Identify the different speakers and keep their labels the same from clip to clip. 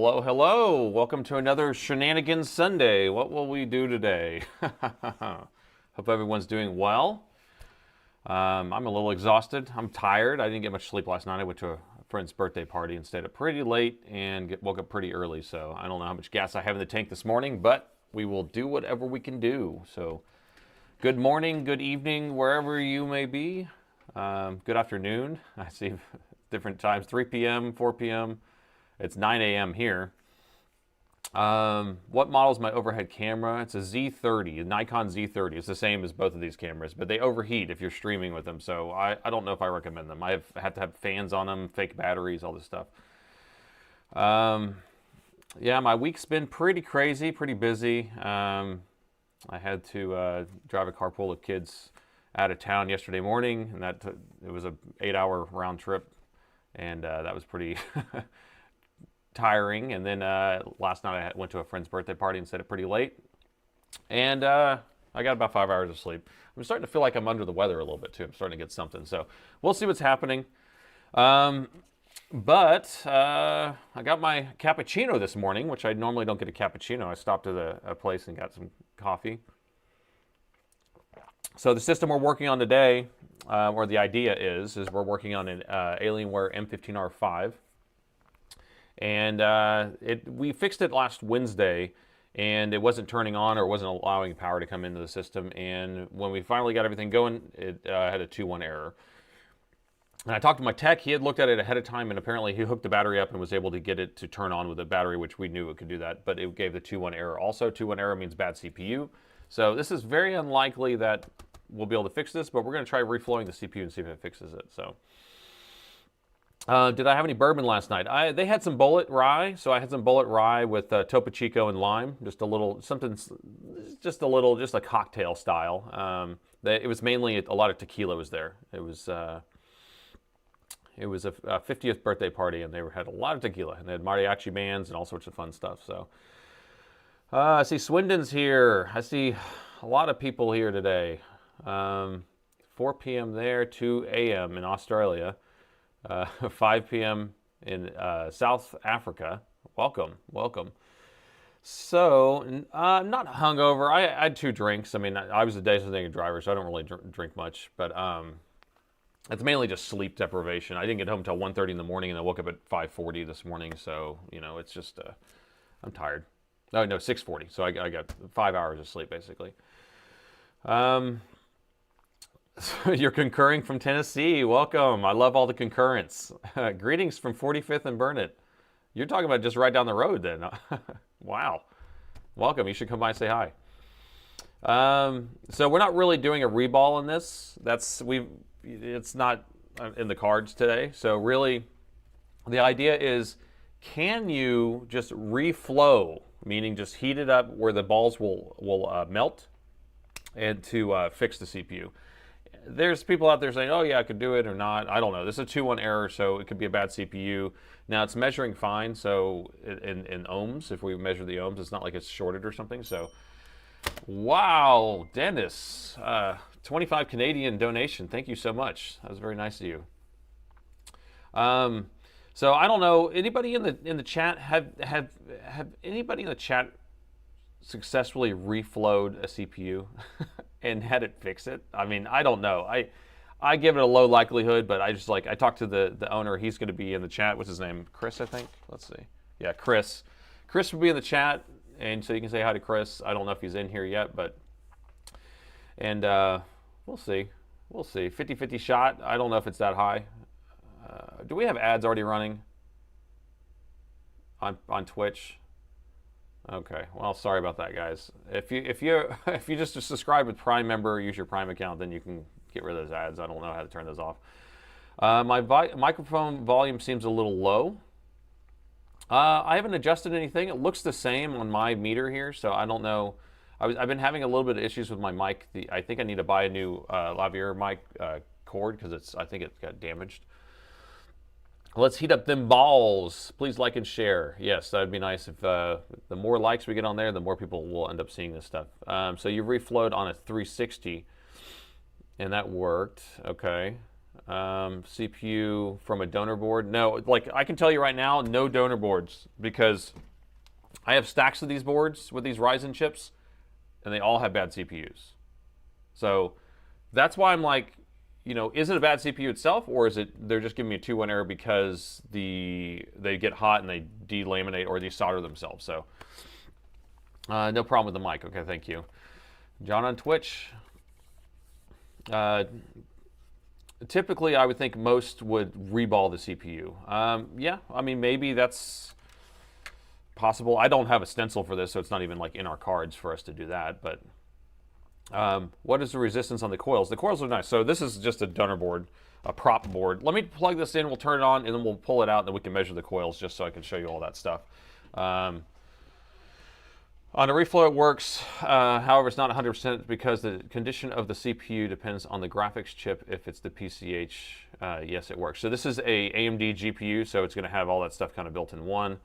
Speaker 1: Hello, hello. Welcome to another Shenanigans Sunday. What will we do today? Hope everyone's doing well. I'm a little exhausted. I'm tired. I didn't get much sleep last night. I went to a friend's birthday party and stayed up pretty late and woke up pretty early. So I don't know how much gas I have in the tank this morning, but we will do whatever we can do. So good morning, good evening, wherever you may be. Good afternoon. I see different times, 3 p.m., 4 p.m. It's 9 a.m. here. What model is my overhead camera? It's a Z30, a Nikon Z30. It's the same as both of these cameras, but they overheat if you're streaming with them. So I don't know if I recommend them. I have to have fans on them, fake batteries, all this stuff. Yeah, my week's been pretty crazy, pretty busy. I had to drive a carpool of kids out of town yesterday morning, and it was a 8-hour round trip, and that was pretty tiring. And then last night I went to a friend's birthday party and stayed up pretty late, and I got about 5 hours of sleep. I'm starting to feel like I'm under the weather a little bit too. I'm starting to get something, so we'll see what's happening. But I got my cappuccino this morning, which I normally don't get a cappuccino. I stopped at a place and got some coffee. So the system we're working on today, or the idea is we're working on an Alienware M15R5. And we fixed it last Wednesday, and it wasn't turning on, or it wasn't allowing power to come into the system. And when we finally got everything going, it had a 2-1 error. And I talked to my tech. He had looked at it ahead of time, and apparently he hooked the battery up and was able to get it to turn on with a battery, which we knew it could do that, but it gave the 2-1 error. Also, 2-1 error means bad CPU. So this is very unlikely that we'll be able to fix this, but we're going to try reflowing the CPU and see if it fixes it. So. Did I have any bourbon last night? They had some bullet rye, so I had some bullet rye with Topo Chico and lime, just a little something, just a cocktail style. It was mainly a lot of tequila was there. It was a 50th birthday party, and they had a lot of tequila, and they had mariachi bands and all sorts of fun stuff. So I see Swindon's here. I see a lot of people here today. 4 p.m. there, 2 a.m. in Australia. 5 p.m. in South Africa. Welcome, welcome. So, I'm not hungover. I had 2 drinks. I mean, I was a designated driver, so I don't really drink much. But it's mainly just sleep deprivation. I didn't get home until 1:30 in the morning, and I woke up at 5:40 this morning. So, it's just, I'm tired. Oh, no, 6:40. So I got 5 hours of sleep, basically. You're concurring from Tennessee. Welcome. I love all the concurrents. Greetings from 45th and Burnett. You're talking about just right down the road then. Wow. Welcome. You should come by and say hi. So we're not really doing a reball on this. It's not in the cards today. So really, the idea is, can you just reflow, meaning just heat it up where the balls will melt, and to fix the CPU. There's people out there saying, oh yeah, I could do it or not. I don't know. This is a 2-1 error, so it could be a bad CPU. Now it's measuring fine, so in ohms, if we measure the ohms, it's not like it's shorted or something. So, wow, Dennis, 25 Canadian donation. Thank you so much. That was very nice of you. So I don't know. Anybody in the chat have anybody in the chat successfully reflowed a CPU and had it fix it? I mean, I don't know. I give it a low likelihood, but I talked to the owner. He's going to be in the chat. What's his name? Chris, I think. Let's see. Yeah, Chris. Chris will be in the chat, and so you can say hi to Chris. I don't know if he's in here yet, but we'll see. We'll see. 50-50 shot. I don't know if it's that high. Do we have ads already running on Twitch? Okay, well, sorry about that, guys. If you just subscribe with Prime member, use your Prime account, then you can get rid of those ads. I don't know how to turn those off. My microphone volume seems a little low. I haven't adjusted anything. It looks the same on my meter here, so I don't know. I've been having a little bit of issues with my mic. I think I need to buy a new lavalier mic cord because I think it got damaged. Let's heat up them balls. Please like and share. Yes, that would be nice. If the more likes we get on there, the more people will end up seeing this stuff. So you reflowed on a 360, and that worked. Okay. CPU from a donor board. No, like I can tell you right now, no donor boards, because I have stacks of these boards with these Ryzen chips, and they all have bad CPUs. So that's why I'm like, you know, is it a bad CPU itself, or is it they're just giving me a 2-1 error because they get hot and they delaminate or desolder themselves? So no problem with the mic. Okay, thank you. John on Twitch. Typically, I would think most would reball the CPU. Yeah, I mean, maybe that's possible. I don't have a stencil for this, so it's not even like in our cards for us to do that. But what is the resistance on the coils? The coils are nice. So this is just a donor board, a prop board. Let me plug this in. We'll turn it on, and then we'll pull it out, and then we can measure the coils just so I can show you all that stuff. On a Reflow, it works. However, it's not 100% because the condition of the CPU depends on the graphics chip. If it's the PCH, yes, it works. So this is a AMD GPU, so it's going to have all that stuff kind of built in one.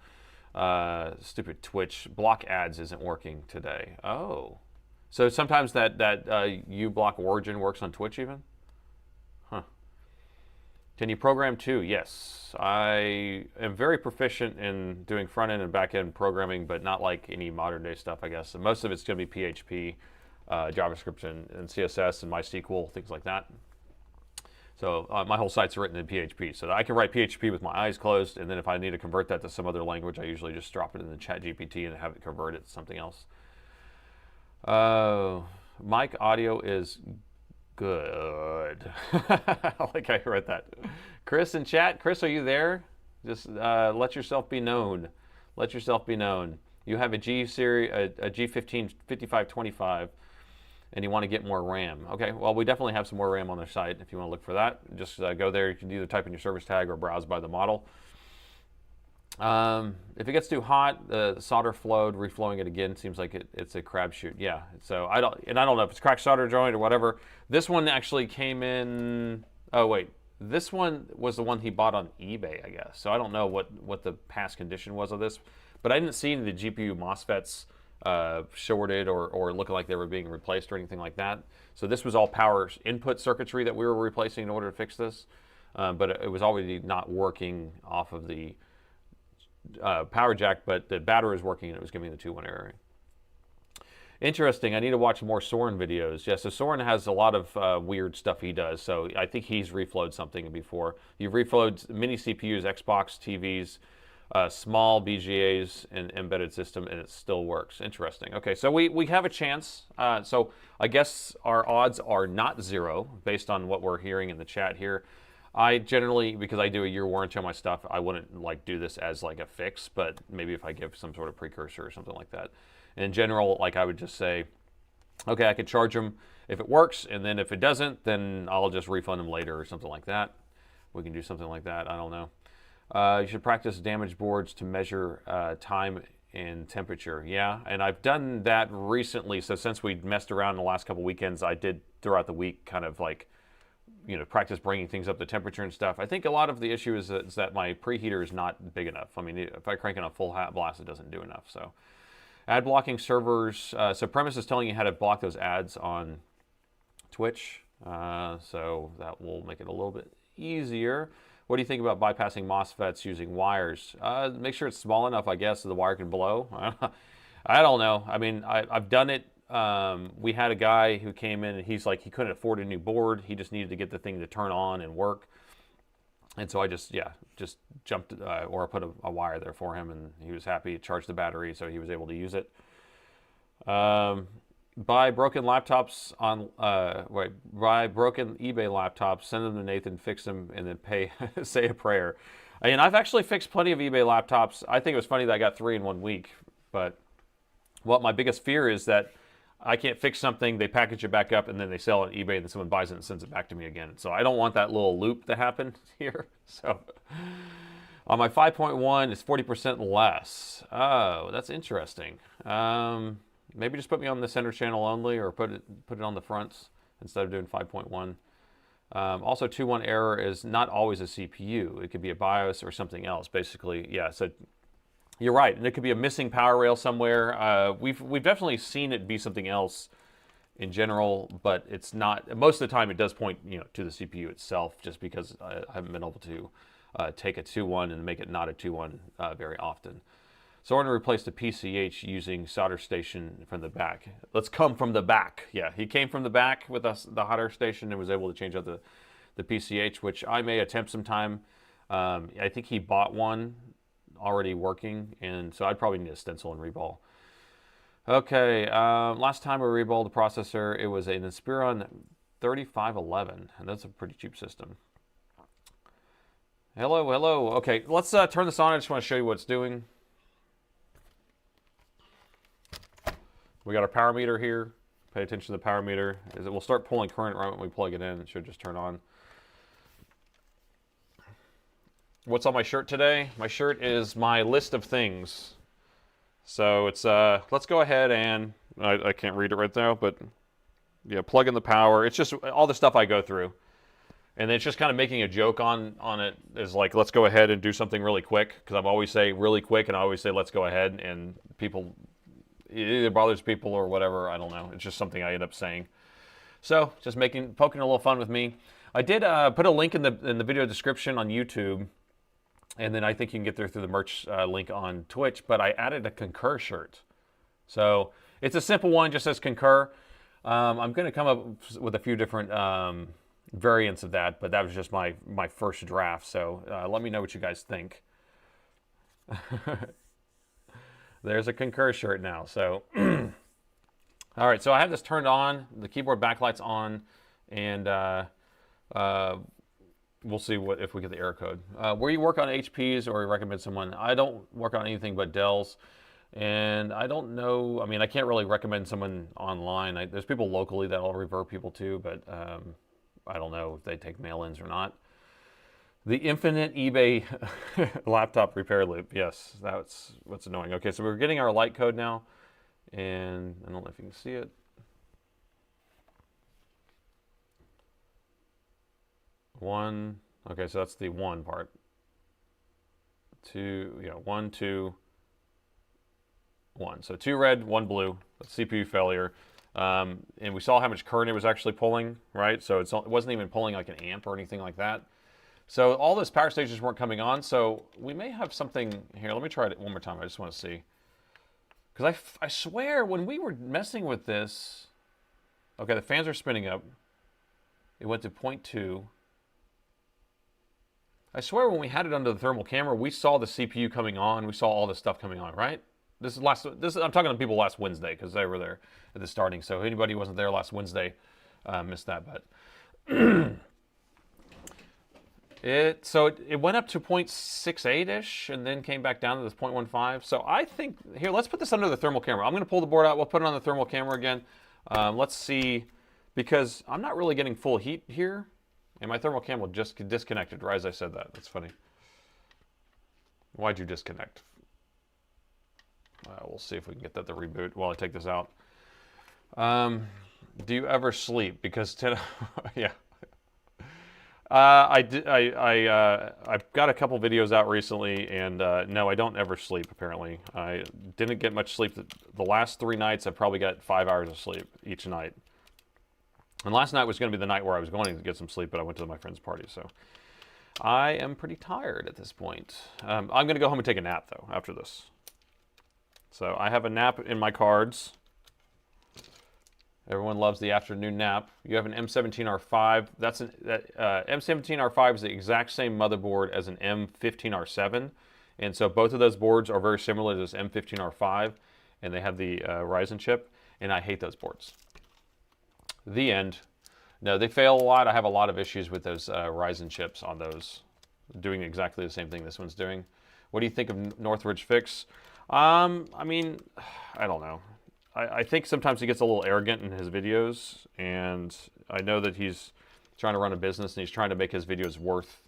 Speaker 1: Stupid Twitch. Block ads isn't working today. Oh. So sometimes that uBlock origin works on Twitch even? Huh. Can you program too? Yes. I am very proficient in doing front-end and back-end programming, but not like any modern-day stuff, I guess. And most of it's going to be PHP, JavaScript, and CSS, and MySQL, things like that. So my whole site's written in PHP. So I can write PHP with my eyes closed, and then if I need to convert that to some other language, I usually just drop it in the ChatGPT and have it convert it to something else. Mic audio is good. Like I read that. Chris in chat. Chris, are you there? Just let yourself be known. Let yourself be known. You have a G series, a G15 5525, and you want to get more RAM. Okay, well, we definitely have some more RAM on their site if you want to look for that. Just go there. You can either type in your service tag or browse by the model. If it gets too hot, the solder flowed, reflowing it again seems like it's a crapshoot. Yeah, so I don't know if it's cracked solder joint or whatever. This one actually came in. Oh wait, this one was the one he bought on eBay, I guess. So I don't know what the past condition was of this, but I didn't see any of the GPU MOSFETs shorted or looking like they were being replaced or anything like that. So this was all power input circuitry that we were replacing in order to fix this, but it was already not working off of the power jack, but the battery was working and it was giving me the 2-1 error. Interesting. I need to watch more Soren videos. Yeah, so Soren has a lot of weird stuff he does. So I think he's reflowed something before. You've reflowed mini CPUs, Xbox, TVs, small BGAs, and embedded system, and it still works. Interesting. Okay, so we have a chance. So I guess our odds are not 0 based on what we're hearing in the chat here. I generally, because I do a year warranty on my stuff, I wouldn't like do this as like a fix, but maybe if I give some sort of precursor or something like that. In general, like I would just say, okay, I could charge them if it works, and then if it doesn't, then I'll just refund them later or something like that. We can do something like that. I don't know. You should practice damaged boards to measure time and temperature. Yeah, and I've done that recently. So since we messed around the last couple weekends, I did throughout the week kind of like, you know, practice bringing things up to temperature and stuff. I think a lot of the issue is that my preheater is not big enough. I mean, if I crank it on full blast, it doesn't do enough. So, ad blocking servers. So Premise is telling you how to block those ads on Twitch. So that will make it a little bit easier. What do you think about bypassing MOSFETs using wires? Make sure it's small enough, I guess, so the wire can blow. I don't know. I mean, I've done it. We had a guy who came in and he's like, he couldn't afford a new board. He just needed to get the thing to turn on and work. And so I just jumped or put a wire there for him, and he was happy. Charged the battery, so he was able to use it. Buy broken laptops on, buy broken eBay laptops, send them to Nathan, fix them, and then pay, say a prayer. And I've actually fixed plenty of eBay laptops. I think it was funny that I got 3 in 1 week, but what my biggest fear is that I can't fix something, they package it back up, and then they sell it on eBay, and then someone buys it and sends it back to me again. So I don't want that little loop to happen here. So on my 5.1, it's 40% less. Oh, that's interesting. Maybe just put me on the center channel only, or put it on the fronts instead of doing 5.1. Also, 2-1 error is not always a CPU. It could be a BIOS or something else. Basically, yeah. So you're right, and it could be a missing power rail somewhere. We've definitely seen it be something else in general, but it's not, most of the time it does point, you know, to the CPU itself, just because I haven't been able to take a 2-1 and make it not a 2-1 very often. So we're going to replace the PCH using solder station from the back. Let's come from the back. Yeah, he came from the back with us, the solder station, and was able to change out the PCH, which I may attempt sometime. I think he bought one already working, and so I'd probably need a stencil and reball. Okay, last time we reballed the processor, it was an Inspiron 3511, and that's a pretty cheap system. Hello, hello. Okay, let's turn this on. I just want to show you what it's doing. We got our power meter here. Pay attention to the power meter. It will start pulling current right when we plug it in. It should just turn on. What's on my shirt today? My shirt is my list of things. So it's, let's go ahead and, I can't read it right now, but yeah, plug in the power. It's just all the stuff I go through. And it's just kind of making a joke on it, is like, let's go ahead and do something really quick, because I always say really quick, and I always say let's go ahead, and people, it either bothers people or whatever, I don't know. It's just something I end up saying. So just poking a little fun with me. I did put a link in the video description on YouTube, and then I think you can get there through the merch link on Twitch, but I added a CONCUR shirt. So it's a simple one, just says CONCUR. I'm going to come up with a few different variants of that, but that was just my first draft. So let me know what you guys think. There's a CONCUR shirt now. So all right, so I have this turned on, the keyboard backlight's on, and we'll see if we get the error code. Where you work on HPs or you recommend someone? I don't work on anything but Dells, and I don't know, I mean, I can't really recommend someone online. There's people locally that I'll revert people to, but I don't know if they take mail-ins or not. The infinite eBay laptop repair loop. Yes, that's what's annoying. Okay, so we're getting our light code now, and I don't know if you can see it. 1, okay, so that's the 1 part. 2, yeah, 1, 2, 1. So 2 red, 1 blue. That's CPU failure. And we saw how much current it was actually pulling, right? So it wasn't even pulling like an amp or anything like that. So all those power stations weren't coming on. So we may have something here. Let me try it one more time. I just want to see. Because I swear when we were messing with this, okay, the fans are spinning up. It went to 0.2. I swear when we had it under the thermal camera, we saw the CPU coming on. We saw all this stuff coming on, right? I'm talking to people last Wednesday because they were there at the starting. So anybody who wasn't there last Wednesday missed that. But it went up to 0.68-ish and then came back down to this 0.15. So I think, here, let's put this under the thermal camera. I'm going to pull the board out. We'll put it on the thermal camera again. Let's see, because I'm not really getting full heat here. And my thermal cam will just disconnected right as I said that. That's funny. Why'd you disconnect? We'll see if we can get that to reboot while I take this out. Do you ever sleep? Because yeah. I've got a couple videos out recently, and no, I don't ever sleep, apparently. I didn't get much sleep. The last 3 nights, I probably got 5 hours of sleep each night. And last night was going to be the night where I was going to get some sleep, but I went to my friend's party, so I am pretty tired at this point. I'm going to go home and take a nap, though, after this. So I have a nap in my cards. Everyone loves the afternoon nap. You have an M17R5. M17R5 is the exact same motherboard as an M15R7, and so both of those boards are very similar to this M15R5, and they have the Ryzen chip, and I hate those boards. The end. No, they fail a lot. I have a lot of issues with those Ryzen chips on those, doing exactly the same thing this one's doing. What do you think of Northridge Fix? I mean, I don't know. I think sometimes he gets a little arrogant in his videos, and I know that he's trying to run a business and he's trying to make his videos worth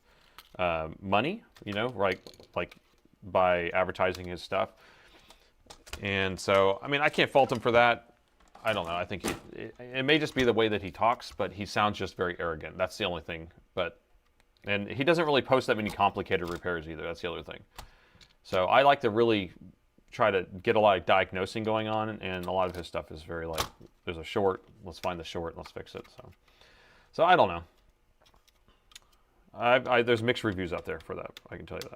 Speaker 1: money, you know, like by advertising his stuff. And so, I mean, I can't fault him for that. I don't know. I think it may just be the way that he talks, but he sounds just very arrogant. That's the only thing. And he doesn't really post that many complicated repairs either. That's the other thing. So I like to really try to get a lot of diagnosing going on, and a lot of his stuff is very like there's a short. Let's find the short. Let's fix it. So I don't know. There's mixed reviews out there for that. I can tell you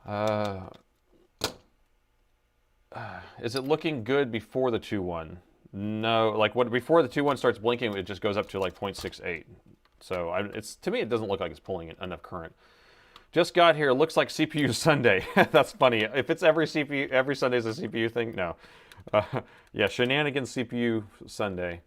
Speaker 1: that. Is it looking good before the 2.1? No, like before the 2.1 starts blinking, it just goes up to like 0.68. So to me, it doesn't look like it's pulling enough current. Just got here. Looks like CPU Sunday. That's funny. If it's every Sunday's a CPU thing, no. Yeah, shenanigans CPU Sunday.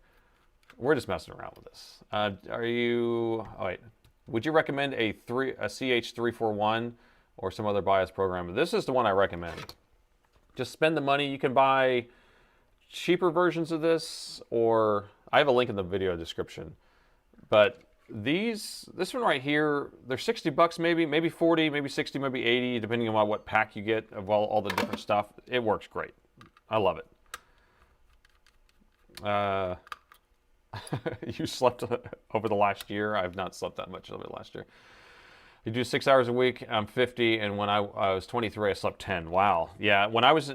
Speaker 1: We're just messing around with this. Oh wait. Would you recommend a CH341 or some other BIOS program? This is the one I recommend. Just spend the money. You can buy cheaper versions of this, or I have a link in the video description. But this one right here, they're 60 bucks maybe 40, maybe 60, maybe 80, depending on what pack you get of all the different stuff. It works great. I love it. You slept over the last year. I've not slept that much over the last year. You do 6 hours a week. I'm 50, and when I was 23, I slept 10. Wow. Yeah, when I was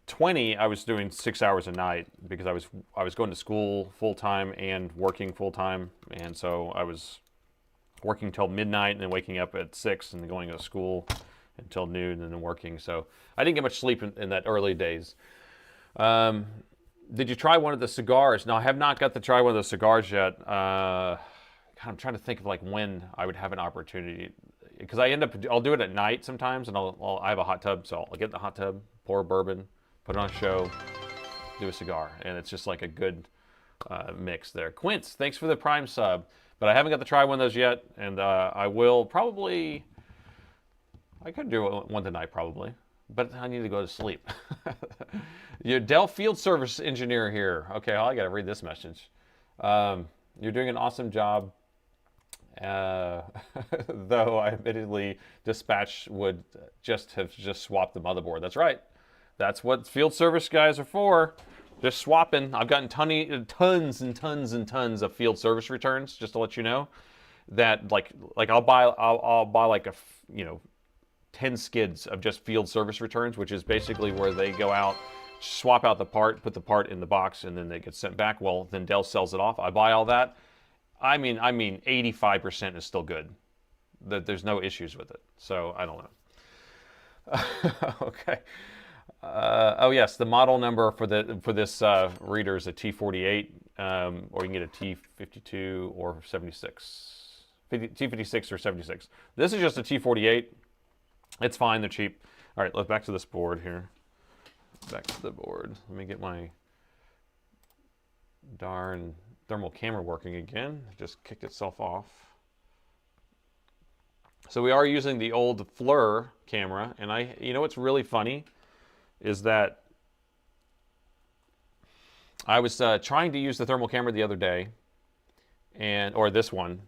Speaker 1: 20, I was doing 6 hours a night because I was going to school full time and working full time, and so I was working till midnight and then waking up at 6 and then going to school until noon and then working. So I didn't get much sleep in that early days. Did you try one of the cigars? No, I have not got to try one of the cigars yet. God, I'm trying to think of like when I would have an opportunity, because I'll do it at night sometimes, and I have a hot tub, so I'll get in the hot tub, pour a bourbon, put on a show, do a cigar, and it's just like a good mix there. Quince, thanks for the Prime sub, but I haven't got to try one of those yet, and I will probably. I could do one tonight probably, but I need to go to sleep. Your Dell Field Service Engineer here. Okay, well, I got to read this message. You're doing an awesome job. Though I admittedly, dispatch would have swapped the motherboard. That's right. That's what field service guys are for. Just swapping. I've gotten tons and tons and tons of field service returns. Just to let you know, that like I'll buy like 10 skids of just field service returns, which is basically where they go out, swap out the part, put the part in the box, and then they get sent back. Well, then Dell sells it off. I buy all that. I mean, 85% is still good. There's no issues with it. So I don't know. Okay. Oh yes, the model number for this reader is a T48, or you can get a T52 or 76, T56 or 76. This is just a T48. It's fine. They're cheap. All right, let's back to this board here. Back to the board. Let me get my darn thermal camera working again. It just kicked itself off. So we are using the old FLIR camera, and what's really funny is that I was trying to use the thermal camera the other day, or this one,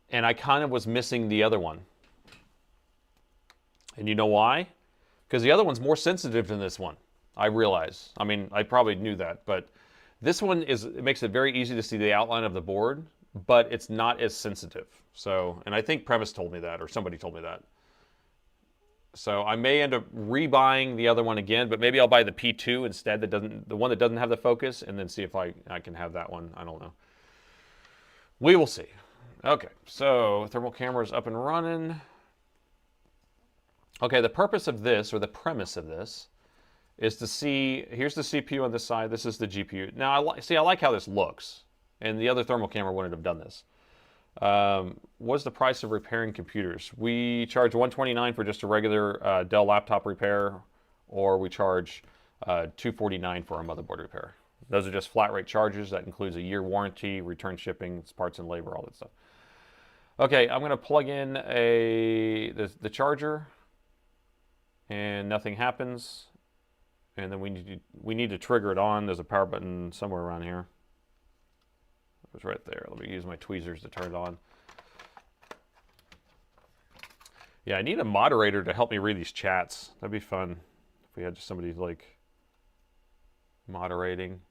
Speaker 1: and I kind of was missing the other one. And you know why? Because the other one's more sensitive than this one. I realize. I mean, I probably knew that, but this one it makes it very easy to see the outline of the board, but it's not as sensitive. So, and I think Premise told me that, or somebody told me that. So I may end up rebuying the other one again, but maybe I'll buy the P2 instead, the one that doesn't have the focus, and then see if I can have that one. I don't know. We will see. Okay, so thermal camera is up and running. Okay, the purpose of this, or the premise of this, is to see, here's the CPU on this side, this is the GPU. Now, I like how this looks, and the other thermal camera wouldn't have done this. What's the price of repairing computers? We charge $129 for just a regular Dell laptop repair, or we charge $249 for a motherboard repair. Those are just flat rate charges. That includes a year warranty, return shipping, parts and labor, all that stuff. Okay, I'm going to plug in the charger, and nothing happens. And then we need to trigger it on. There's a power button somewhere around here. It was right there. Let me use my tweezers to turn it on. Yeah, I need a moderator to help me read these chats. That'd be fun if we had just somebody like moderating.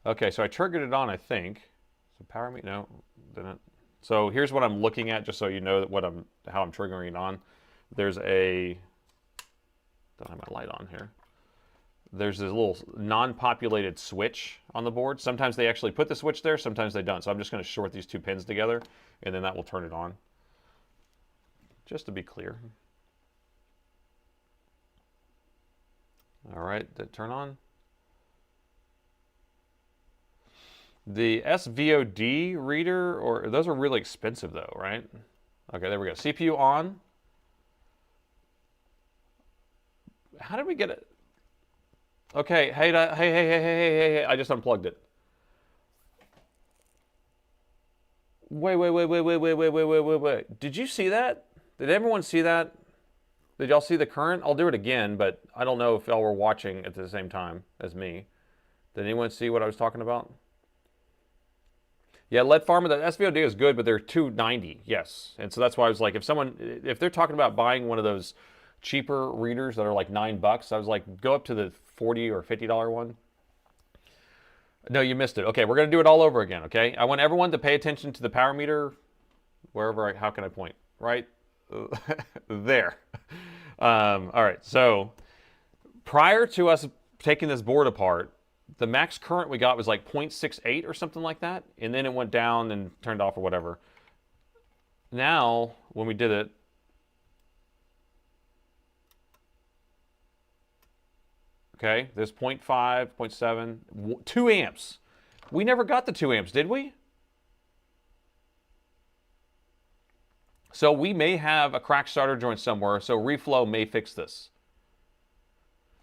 Speaker 1: Okay, so I triggered it on, I think. So power me? No, didn't. So here's what I'm looking at, just so you know how I'm triggering it on. There's don't have my light on here. there's this little non-populated switch on the board. Sometimes they actually put the switch there, sometimes they don't. So I'm just going to short these two pins together, and then that will turn it on. Just to be clear. All right, did it turn on? The SVOD reader, or those are really expensive though, right? Okay, there we go. CPU on. How did we get it? Okay, hey, I just unplugged it. Wait. Did you see that? Did everyone see that? Did y'all see the current? I'll do it again, but I don't know if y'all were watching at the same time as me. Did anyone see what I was talking about? Yeah, lead farmer, the SVOD is good, but they're $290, yes. And so that's why I was like, if they're talking about buying one of those cheaper readers that are like $9, I was like, go up to the $40 or $50 one. No, you missed it. Okay, we're going to do it all over again, okay? I want everyone to pay attention to the power meter, how can I point? Right there. All right, so prior to us taking this board apart, the max current we got was like 0.68 or something like that, and then it went down and turned off or whatever. Now, when we did it, okay, there's 0.5, 0.7, 2 amps. We never got the 2 amps, did we? So we may have a cracked solder joint somewhere, so Reflow may fix this.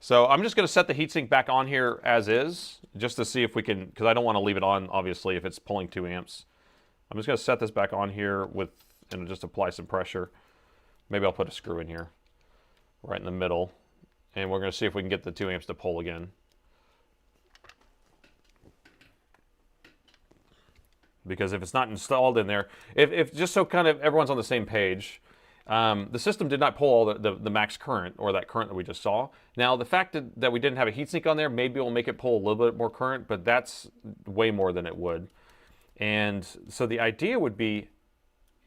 Speaker 1: So I'm just going to set the heatsink back on here as is, just to see if we can, because I don't want to leave it on, obviously, if it's pulling 2 amps. I'm just going to set this back on here and just apply some pressure. Maybe I'll put a screw in here, right in the middle. And we're going to see if we can get the 2 amps to pull again. Because if it's not installed in there, if just so kind of everyone's on the same page, the system did not pull all the max current, or that current that we just saw. Now, the fact that we didn't have a heatsink on there, maybe it will make it pull a little bit more current, but that's way more than it would. And so the idea would be,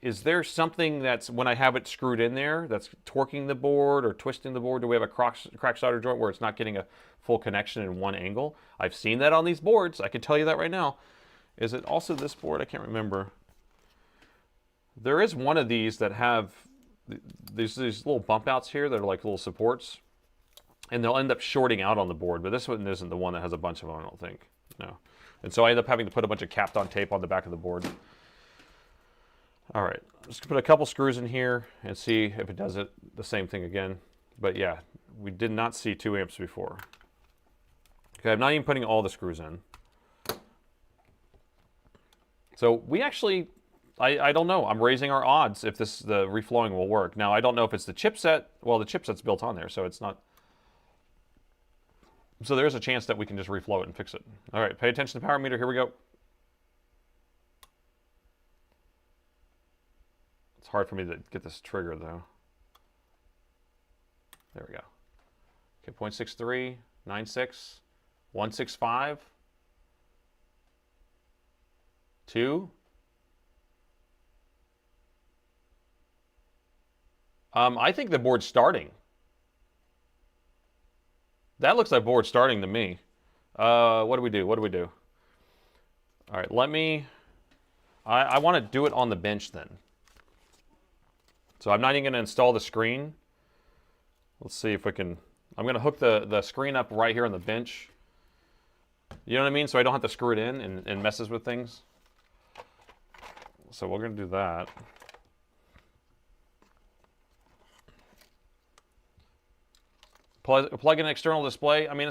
Speaker 1: is there something that's, when I have it screwed in there, that's torquing the board or twisting the board? Do we have a cracked solder joint where it's not getting a full connection in one angle? I've seen that on these boards. I can tell you that right now. Is it also this board? I can't remember. There is one of these that have these little bump outs here that are like little supports, and they'll end up shorting out on the board, but this one isn't the one that has a bunch of them, I don't think. No. And so I end up having to put a bunch of capped on tape on the back of the board. All right, just put a couple screws in here and see if it does it the same thing again. But yeah, we did not see 2 amps before. Okay, I'm not even putting all the screws in. So we actually, I don't know, I'm raising our odds if the reflowing will work. Now, I don't know if it's the chipset. Well, the chipset's built on there, so it's not. So there's a chance that we can just reflow it and fix it. All right, pay attention to the power meter. Here we go. It's hard for me to get this trigger, though. There we go. Okay, 0.63, 96, 165, 2. I think the board's starting. That looks like board starting to me. What do we do? What do we do? All right, let me... I want to do it on the bench then. So I'm not even going to install the screen. Let's see if we can... I'm going to hook the screen up right here on the bench. You know what I mean? So I don't have to screw it in and messes with things. So we're going to do that. Plug in an external display. I mean,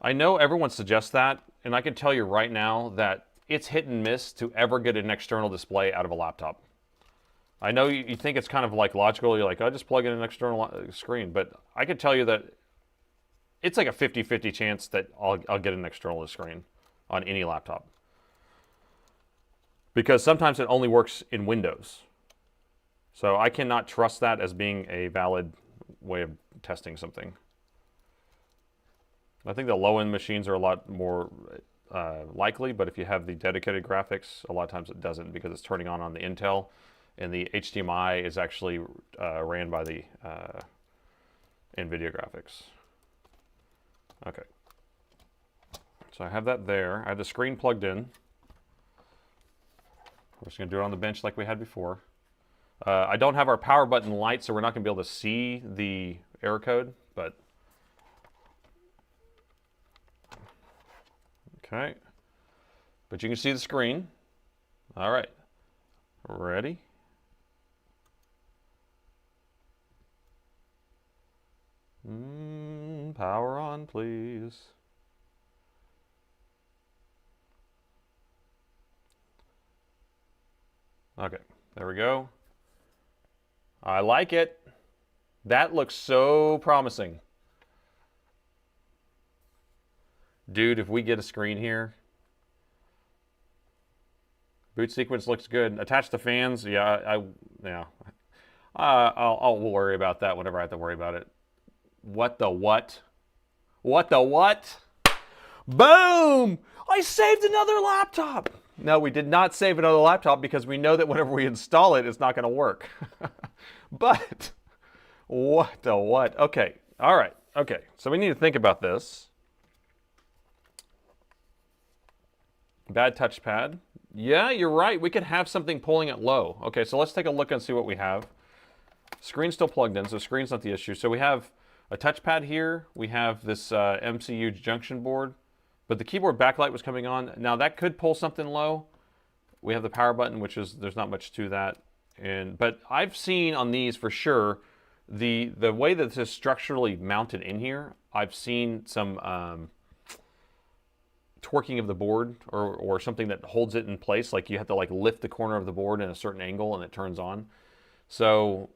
Speaker 1: I know everyone suggests that, and I can tell you right now that it's hit and miss to ever get an external display out of a laptop. I know you think it's kind of like logical. You're like, I just plug in an external screen, but I can tell you that it's like a 50-50 chance that I'll get an external screen on any laptop. Because sometimes it only works in Windows. So I cannot trust that as being a valid way of testing something. I think the low-end machines are a lot more likely, but if you have the dedicated graphics, a lot of times it doesn't because it's turning on the Intel, and the HDMI is actually ran by the NVIDIA graphics. Okay. So I have that there. I have the screen plugged in. We're just going to do it on the bench like we had before. I don't have our power button light, so we're not going to be able to see the error code, but... Okay. But you can see the screen. All right. Ready? Power on, please. Okay, there we go. I like it. That looks so promising. Dude, if we get a screen here. Boot sequence looks good. Attach the fans. Yeah, I'll worry about that whenever I have to worry about it. What the what? What the what? Boom! I saved another laptop! No, we did not save another laptop because we know that whenever we install it, it's not going to work. But, what the what? Okay, all right, okay. So we need to think about this. Bad touchpad. Yeah, you're right. We could have something pulling it low. Okay, so let's take a look and see what we have. Screen's still plugged in, so screen's not the issue. So we have a touchpad here. We have this MCU junction board. But the keyboard backlight was coming on. Now that could pull something low. We have the power button, which is, there's not much to that. But I've seen on these for sure, the way that this is structurally mounted in here, I've seen some torquing of the board or something that holds it in place. Like you have to like lift the corner of the board in a certain angle and it turns on. So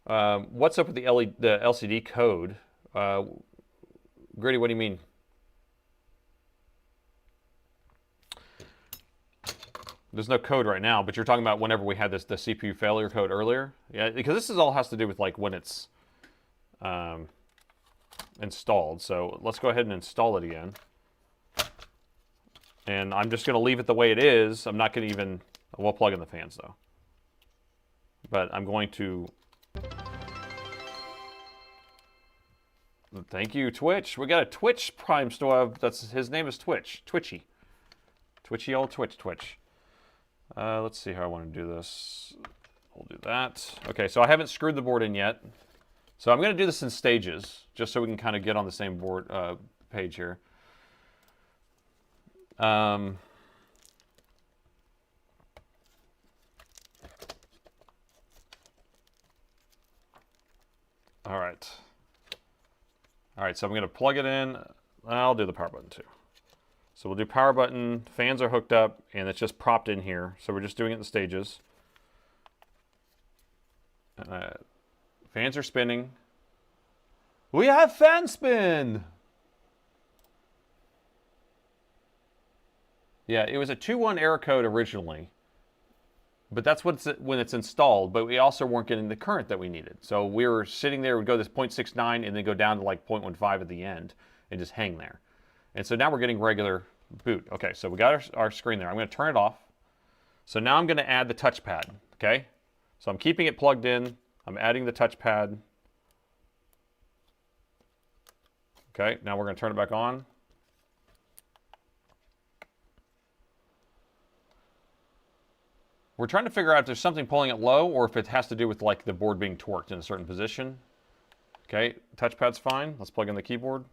Speaker 1: what's up with the LCD code? Gritty, what do you mean? There's no code right now, but you're talking about whenever we had the CPU failure code earlier? Yeah, because this all has to do with like when it's installed. So let's go ahead and install it again. And I'm just going to leave it the way it is. I'm not going to even, we'll plug in the fans though. But I'm going to, thank you, Twitch. We got a Twitch Prime store. His name is Twitch. Twitchy. Twitchy old Twitch. Let's see how I want to do this. We'll do that. Okay, so I haven't screwed the board in yet. So I'm going to do this in stages, just so we can kind of get on the same board page here. All right. All right, so I'm going to plug it in. I'll do the power button too. So we'll do power button, fans are hooked up, and it's just propped in here. So we're just doing it in stages. Fans are spinning. We have fan spin! Yeah, it was a 2.1 error code originally. But that's when it's installed, but we also weren't getting the current that we needed. So we were sitting there, we'd go this 0.69 and then go down to like 0.15 at the end and just hang there. And so now we're getting regular boot. Okay, so we got our screen there. I'm going to turn it off. So now I'm going to add the touchpad, okay? So I'm keeping it plugged in. I'm adding the touchpad. Okay, now we're going to turn it back on. We're trying to figure out if there's something pulling it low or if it has to do with like the board being torqued in a certain position. Okay, touchpad's fine. Let's plug in the keyboard.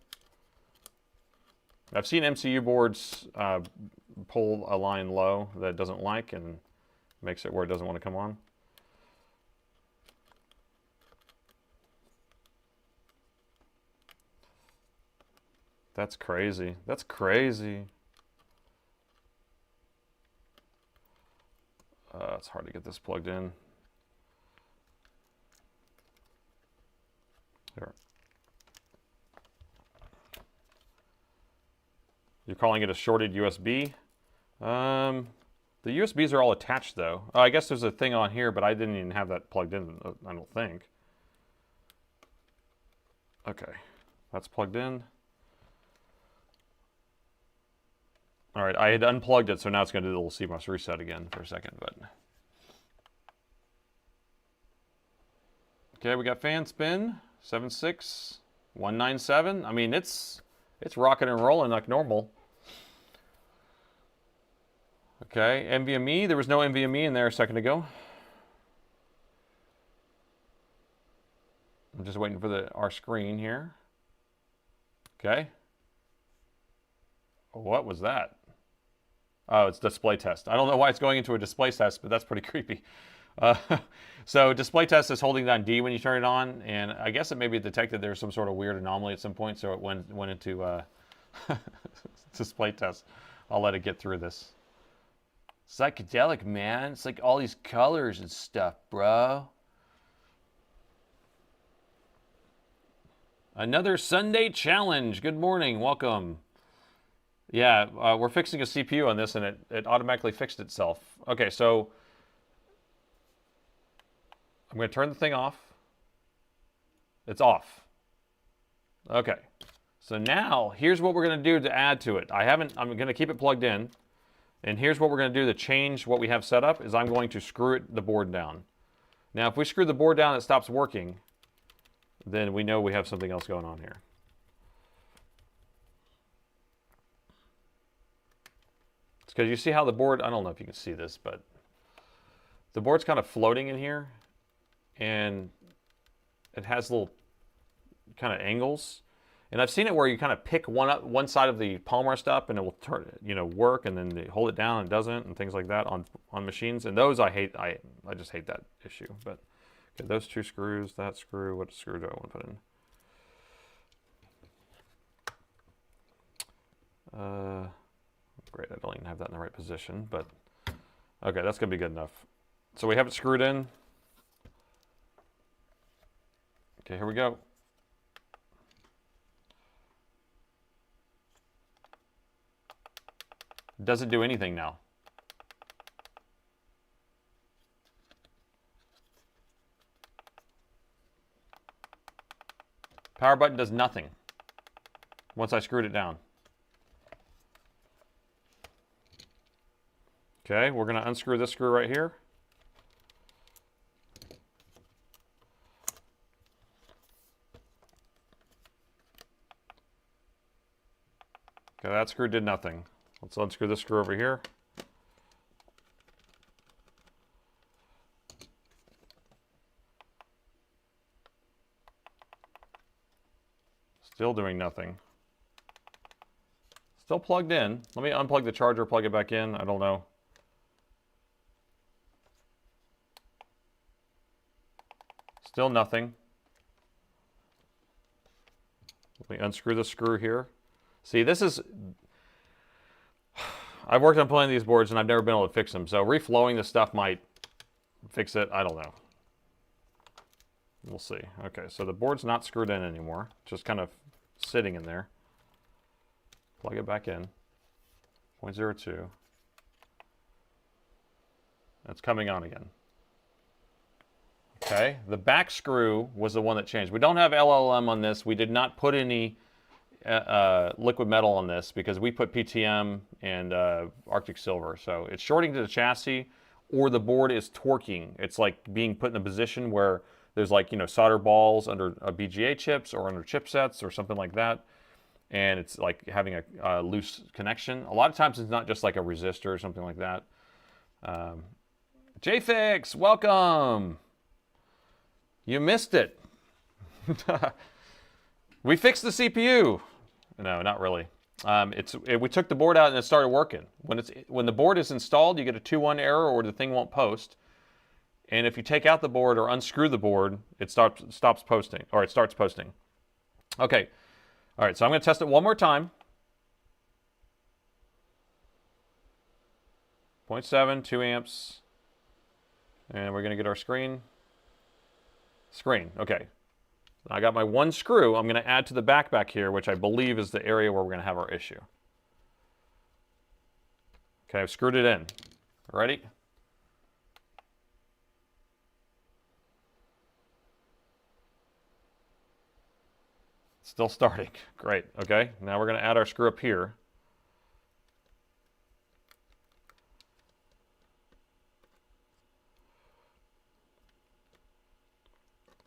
Speaker 1: I've seen MCU boards pull a line low that it doesn't like and makes it where it doesn't want to come on. That's crazy. That's crazy. It's hard to get this plugged in. There. You're calling it a shorted USB? The USBs are all attached though. Oh, I guess there's a thing on here, but I didn't even have that plugged in, I don't think. Okay, that's plugged in. All right, I had unplugged it, so now it's going to do the little CMOS reset again for a second. But okay, we got fan spin, 7.6. 197. I mean, it's rocking and rolling like normal. Okay, NVMe. There was no NVMe in there a second ago. I'm just waiting for our screen here. Okay. What was that? Oh, it's display test. I don't know why it's going into a display test, but that's pretty creepy. So display test is holding down D when you turn it on, and I guess it maybe detected there's some sort of weird anomaly at some point, so it went into display test. I'll let it get through this. Psychedelic, man. It's like all these colors and stuff, bro. Another Sunday challenge. Good morning. Welcome. Yeah, we're fixing a CPU on this, and it automatically fixed itself. Okay, so I'm going to turn the thing off. It's off. Okay. So now, here's what we're going to do to add to it. I'm going to keep it plugged in. And here's what we're going to do to change what we have set up, is I'm going to screw the board down. Now, if we screw the board down and it stops working, then we know we have something else going on here. It's because you see how the board, I don't know if you can see this, but the board's kind of floating in here, and it has little kind of angles. And I've seen it where you kind of pick one side of the polymer armrest up, and it will turn, work, and then they hold it down and it doesn't, and things like that on machines. And those I hate. I just hate that issue. But okay, those two screws, that screw. What screw do I want to put in? Great, I don't even have that in the right position, but okay, that's gonna be good enough. So we have it screwed in. Okay, here we go. Doesn't do anything now. Power button does nothing once I screwed it down. Okay, we're going to unscrew this screw right here. Okay, that screw did nothing. Let's unscrew this screw over here. Still doing nothing. Still plugged in. Let me unplug the charger, plug it back in. I don't know. Still nothing. Let me unscrew the screw here. See, this is... I've worked on plenty of these boards, and I've never been able to fix them. So reflowing this stuff might fix it. I don't know. We'll see. Okay, so the board's not screwed in anymore. Just kind of sitting in there. Plug it back in. 0.02. It's coming on again. Okay, the back screw was the one that changed. We don't have LLM on this. We did not put any liquid metal on this because we put PTM and Arctic silver. So it's shorting to the chassis, or the board is torquing. It's like being put in a position where there's like, solder balls under BGA chips or under chipsets or something like that. And it's like having a loose connection. A lot of times it's not just like a resistor or something like that. JFix, welcome. You missed it. We fixed the CPU. No, not really. We took the board out and it started working. When the board is installed, you get a 2-1 error or the thing won't post. And if you take out the board or unscrew the board, it stops posting, or it starts posting. Okay. All right, so I'm going to test it one more time. 0.7, 2 amps. And we're going to get our screen. Okay. I got my one screw. I'm going to add to the back here, which I believe is the area where we're going to have our issue. Okay, I've screwed it in. Ready? Still starting. Great. Okay, now we're going to add our screw up here.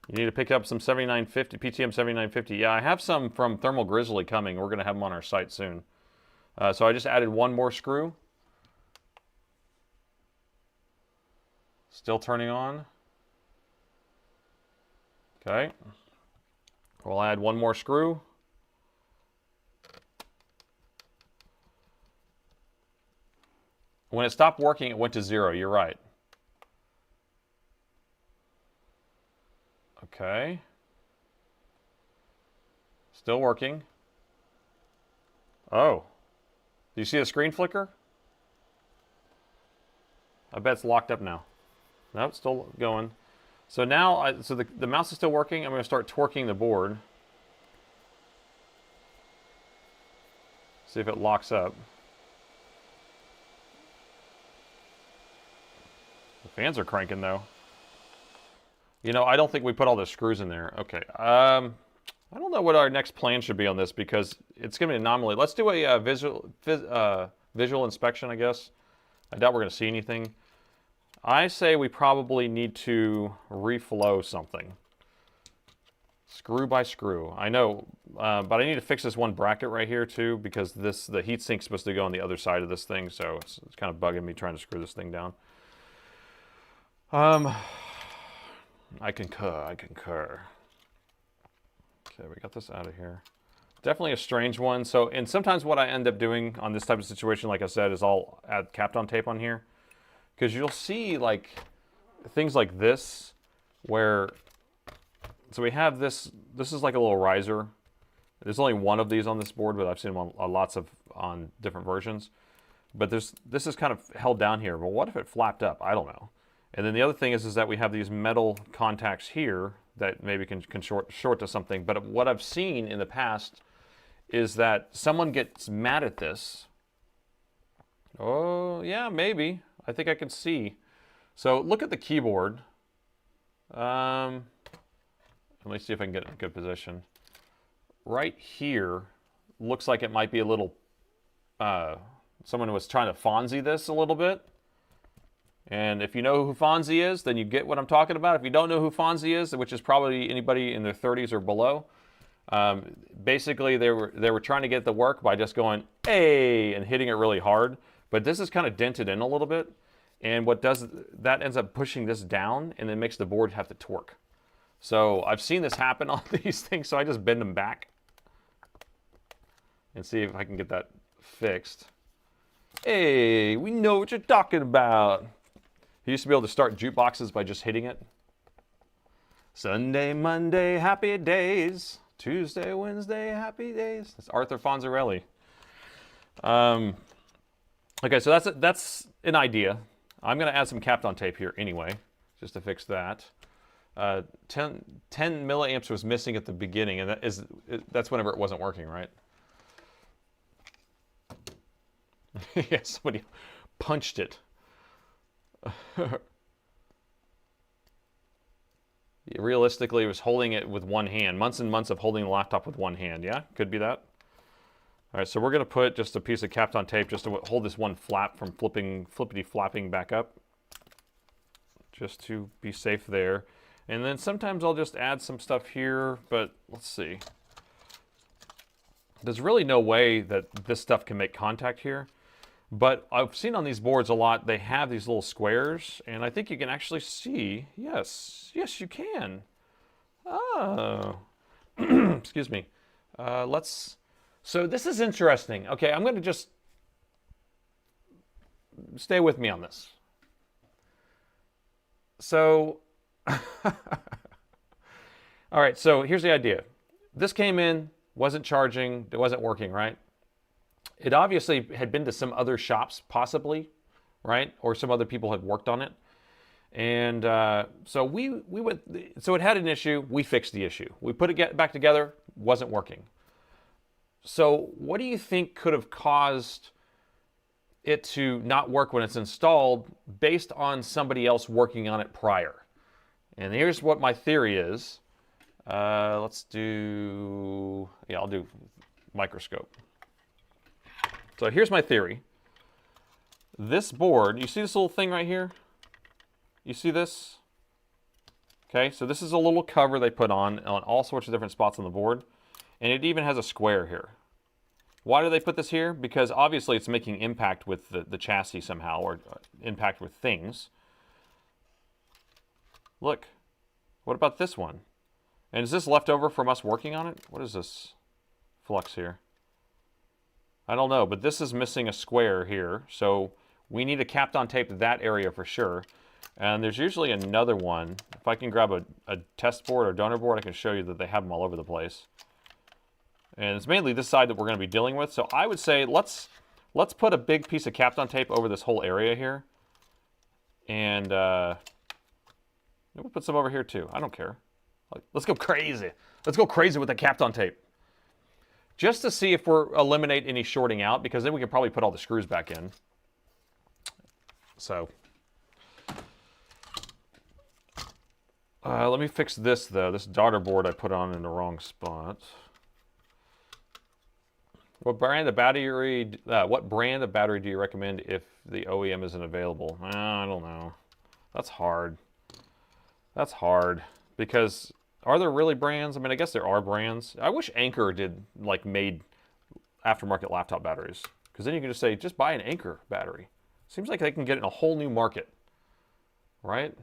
Speaker 1: You need to pick up some 7950, PTM 7950. Yeah, I have some from Thermal Grizzly coming. We're going to have them on our site soon. So I just added one more screw. Still turning on. Okay. We'll add one more screw. When it stopped working, it went to 0. You're right. Okay. Still working. Oh. Do you see the screen flicker? I bet it's locked up now. Nope, still going. So now, the mouse is still working. I'm going to start torquing the board. See if it locks up. The fans are cranking though. You know, I don't think we put all the screws in there. Okay. I don't know what our next plan should be on this because it's going to be an anomaly. Let's do a visual inspection, I guess. I doubt we're going to see anything. I say we probably need to reflow something. Screw by screw. I know, but I need to fix this one bracket right here too because the heatsink's supposed to go on the other side of this thing, so it's kind of bugging me trying to screw this thing down. I concur. Okay, we got this out of here. Definitely a strange one. So, and sometimes what I end up doing on this type of situation, like I said, is I'll add Kapton tape on here. Because you'll see like things like this where, so we have this is like a little riser. There's only one of these on this board, but I've seen them on lots of, on different versions. But this is kind of held down here. Well, what if it flapped up? I don't know. And then the other thing is that we have these metal contacts here that maybe can short to something. But what I've seen in the past is that someone gets mad at this. Oh, yeah, maybe. I think I can see. So look at the keyboard. Let me see if I can get in a good position. Right here looks like it might be a little, someone was trying to Fonzie this a little bit. And if you know who Fonzie is, then you get what I'm talking about. If you don't know who Fonzie is, which is probably anybody in their 30s or below, basically they were trying to get the work by just going, hey, and hitting it really hard. But this is kind of dented in a little bit. And what does that ends up pushing this down and then makes the board have to torque. So I've seen this happen on these things, so I just bend them back and see if I can get that fixed. Hey, we know what you're talking about. He used to be able to start jukeboxes by just hitting it. Sunday, Monday, happy days. Tuesday, Wednesday, happy days. That's Arthur Fonzarelli. Okay, so that's an idea. I'm going to add some Kapton tape here anyway, just to fix that. 10 milliamps was missing at the beginning, and that's whenever it wasn't working, right? Yeah, somebody punched it. Realistically, it was holding it with one hand. Months and months of holding the laptop with one hand. Yeah, could be that. All right, so we're going to put just a piece of Kapton tape just to hold this one flap from flippity flapping back up, just to be safe there. And then sometimes I'll just add some stuff here, but let's see. There's really no way that this stuff can make contact here. But I've seen on these boards a lot, they have these little squares, and I think you can actually see, yes, you can. Oh, excuse me. So this is interesting. Okay, I'm going to just stay with me on this. So, all right, so here's the idea. This came in, wasn't charging, it wasn't working, right? It obviously had been to some other shops, possibly, right? Or some other people had worked on it. And so we went, so it had an issue, we fixed the issue. We put it back together, wasn't working. So what do you think could have caused it to not work when it's installed based on somebody else working on it prior? And here's what my theory is. Let's do, yeah, I'll do microscope. So here's my theory. This board, you see this little thing right here? You see this? Okay, so this is a little cover they put on all sorts of different spots on the board. And it even has a square here. Why do they put this here? Because obviously it's making impact with the chassis somehow, or impact with things. Look, what about this one? And is this left over from us working on it? What is this flux here? I don't know, but this is missing a square here. So we need to Kapton tape that area for sure. And there's usually another one. If I can grab a test board or donor board, I can show you that they have them all over the place. And it's mainly this side that we're going to be dealing with. So I would say let's put a big piece of Kapton tape over this whole area here. And we'll put some over here too. I don't care. Let's go crazy. Let's go crazy with the Kapton tape. Just to see if we're eliminate any shorting out, because then we can probably put all the screws back in. So let me fix this though. This daughter board I put on in the wrong spot. What brand of battery do you recommend if the OEM isn't available? I don't know. That's hard. That's hard because are there really brands? I mean, I guess there are brands. I wish Anker made aftermarket laptop batteries, because then you can just say, just buy an Anker battery. Seems like they can get it in a whole new market, right?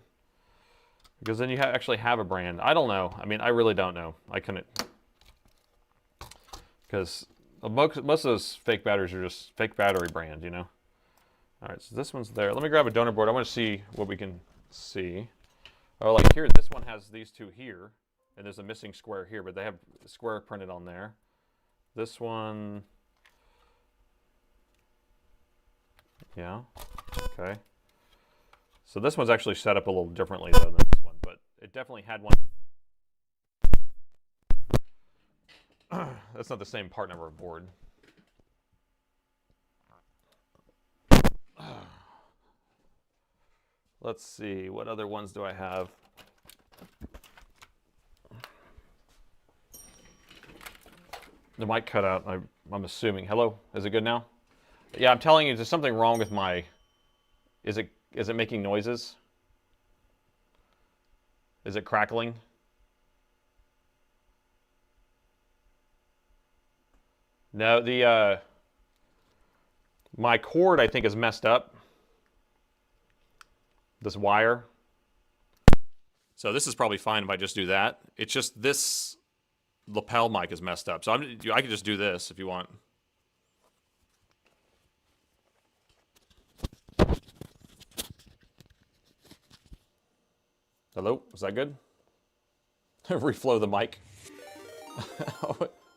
Speaker 1: Because then you actually have a brand. I don't know. I mean, I really don't know. I couldn't, because most of those fake batteries are just fake battery brand, you know? All right, so this one's there. Let me grab a donor board. I want to see what we can see. Oh, like here, this one has these two here, and there's a missing square here, but they have a square printed on there. This one, yeah, okay. So this one's actually set up a little differently though than this one, but it definitely had one. That's not the same part number of board. Let's see, what other ones do I have? The mic cut out, I'm assuming. Hello, is it good now? Yeah, I'm telling you, there's something wrong with my, is it making noises? Is it crackling? No, my cord I think is messed up. This wire. So this is probably fine if I just do that. It's just this lapel mic is messed up. So I can just do this if you want. Hello, is that good? Reflow the mic.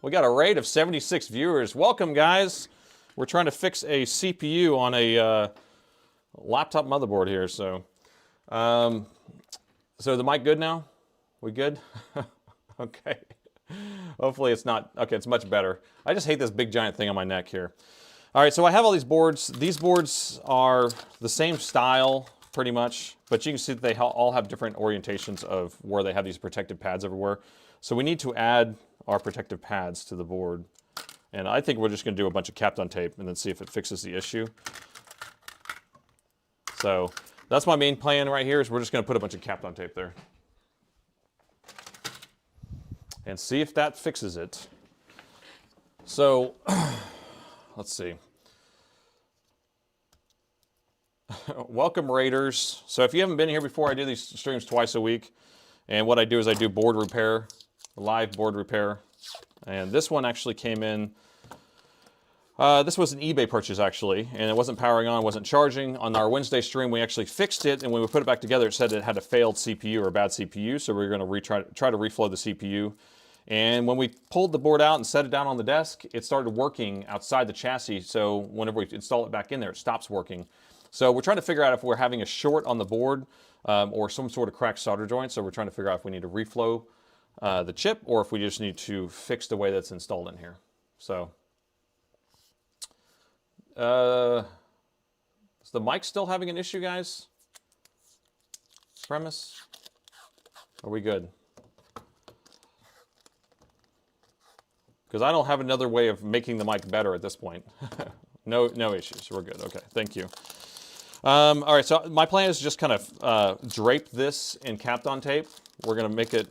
Speaker 1: We got a rate of 76 viewers. Welcome, guys. We're trying to fix a CPU on a laptop motherboard here. So the mic good now? We good? Okay. Hopefully it's not. Okay, it's much better. I just hate this big giant thing on my neck here. All right, so I have all these boards. These boards are the same style, pretty much, but you can see that they all have different orientations of where they have these protective pads everywhere. So we need to add our protective pads to the board. And I think we're just going to do a bunch of Kapton tape and then see if it fixes the issue. So that's my main plan right here, is we're just going to put a bunch of Kapton tape there. And see if that fixes it. So, let's see. Welcome, Raiders. So if you haven't been here before, I do these streams twice a week. And what I do is I do board repair, live board repair. And this one actually came in. This was an eBay purchase, actually, and it wasn't powering on, wasn't charging. On our Wednesday stream, we actually fixed it, and when we put it back together, it said it had a failed CPU or a bad CPU, so we were going to try to reflow the CPU. And when we pulled the board out and set it down on the desk, it started working outside the chassis, so whenever we install it back in there, it stops working. So we're trying to figure out if we're having a short on the board or some sort of cracked solder joint, so we're trying to figure out if we need to reflow the chip or if we just need to fix the way that's installed in here. So, is the mic still having an issue, guys? Premise? Are we good? Because I don't have another way of making the mic better at this point. No issues. We're good. Okay, thank you. All right, so my plan is just kind of drape this in Kapton tape We're gonna make it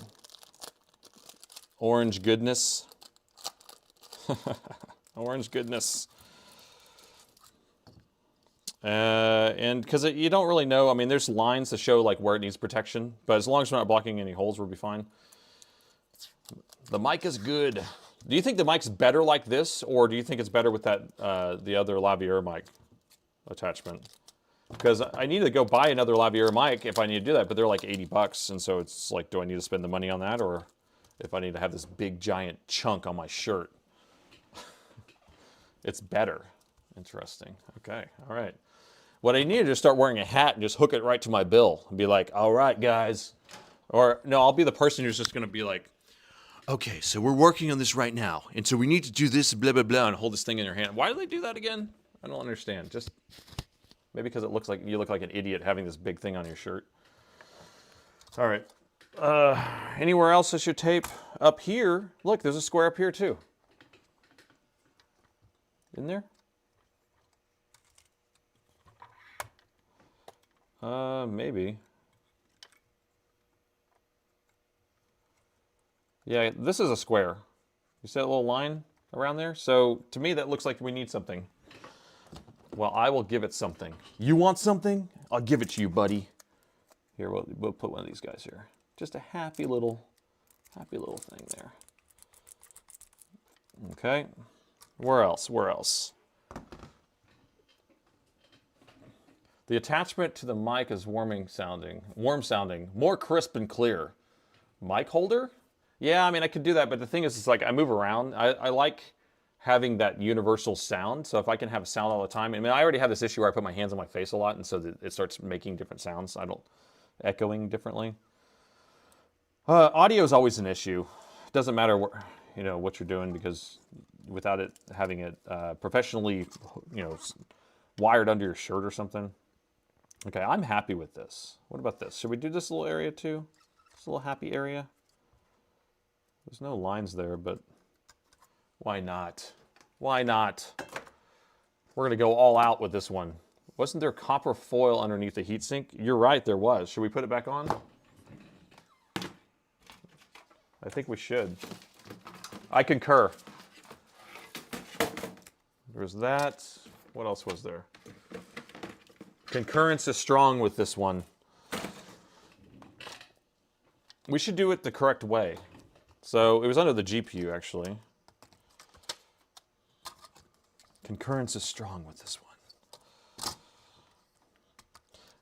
Speaker 1: orange goodness. Orange goodness. And because you don't really know, I mean, there's lines to show like where it needs protection, but as long as we're not blocking any holes, we'll be fine. The mic is good. Do you think the mic's better like this, or do you think it's better with that the other lavalier mic attachment? Because I need to go buy another lavalier mic if I need to do that, but they're like 80 bucks, and so it's like, do I need to spend the money on that, or if I need to have this big giant chunk on my shirt? It's better. Interesting. Okay, all right. What I need to do is start wearing a hat and just hook it right to my bill and be like, all right, guys. Or no, I'll be the person who's just gonna be like, okay, so we're working on this right now, and so we need to do this, blah, blah, blah, and hold this thing in your hand. Why do they do that again? I don't understand. Just maybe because it looks like you look like an idiot having this big thing on your shirt. All right. Anywhere else I should tape? Up here, look, there's a square up here too. In there? Maybe. Yeah, this is a square. You see that little line around there? So to me, that looks like we need something. Well, I will give it something. You want something? I'll give it to you, buddy. Here, we'll put one of these guys here. Just a happy little thing there. Okay. Where else? Where else? The attachment to the mic is warm sounding, more crisp and clear. Mic holder? Yeah, I mean, I could do that, but the thing is, it's like I move around. I like having that universal sound, so if I can have sound all the time. I mean, I already have this issue where I put my hands on my face a lot, and so it starts making different sounds. Echoing differently. Audio is always an issue. It doesn't matter what you're doing, because without it having it professionally, wired under your shirt or something. Okay, I'm happy with this. What about this? Should we do this little area too? This little happy area? There's no lines there, but why not? Why not? We're gonna go all out with this one. Wasn't there copper foil underneath the heatsink? You're right, there was. Should we put it back on? I think we should. I concur. There's that. What else was there? Concurrence is strong with this one. We should do it the correct way. So it was under the GPU, actually. Concurrence is strong with this one.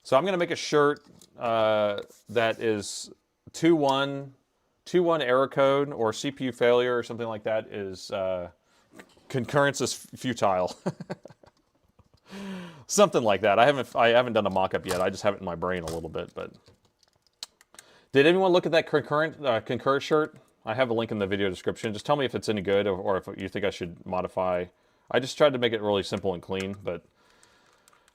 Speaker 1: So I'm going to make a shirt that is 2.1 error code, or CPU failure or something like that is concurrence is futile. Something like that. I haven't done a mock-up yet. I just have it in my brain a little bit. But did anyone look at that concur shirt? I have a link in the video description. Just tell me if it's any good, or if you think I should modify. I just tried to make it really simple and clean, but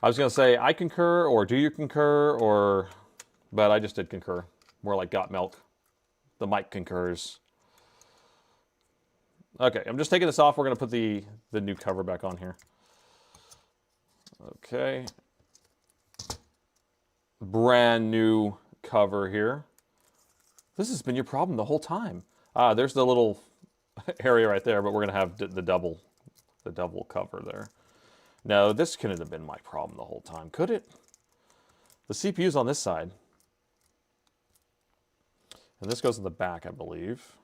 Speaker 1: I was gonna say I concur, or do you concur, but I just did concur. More like got milk. The mic concurs. Okay, I'm just taking this off. We're gonna put the new cover back on here. Okay. Brand new cover here. This has been your problem the whole time. There's the little area right there, but we're gonna have the double cover there. No, this couldn't have been my problem the whole time, could it? The CPU's on this side. And this goes in the back, I believe.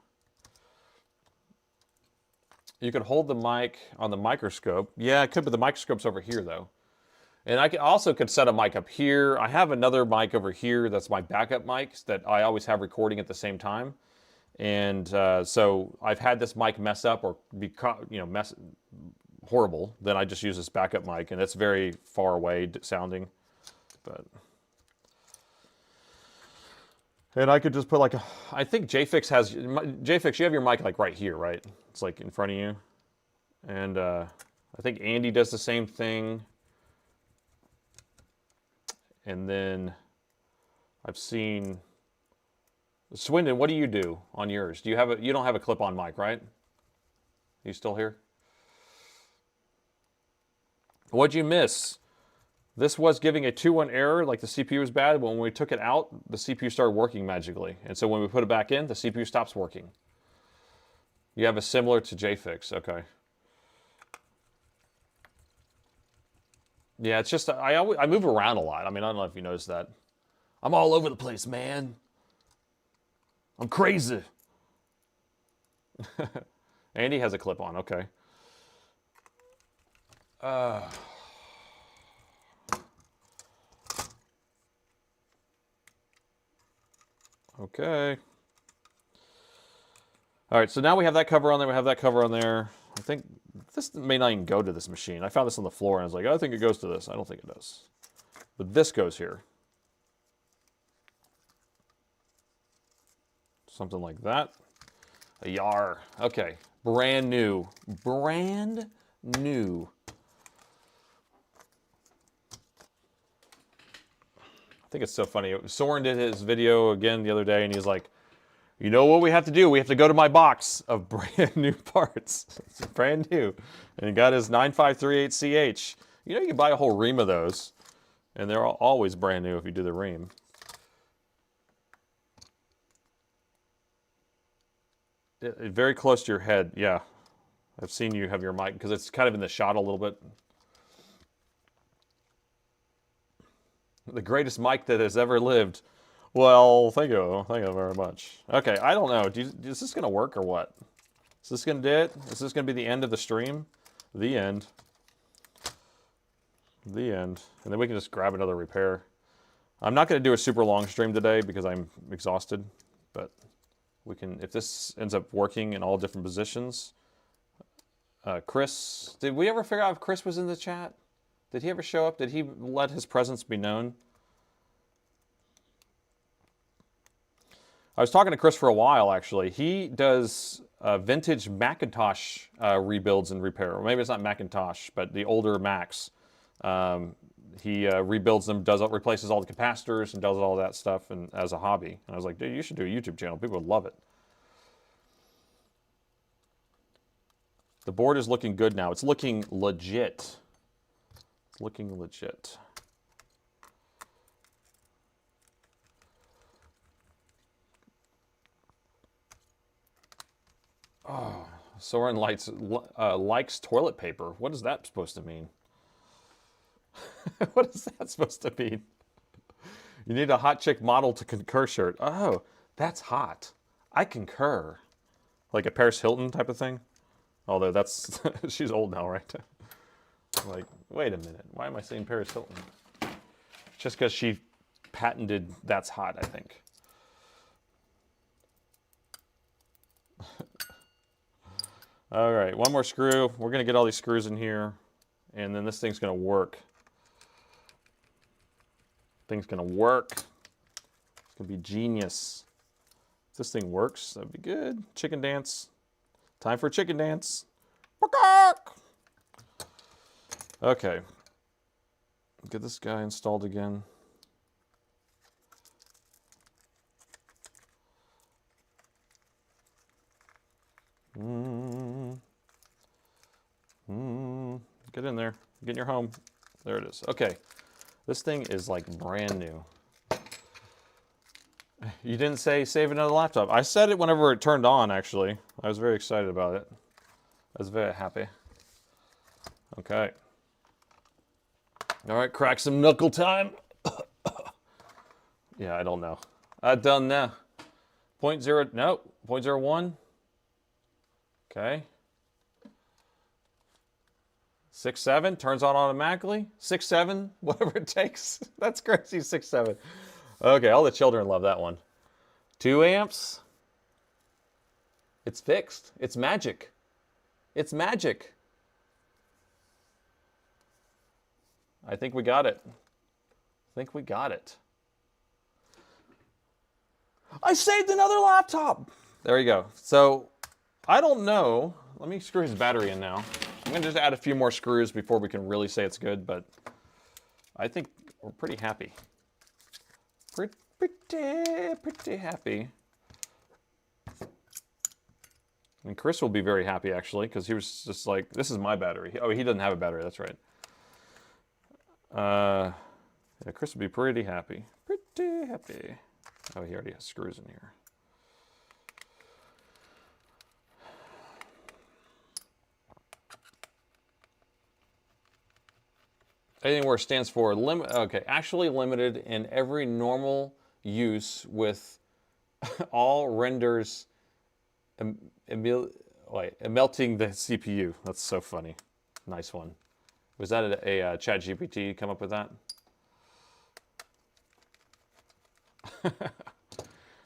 Speaker 1: You could hold the mic on the microscope. Yeah, I could, but the microscope's over here, though. And I also could set a mic up here. I have another mic over here that's my backup mic that I always have recording at the same time. And so I've had this mic mess up or be horrible. Then I just use this backup mic, and it's very far away sounding. And I could just put I think JFix, you have your mic like right here, right? It's like in front of you. And I think Andy does the same thing. And then I've seen Swindon. What do you do on yours? You don't have a clip-on mic, right? You still here? What'd you miss? This was giving a 2-1 error, like the CPU was bad, but when we took it out, the CPU started working magically. And so when we put it back in, the CPU stops working. You have a similar to JFix, okay. Yeah, it's just, I move around a lot. I mean, I don't know if you noticed that. I'm all over the place, man. I'm crazy. Andy has a clip on, okay. Okay. All right, so now we have that cover on there, we have that cover on there. I think this may not even go to this machine. I found this on the floor and I was like, I think it goes to this. I don't think it does. But this goes here. Something like that. A yar. Okay, brand new. Brand new. I think it's so funny. Soren did his video again the other day and he's like, you know what we have to do? We have to go to my box of brand new parts. It's brand new. And he got his 9538CH. You know, you can buy a whole ream of those. And they're always brand new if you do the ream. Very close to your head, yeah. I've seen you have your mic, because it's kind of in the shot a little bit. The greatest mic that has ever lived. Well, thank you very much. Okay, I don't know. Is this gonna work or what? Is this gonna do it? Is this gonna be the end of the stream? The end. The end. And then we can just grab another repair. I'm not gonna do a super long stream today because I'm exhausted, but we can, if this ends up working in all different positions. Chris, did we ever figure out if Chris was in the chat? Did he ever show up? Did he let his presence be known? I was talking to Chris for a while, actually. He does vintage Macintosh rebuilds and repair. Or maybe it's not Macintosh, but the older Macs. He rebuilds them, replaces all the capacitors, and does all that stuff and, as a hobby. And I was like, dude, you should do a YouTube channel. People would love it. The board is looking good now. It's looking legit. It's looking legit. Oh, Soren likes toilet paper. What is that supposed to mean? What is that supposed to mean? You need a hot chick model to concur shirt. Oh, that's hot. I concur. Like a Paris Hilton type of thing? Although that's, she's old now, right? Like, wait a minute. Why am I saying Paris Hilton? Just because she patented that's hot, I think. All right, one more screw. We're going to get all these screws in here, and then this thing's going to work. Thing's going to work. It's going to be genius. If this thing works, that'd be good. Chicken dance. Time for a chicken dance. Okay. Get this guy installed again. Get in there. Get in your home. There it is. Okay. This thing is like brand new. You didn't say save another laptop. I said it whenever it turned on, actually. I was very excited about it. I was very happy. Okay. All right, crack some knuckle time. Yeah, I don't know. I don't know. 0.0, no, 0.01. Okay. 6.7 turns on automatically. 6.7, whatever it takes. That's crazy, 6.7. Okay, all the children love that one. 2 amps. It's fixed. It's magic. It's magic. I think we got it. I think we got it. I saved another laptop. There you go. So, I don't know. Let me screw his battery in now. I'm going to just add a few more screws before we can really say it's good, but I think we're pretty happy. Pretty happy. And Chris will be very happy, actually, because he was just like, this is my battery. Oh, he doesn't have a battery, that's right. Yeah, Chris would be pretty happy. Pretty happy. Oh, he already has screws in here. Alienware stands for actually limited in every normal use with all renders melting the CPU. That's so funny. Nice one. Was that a Chat GPT come up with that?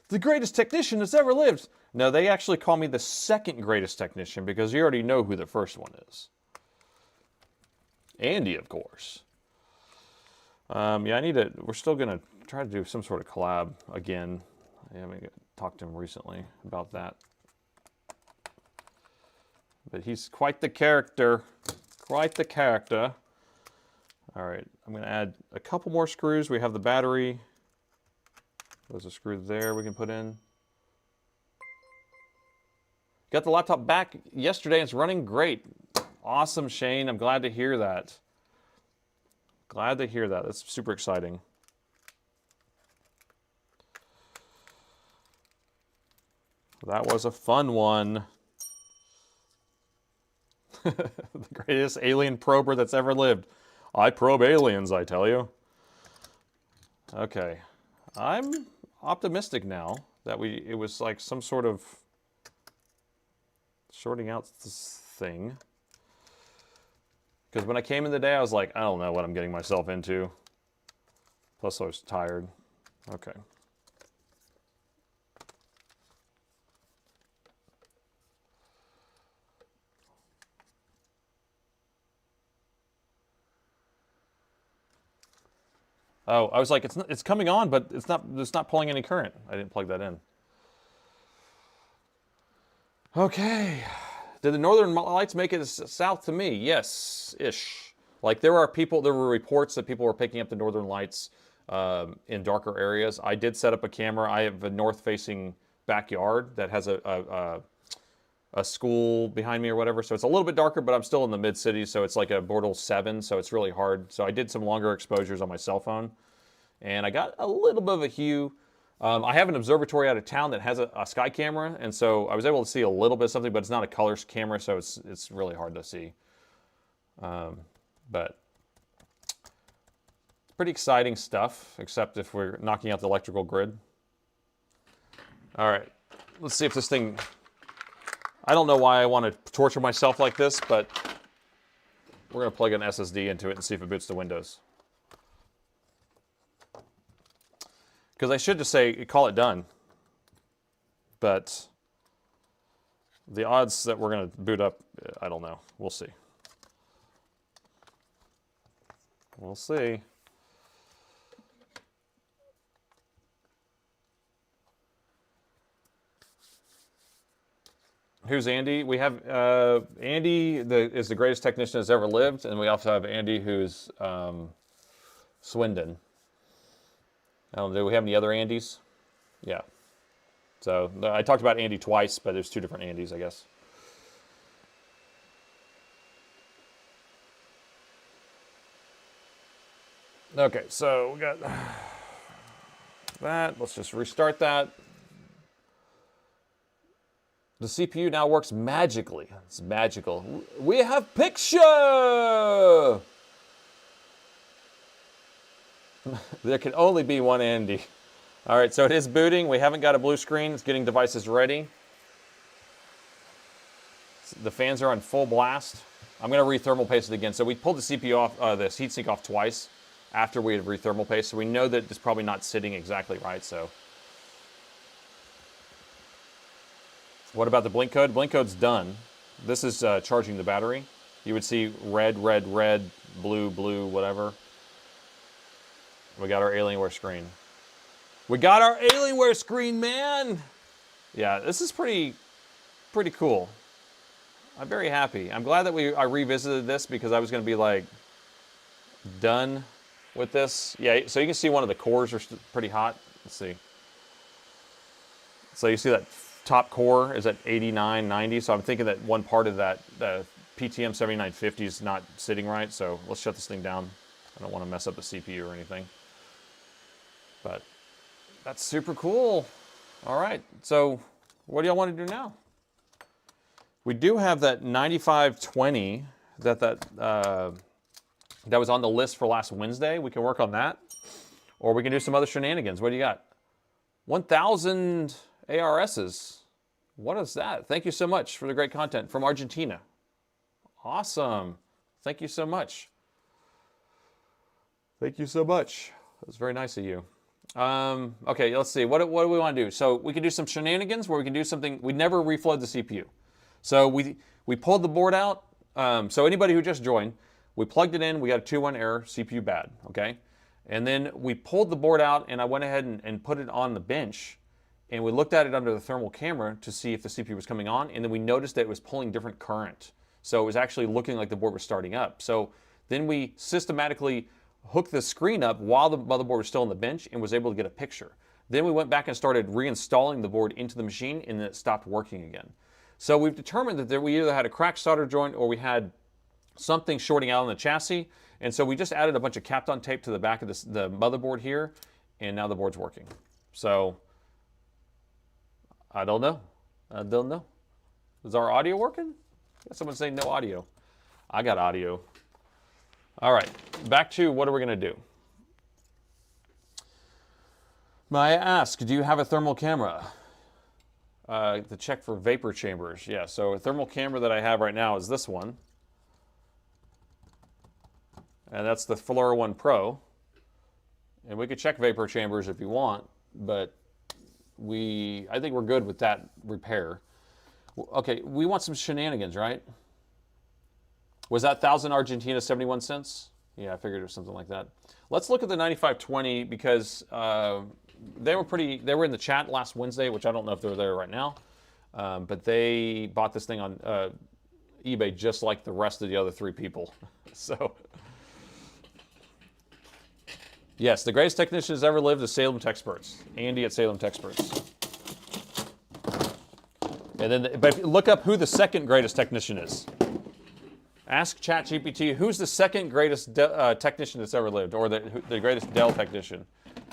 Speaker 1: The greatest technician that's ever lived. No, they actually call me the second greatest technician because you already know who the first one is. Andy, of course. Yeah, we're still going to try to do some sort of collab again. I haven't talked to him recently about that. But he's quite the character. Quite the character. All right, I'm going to add a couple more screws. We have the battery. There's a screw there we can put in. Got the laptop back yesterday. It's running great. Awesome, Shane. I'm glad to hear that. Glad to hear that. That's super exciting. That was a fun one. The greatest alien prober that's ever lived. I probe aliens, I tell you. Okay. I'm optimistic now that it was like some sort of sorting out this thing. Because when I came in the day, I was like, I don't know what I'm getting myself into. Plus, I was tired. Okay. Oh, I was like, it's coming on, but it's not pulling any current. I didn't plug that in. Okay. Did the northern lights make it south to me? Yes-ish. Like there were reports that people were picking up the northern lights in darker areas. I did set up a camera. I have a north-facing backyard that has a school behind me or whatever. So it's a little bit darker, but I'm still in the mid-city, so it's like a Bortle 7, so it's really hard. So I did some longer exposures on my cell phone, and I got a little bit of a hue. I have an observatory out of town that has a sky camera, and so I was able to see a little bit of something, but it's not a color camera, so it's really hard to see. But it's pretty exciting stuff, except if we're knocking out the electrical grid. All right, let's see if this thing... I don't know why I want to torture myself like this, but we're going to plug an SSD into it and see if it boots to Windows. Because I should just say, call it done. But the odds that we're going to boot up, I don't know. We'll see. We'll see. Who's Andy? We have Andy is the greatest technician that's ever lived, and we also have Andy who's Swindon. I don't know, do we have any other Andys? Yeah. So I talked about Andy twice, but there's two different Andys, I guess. Okay, so we got that. Let's just restart that. The CPU now works magically. It's magical. We have picture! There can only be one Andy. All right, so it is booting. We haven't got a blue screen. It's getting devices ready. The fans are on full blast. I'm going to rethermal paste it again. So we pulled the CPU off, the heatsink off twice after we had rethermal paste. So we know that it's probably not sitting exactly right. So what about the blink code? Blink code's done. This is charging the battery. You would see red, red, red, blue, blue, whatever. We got our Alienware screen. We got our Alienware screen, man! Yeah, this is pretty cool. I'm very happy. I'm glad that I revisited this because I was going to be like done with this. Yeah, so you can see one of the cores are pretty hot. Let's see. So you see that top core is at 89, 90. So I'm thinking that one part of that, the PTM 7950 is not sitting right. So let's shut this thing down. I don't want to mess up the CPU or anything. But that's super cool. All right, so what do y'all want to do now? We do have that 9520 that was on the list for last Wednesday. We can work on that. Or we can do some other shenanigans. What do you got? 1,000 ARSs. What is that? Thank you so much for the great content from Argentina. Awesome. Thank you so much. Thank you so much. That was very nice of you. Okay, let's see. What do we want to do? So we can do some shenanigans where we can do something. We never reflowed the CPU. So we pulled the board out. So anybody who just joined, we plugged it in. We got a 2-1 error, CPU bad, okay? And then we pulled the board out, and I went ahead and put it on the bench, and we looked at it under the thermal camera to see if the CPU was coming on, and then we noticed that it was pulling different current. So it was actually looking like the board was starting up. So then we systematically hooked the screen up while the motherboard was still on the bench and was able to get a picture. Then we went back and started reinstalling the board into the machine, and then it stopped working again. So we've determined that we either had a cracked solder joint or we had something shorting out on the chassis. And so we just added a bunch of Kapton tape to the back of the motherboard here, and now the board's working. So I don't know. I don't know. Is our audio working? Someone's saying no audio. I got audio. All right, back to what are we going to do? May I ask, do you have a thermal camera? To check for vapor chambers. Yeah, so a thermal camera that I have right now is this one. And that's the Flora 1 Pro. And we could check vapor chambers if you want, but I think we're good with that repair. Okay, we want some shenanigans, right? Was that 1,000 Argentina 71 cents? Yeah, I figured it was something like that. Let's look at the 9520 because they were in the chat last Wednesday, which I don't know if they're there right now. But they bought this thing on eBay just like the rest of the other 3 people. So yes, the greatest technicians ever lived is Salem Techsperts. Andy at Salem Techsperts. And then, but look up who the second greatest technician is. Ask ChatGPT who's the second greatest technician that's ever lived, or the greatest Dell technician.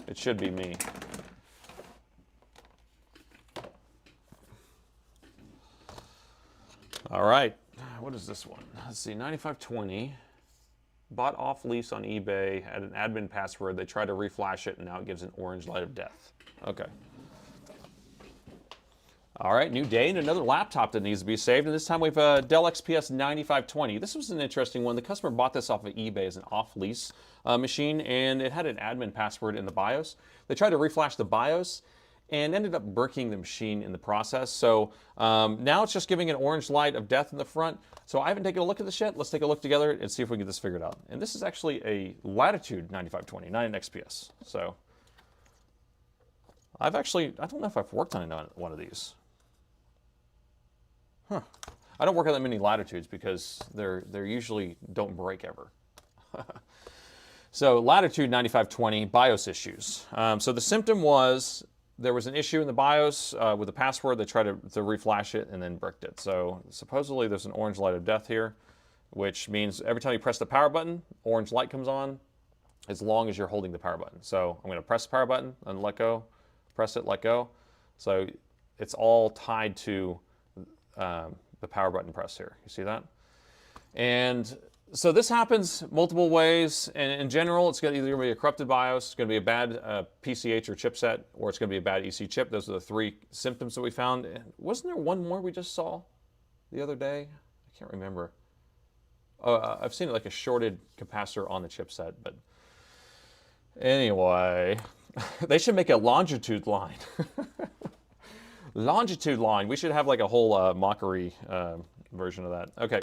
Speaker 1: It should be me. All right, what is this one? Let's see, 9520. Bought off lease on eBay, had an admin password. They tried to reflash it, and now it gives an orange light of death. Okay. All right, new day and another laptop that needs to be saved. And this time we have a Dell XPS 9520. This was an interesting one. The customer bought this off of eBay as an off-lease machine, and it had an admin password in the BIOS. They tried to reflash the BIOS and ended up bricking the machine in the process. So now it's just giving an orange light of death in the front. So I haven't taken a look at this yet. Let's take a look together and see if we can get this figured out. And this is actually a Latitude 9520, not an XPS. So I don't know if I've worked on one of these. Huh. I don't work on that many Latitudes because they're usually don't break ever. So Latitude 9520, BIOS issues. So the symptom was there was an issue in the BIOS with the password. They tried to reflash it and then bricked it. So supposedly there's an orange light of death here, which means every time you press the power button, orange light comes on as long as you're holding the power button. So I'm going to press the power button and let go, press it, let go. So it's all tied to the power button press here. You see that? And so this happens multiple ways, and in general, it's either going to be a corrupted BIOS, it's going to be a bad PCH or chipset, or it's going to be a bad EC chip. Those are the 3 symptoms that we found. And wasn't there one more we just saw the other day? I can't remember. I've seen it like a shorted capacitor on the chipset, but anyway, they should make a longitude line. Longitude line. We should have like a whole mockery version of that. Okay,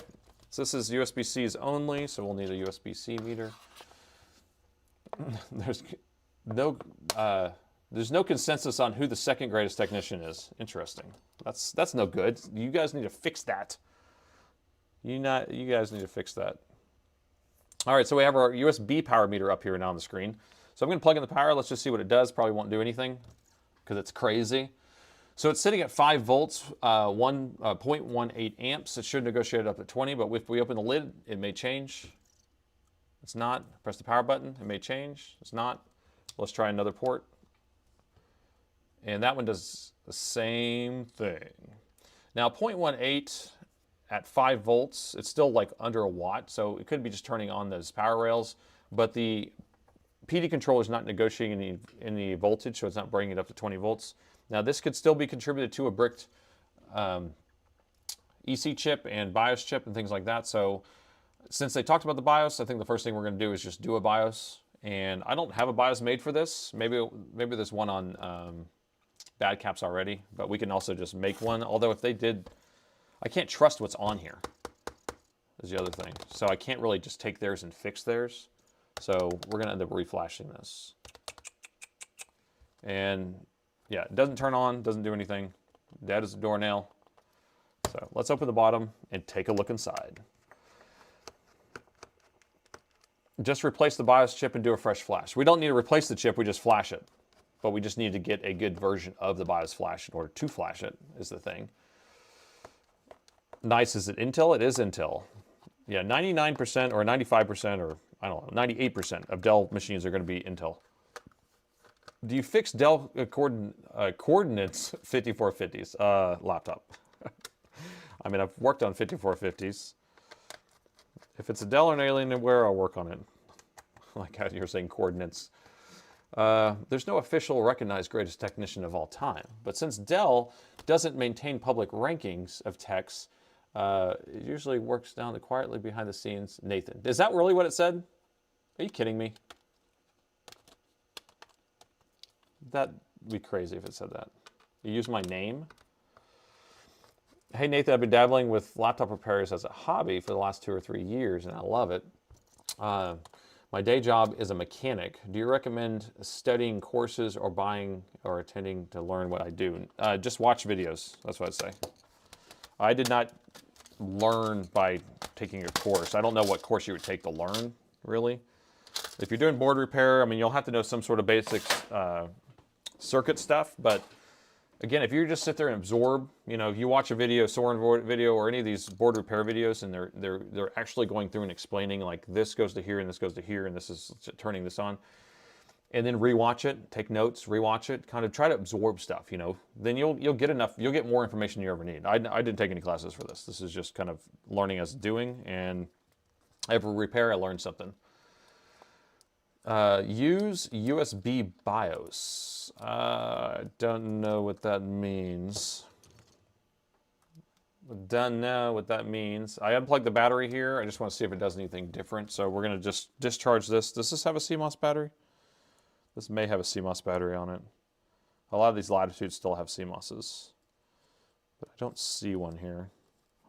Speaker 1: so this is USB-Cs only, so we'll need a USB-C meter. There's no consensus on who the second greatest technician is. Interesting. That's no good. You guys need to fix that. You guys need to fix that. All right, so we have our USB power meter up here now on the screen. So I'm going to plug in the power. Let's just see what it does. Probably won't do anything because it's crazy. So it's sitting at 5 volts, 1.18 amps. It should negotiate up to 20, but if we open the lid, it may change. It's not. Press the power button. It may change. It's not. Let's try another port. And that one does the same thing. Now 0.18 at 5 volts, it's still like under a watt, so it could be just turning on those power rails, but the PD controller is not negotiating any voltage, so it's not bringing it up to 20 volts. Now this could still be contributed to a bricked EC chip and BIOS chip and things like that. So since they talked about the BIOS, I think the first thing we're going to do is just do a BIOS. And I don't have a BIOS made for this. Maybe there's one on bad caps already, but we can also just make one. Although if they did, I can't trust what's on here, is the other thing. So I can't really just take theirs and fix theirs. So we're going to end up reflashing this. And yeah, it doesn't turn on, doesn't do anything. Dead as a doornail. So let's open the bottom and take a look inside. Just replace the BIOS chip and do a fresh flash. We don't need to replace the chip, we just flash it. But we just need to get a good version of the BIOS flash in order to flash it, is the thing. Nice, is it Intel? It is Intel. Yeah, 99% or 95% or I don't know, 98% of Dell machines are going to be Intel. Do you fix Dell coordinates 5450s? Laptop. I mean, I've worked on 5450s. If it's a Dell or an Alienware, I'll work on it. Like how you're saying coordinates. There's no official recognized greatest technician of all time. But since Dell doesn't maintain public rankings of techs, it usually works down quietly behind the scenes. Nathan. Is that really what it said? Are you kidding me? That'd be crazy if it said that. You use my name? Hey Nathan, I've been dabbling with laptop repairs as a hobby for the last 2 or 3 years, and I love it. My day job is a mechanic. Do you recommend studying courses or buying or attending to learn what I do? Just watch videos, that's what I'd say. I did not learn by taking a course. I don't know what course you would take to learn, really. If you're doing board repair, I mean, you'll have to know some sort of basic circuit stuff, but again, if you just sit there and absorb, you know, if you watch a video, Soren video, or any of these board repair videos, and they're actually going through and explaining like this goes to here and this goes to here and this is turning this on, and then rewatch it, take notes, rewatch it, kind of try to absorb stuff, you know, then you'll get enough, you'll get more information you ever need. I didn't take any classes for this. This is just kind of learning as doing, and every repair I learned something. Use USB BIOS. I don't know what that means. Don't know what that means. I unplugged the battery here. I just want to see if it does anything different. So we're going to just discharge this. Does this have a CMOS battery? This may have a CMOS battery on it. A lot of these Latitudes still have CMOSs. But I don't see one here.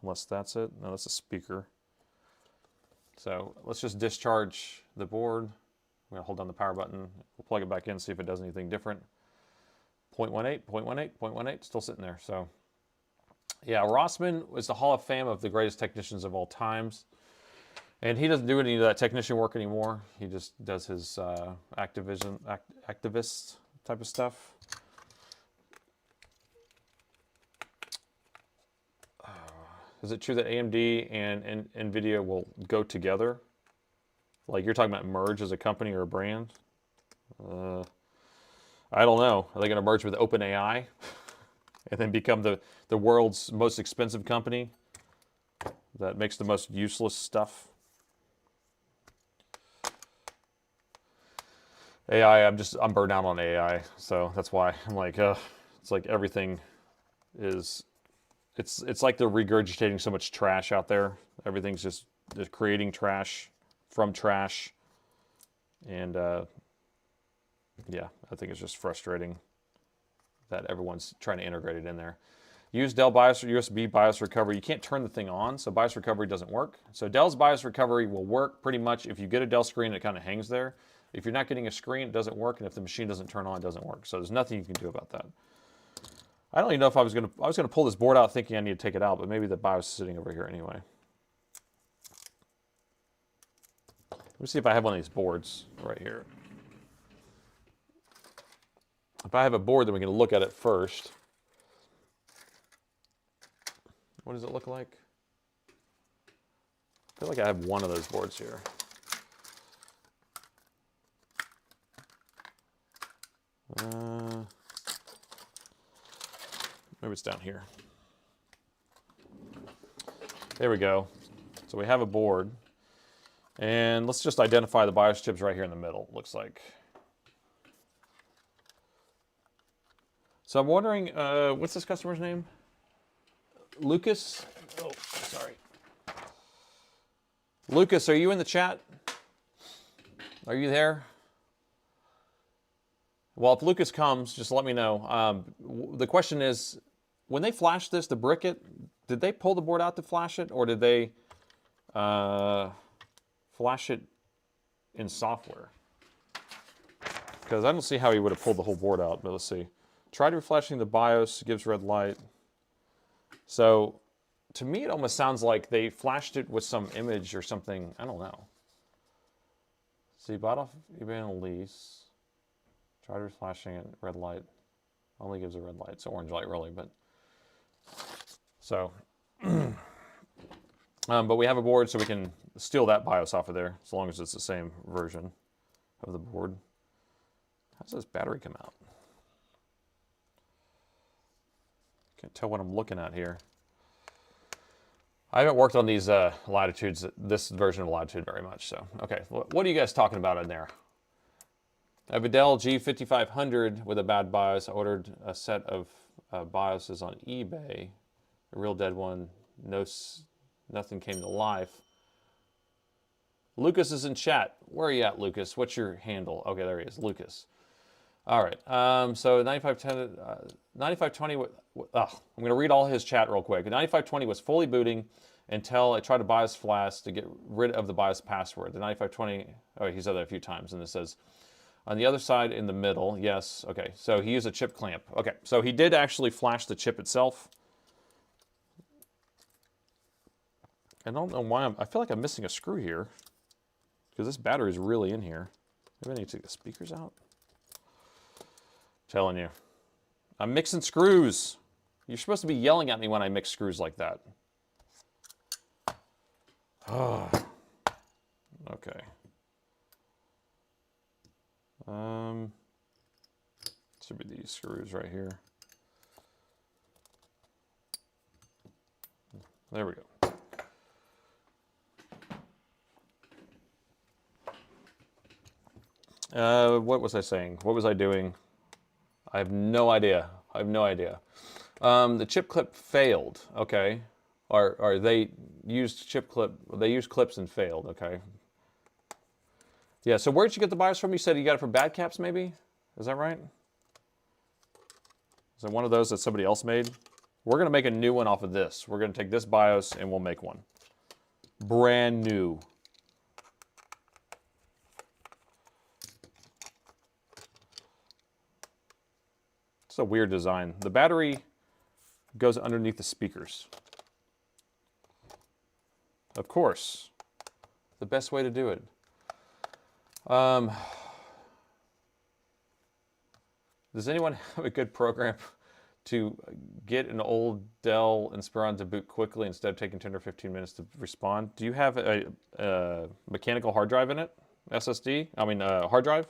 Speaker 1: Unless that's it. No, that's a speaker. So let's just discharge the board. I'm going to hold down the power button. We'll plug it back in, see if it does anything different. 0.18, 0.18, 0.18, still sitting there. So, yeah, Rossman was the Hall of Fame of the greatest technicians of all times. And he doesn't do any of that technician work anymore. He just does his activist type of stuff. Is it true that AMD and NVIDIA will go together? Like you're talking about merge as a company or a brand? I don't know. Are they going to merge with OpenAI and then become the world's most expensive company that makes the most useless stuff? AI, I'm burned out on AI, so that's why I'm like, it's like everything is, it's like they're regurgitating so much trash out there. Everything's just, they're creating trash from trash, and yeah, I think it's just frustrating that everyone's trying to integrate it in there. Use Dell BIOS or USB BIOS recovery. You can't turn the thing on, so BIOS recovery doesn't work. So Dell's BIOS recovery will work pretty much if you get a Dell screen, it kind of hangs there. If you're not getting a screen, it doesn't work, and if the machine doesn't turn on, it doesn't work. So there's nothing you can do about that. I don't even know if I was gonna pull this board out thinking I need to take it out, but maybe the BIOS is sitting over here anyway. Let me see if I have one of these boards right here. If I have a board, then we can look at it first. What does it look like? I feel like I have one of those boards here. Maybe it's down here. There we go. So we have a board. And let's just identify the BIOS chips right here in the middle, looks like. So I'm wondering, what's this customer's name? Lucas? Oh, sorry. Lucas, are you in the chat? Are you there? Well, if Lucas comes, just let me know. The question is, when they flashed this to brick it, did they pull the board out to flash it, or did they flash it in software? Because I don't see how he would have pulled the whole board out, but let's see. Tried reflashing the BIOS, gives red light. So, to me it almost sounds like they flashed it with some image or something, I don't know. See, bought off eBay on a lease. Tried reflashing it, red light. Only gives a red light, so orange light really, but. So, but we have a board so we can steal that BIOS off of there, as long as it's the same version of the board. How does this battery come out? Can't tell what I'm looking at here. I haven't worked on these Latitudes, this version of Latitude very much, so. Okay, what are you guys talking about in there? I have a Dell G5500 with a bad BIOS. I ordered a set of BIOSes on eBay, a real dead one. Nothing came to life. Lucas is in chat. Where are you at, Lucas? What's your handle? Okay, there he is, Lucas. All right, so 9520, I'm going to read all his chat real quick. 9520 was fully booting until I tried to BIOS flash to get rid of the BIOS password. The 9520, oh, he said that a few times, and it says, on the other side in the middle, yes, okay, so he used a chip clamp. Okay, so he did actually flash the chip itself. I don't know why I feel like I'm missing a screw here, because this battery is really in here. Maybe I need to take the speakers out. Telling you. I'm mixing screws. You're supposed to be yelling at me when I mix screws like that. Oh. Okay. Should be these screws right here. There we go. What was I saying? What was I doing? I have no idea. I have no idea. The chip clip failed. Okay, or they used chip clip. They used clips and failed. Okay. Yeah. So where'd you get the BIOS from? You said you got it from Bad Caps, maybe? Is that right? Is it one of those that somebody else made? We're gonna make a new one off of this. We're gonna take this BIOS and we'll make one. Brand new. It's a weird design. The battery goes underneath the speakers. Of course. The best way to do it. Does anyone have a good program to get an old Dell Inspiron to boot quickly instead of taking 10 or 15 minutes to respond? Do you have a mechanical hard drive in it? SSD? I mean, hard drive?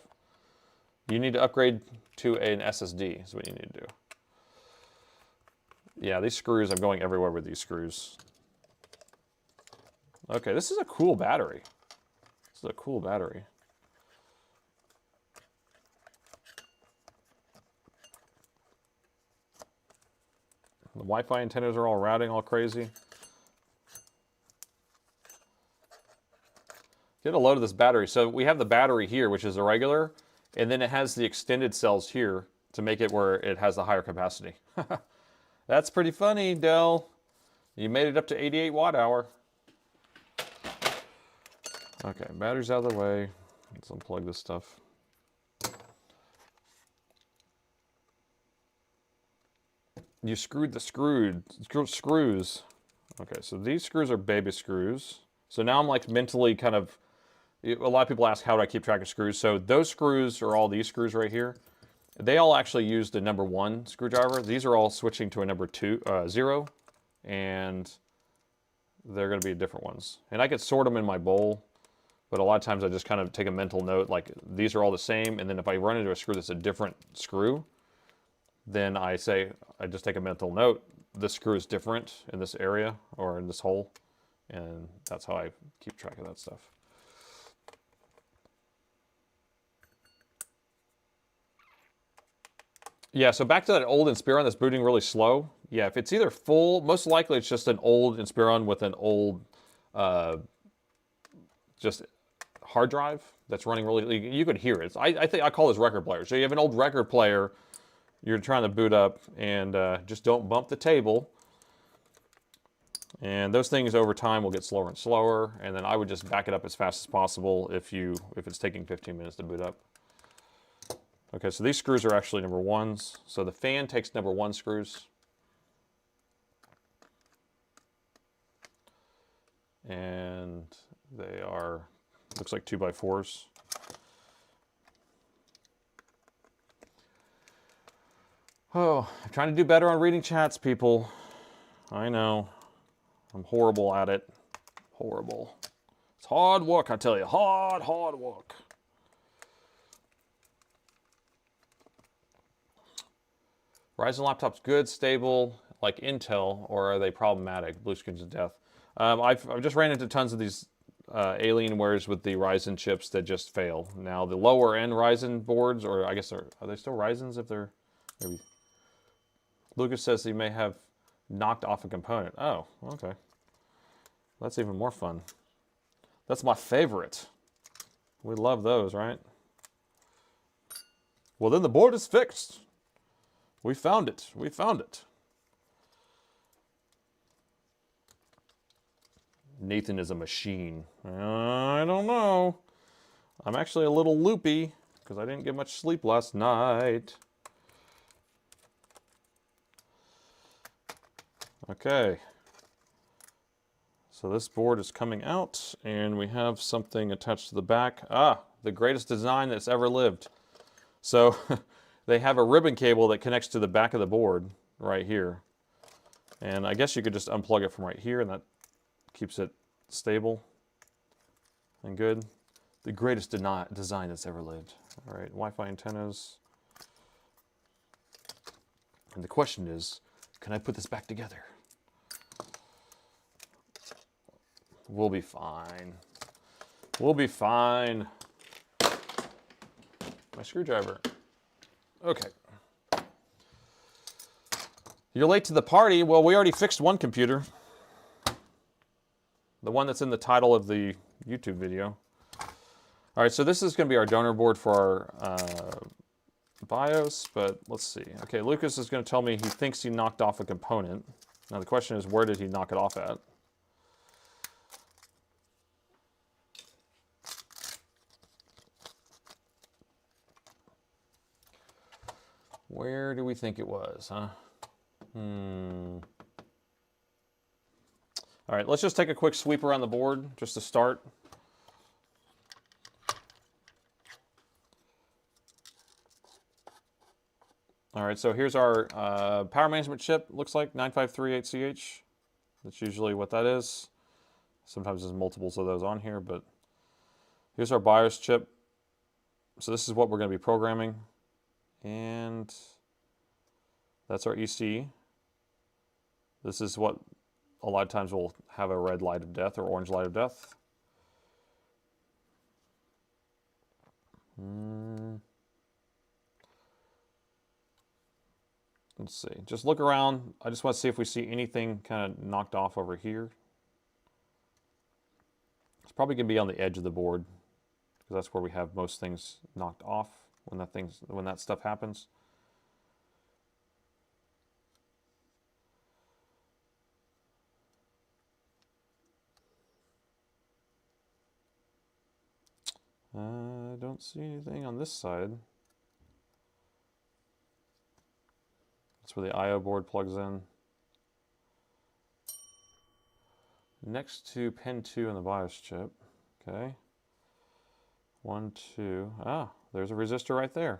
Speaker 1: You need to upgrade to an SSD is what you need to do. Yeah, these screws, I'm going everywhere with these screws. Okay, this is a cool battery. This is a cool battery. The Wi-Fi antennas are all routing all crazy. Get a load of this battery. So we have the battery here, which is a regular, and then it has the extended cells here to make it where it has the higher capacity. That's pretty funny, Dell. You made it up to 88 watt hour. Okay, battery's out of the way. Let's unplug this stuff. You screwed the screws. Okay, so these screws are baby screws. So now I'm like mentally kind of, a lot of people ask how do I keep track of screws. So those screws are all these screws right here. They all actually use the number 1 screwdriver. These are all switching to a number 0, and they're gonna be different ones. And I could sort them in my bowl,
Speaker 2: But a lot of times I just kind of take a mental note, like these are all the same, and then if I run into a screw that's a different screw, then I just take a mental note, this screw is different in this area or in this hole, and that's how I keep track of that stuff. Yeah, so back to that old Inspiron that's booting really slow. Yeah, if it's either full, most likely it's just an old Inspiron with an old just hard drive that's running really, you could hear it. I think I call this record player. So you have an old record player you're trying to boot up, and just don't bump the table. And those things over time will get slower and slower, and then I would just back it up as fast as possible if it's taking 15 minutes to boot up. Okay, so these screws are actually number ones. So the fan takes number one screws. And they are, looks like 2x4s. Oh, I'm trying to do better on reading chats, people. I know. I'm horrible at it. Horrible. It's hard work, I tell you. Hard work. Ryzen laptops good, stable, like Intel, or are they problematic? Blue screens of death. I've just ran into tons of these Alienwares with the Ryzen chips that just fail. Now the lower end Ryzen boards, or I guess are they still Ryzens if they're maybe? Lucas says he may have knocked off a component. Oh, okay. That's even more fun. That's my favorite. We love those, right? Well, then the board is fixed. We found it. We found it. Nathan is a machine. I don't know. I'm actually a little loopy because I didn't get much sleep last night. Okay. So this board is coming out, and we have something attached to the back. Ah, the greatest design that's ever lived. So they have a ribbon cable that connects to the back of the board right here. And I guess you could just unplug it from right here, and that keeps it stable and good. The greatest design that's ever lived. All right, Wi-Fi antennas. And the question is, can I put this back together? We'll be fine. We'll be fine. My screwdriver. Okay. You're late to the party. Well, we already fixed one computer. The one that's in the title of the YouTube video. All right, so this is going to be our donor board for our BIOS, but let's see. Okay, Lucas is going to tell me he thinks he knocked off a component. Now the question is, where did he knock it off at? Where do we think it was, huh? All right, let's just take a quick sweep around the board just to start. All right, so here's our power management chip. Looks like 9538CH. That's usually what that is. Sometimes there's multiples of those on here, but here's our BIOS chip. So this is what we're going to be programming. And that's our EC. This is what a lot of times will have a red light of death or orange light of death. Let's see. Just look around. I just want to see if we see anything kind of knocked off over here. It's probably going to be on the edge of the board because that's where we have most things knocked off when that stuff happens. I don't see anything on this side. That's where the I/O board plugs in. Next to pin 2 on the BIOS chip. Okay. 1, 2. Ah, there's a resistor right there.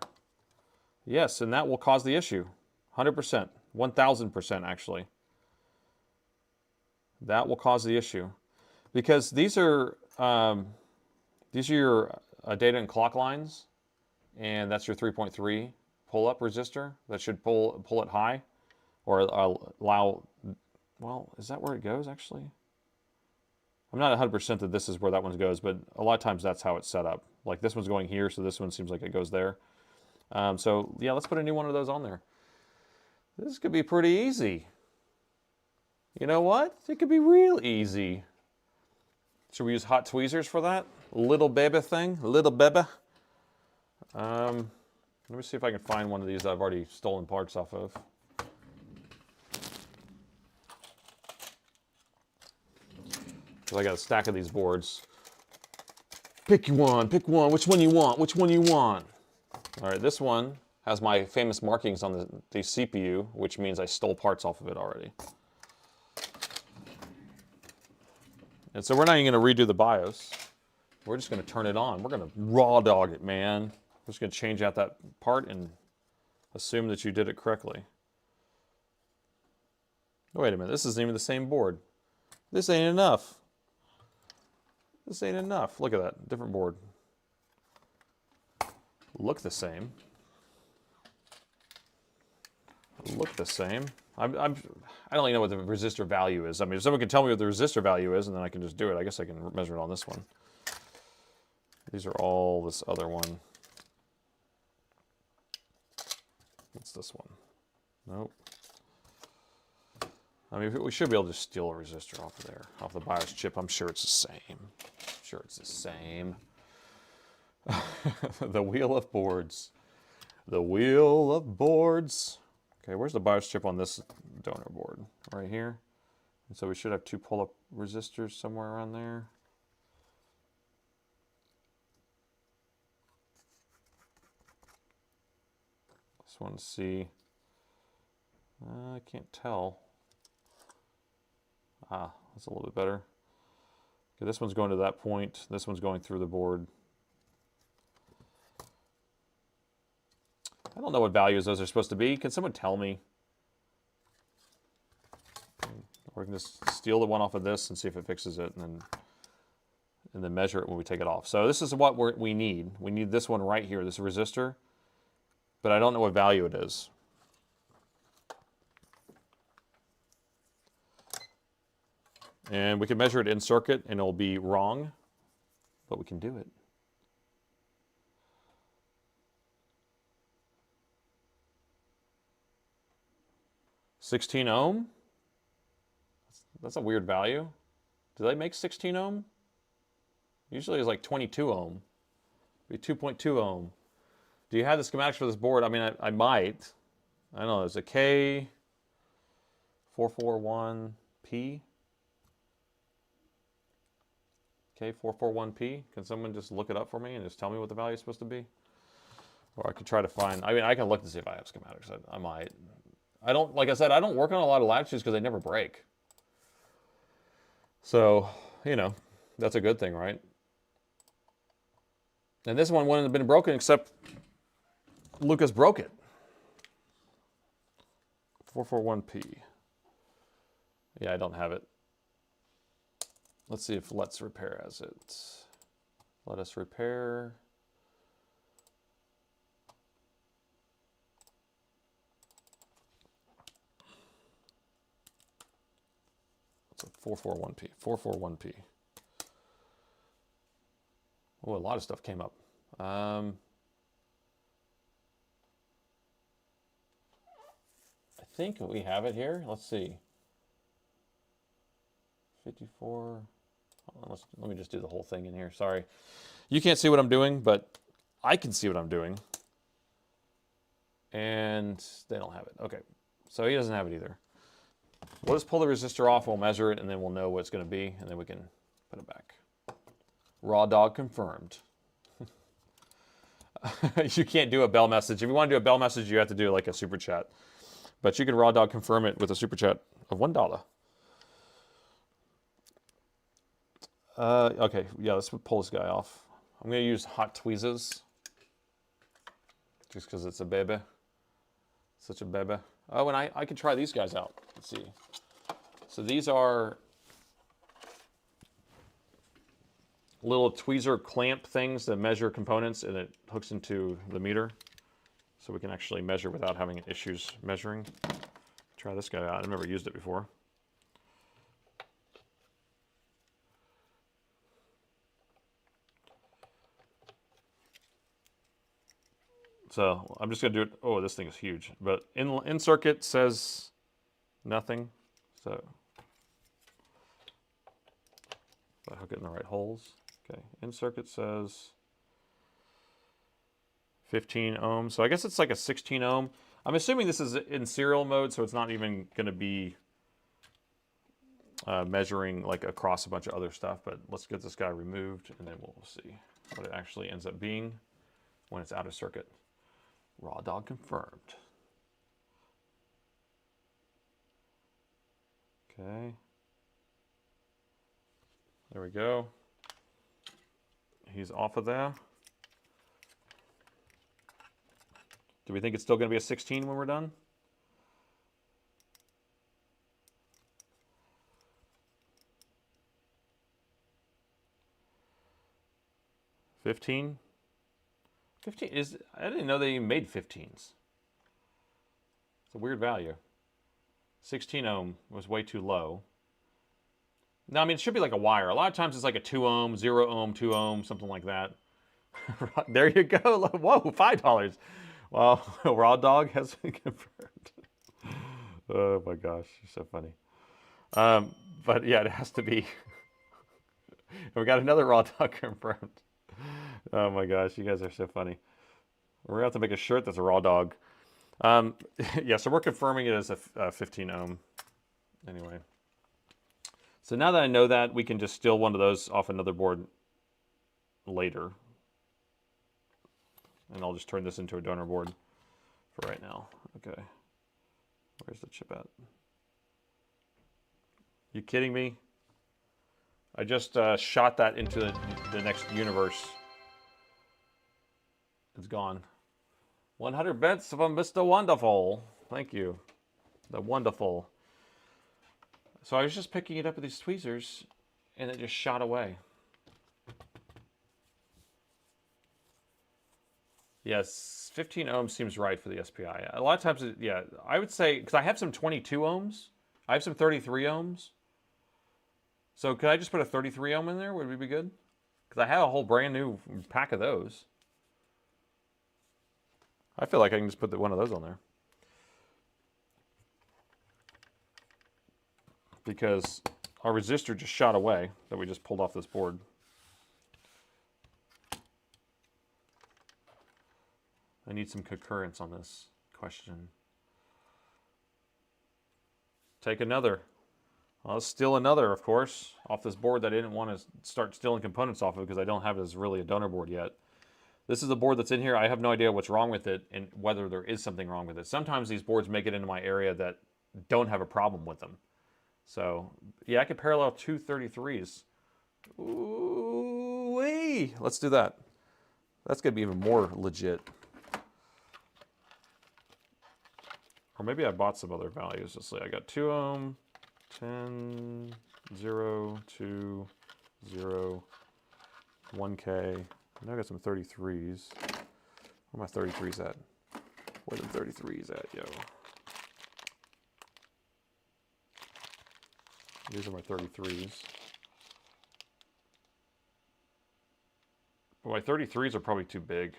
Speaker 2: Yes, and that will cause the issue. 100%. 1000% actually. That will cause the issue. Because these are These are your data and clock lines, and that's your 3.3 pull-up resistor. That should pull it high, or allow, well, is that where it goes actually? I'm not 100% that this is where that one goes, but a lot of times that's how it's set up. Like this one's going here, so this one seems like it goes there. So yeah, let's put a new one of those on there. This could be pretty easy. You know what? It could be real easy. Should we use hot tweezers for that? Little baby thing? Little baby? Let me see if I can find one of these that I've already stolen parts off of. Because I got a stack of these boards. Pick one, which one you want, which one you want. All right, this one has my famous markings on the CPU, which means I stole parts off of it already. And so we're not even gonna redo the BIOS. We're just gonna turn it on. We're gonna raw dog it, man. We're just gonna change out that part and assume that you did it correctly. Oh, wait a minute, this isn't even the same board. This ain't enough. This ain't enough. Look at that, different board. Look the same. Look the same. I don't even know what the resistor value is. I mean, if someone can tell me what the resistor value is, and then I can just do it. I guess I can measure it on this one. These are all this other one. What's this one? Nope. I mean, we should be able to steal a resistor off of there, off the BIOS chip. I'm sure it's the same. I'm sure it's the same. The wheel of boards. The wheel of boards. Okay, where's the BIOS chip on this donor board? Right here. And so we should have two pull-up resistors somewhere around there. Just want to see. I can't tell. Ah, that's a little bit better. Okay, this one's going to that point. This one's going through the board. I don't know what values those are supposed to be. Can someone tell me? Or we can just steal the one off of this and see if it fixes it, and then measure it when we take it off. So this is what we need. We need this one right here, this resistor, but I don't know what value it is. And we can measure it in circuit and it'll be wrong, but we can do it. $16 ohm? That's a weird value. Do they make 16 ohm? Usually it's like 22 ohm. It'd be 2.2 ohm. Do you have the schematics for this board? I mean, I might. I don't know, there's a K441P. K441P. Can someone just look it up for me and just tell me what the value is supposed to be? Or I could try to find, I mean, I can look to see if I have schematics. I might. I don't, like I said, I don't work on a lot of Latitudes because they never break. So, you know, that's a good thing, right? And this one wouldn't have been broken except Lucas broke it. 441P. Yeah, I don't have it. Let's see if Let's Repair has it. Let us repair. It's a 441P. 441P. Oh, a lot of stuff came up. I think we have it here. Let's see. 54. Hold on, let me just do the whole thing in here. Sorry. You can't see what I'm doing, but I can see what I'm doing. And they don't have it. Okay. So he doesn't have it either. We'll just pull the resistor off, we'll measure it, and then we'll know what it's going to be, and then we can put it back. Raw dog confirmed. You can't do a bell message. If you want to do a bell message, you have to do like a super chat. But you can raw dog confirm it with a super chat of $1. Okay, yeah, let's pull this guy off. I'm going to use hot tweezers. Just because it's a baby. Such a baby. Oh, and I can try these guys out. Let's see. So these are little tweezer clamp things that measure components, and it hooks into the meter. So we can actually measure without having issues measuring. Try this guy out. I've never used it before. So I'm just going to do it. Oh, this thing is huge. But in circuit says nothing. So if I hook it in the right holes. Okay, in circuit says 15 ohms. So I guess it's like a 16 ohm. I'm assuming this is in serial mode, so it's not even going to be measuring like across a bunch of other stuff. But let's get this guy removed, and then we'll see what it actually ends up being when it's out of circuit. Raw dog confirmed. Okay. There we go. He's off of there. Do we think it's still going to be a 16 when we're done? $15? 15 is, I didn't know they even made 15s. It's a weird value. 16 ohm was way too low. No, I mean, it should be like a wire. A lot of times it's like a 2 ohm, 0 ohm, 2 ohm, something like that. There you go. Whoa, $5. Well, Raw Dog has been confirmed. Oh my gosh, you're so funny. But yeah, it has to be. We got another Raw Dog confirmed. Oh my gosh, you guys are so funny. We're gonna have to make a shirt that's a Raw Dog. Yeah, so we're confirming it as a 15 ohm. Anyway. So now that I know that, we can just steal one of those off another board later. And I'll just turn this into a donor board for right now. Okay. Where's the chip at? You kidding me? I just shot that into the next universe. It's gone. 100 bits from Mr. Wonderful. Thank you. The Wonderful. So I was just picking it up with these tweezers, and it just shot away. Yes, 15 ohms seems right for the SPI. A lot of times, yeah, I would say, because I have some 22 ohms. I have some 33 ohms. So could I just put a 33 ohm in there? Would it be good? Because I have a whole brand new pack of those. I feel like I can just put one of those on there. Because our resistor just shot away that we just pulled off this board. I need some concurrence on this question. Take another. Well, let's steal another, of course, off this board that I didn't want to start stealing components off of because I don't have it as really a donor board yet. This is a board that's in here. I have no idea what's wrong with it and whether there is something wrong with it. Sometimes these boards make it into my area that don't have a problem with them. So, yeah, I could parallel two 33s. Ooh-wee. Let's do that. That's going to be even more legit. Or maybe I bought some other values. Let's see. I got 2 ohm, 10, 0, 2, 0, 1K. Now I got some 33s. Where are my 33s at? Where are the 33s at, yo? These are my 33s. But my 33s are probably too big.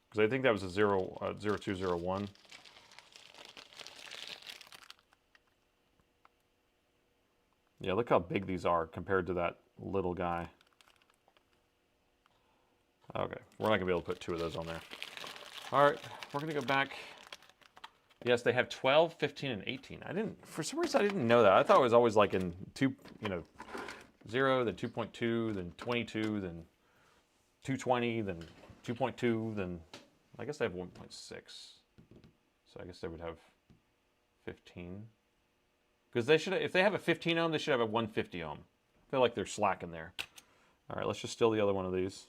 Speaker 2: Because I think that was a 0201. Yeah, look how big these are compared to that little guy. Okay, we're not going to be able to put 2 of those on there. All right, we're going to go back. Yes, they have 12, 15, and 18. For some reason, I didn't know that. I thought it was always like in 0, then 2.2, then 22, then 220, then 2.2, then I guess they have 1.6. So I guess they would have 15. Because they should, if they have a 15 ohm, they should have a 150 ohm. I feel like they're slacking there. All right, let's just steal the other one of these.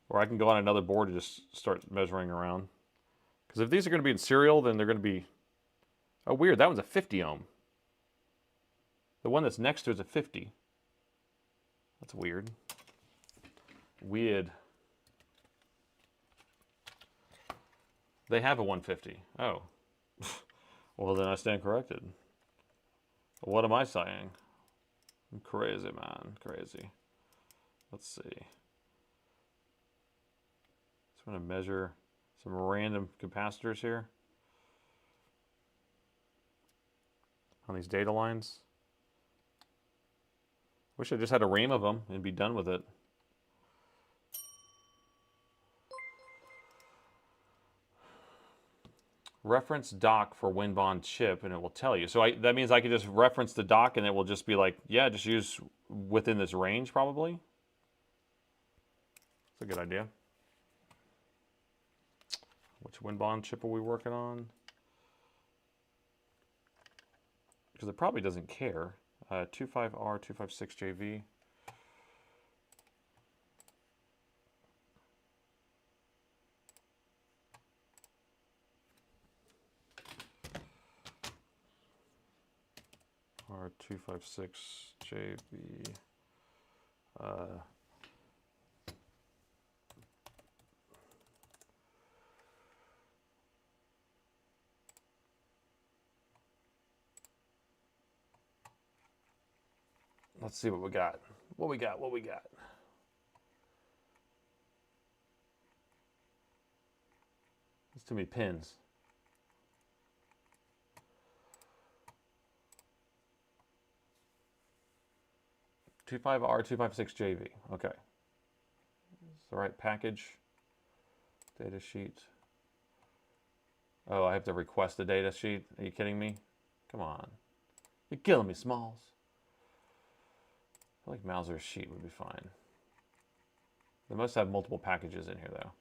Speaker 2: Or I can go on another board and just start measuring around. Because if these are going to be in serial, then they're going to be... Oh, weird. That one's a 50 ohm. The one that's next to it is a 50.
Speaker 1: That's weird. Weird. They have a 150. Oh. Well, then I stand corrected. What am I saying? I'm crazy, man. Crazy. Let's see. Just want to measure some random capacitors here on these data lines. Wish I just had a ream of them and be done with it. Reference dock for WinBond chip and it will tell you. So that means I could just reference the dock and it will just be like, yeah, just use within this range probably. That's a good idea. Which WinBond chip are we working on? Because it probably doesn't care. 25R, 256JV. R256JV. Let's see what we got. What we got. There's too many pins. R 256JV. Okay. It's the right package. Data sheet. Oh, I have to request a data sheet. Are you kidding me? Come on. You're killing me, Smalls. I feel like Mauser's sheet would be fine. They must have multiple packages in here, though.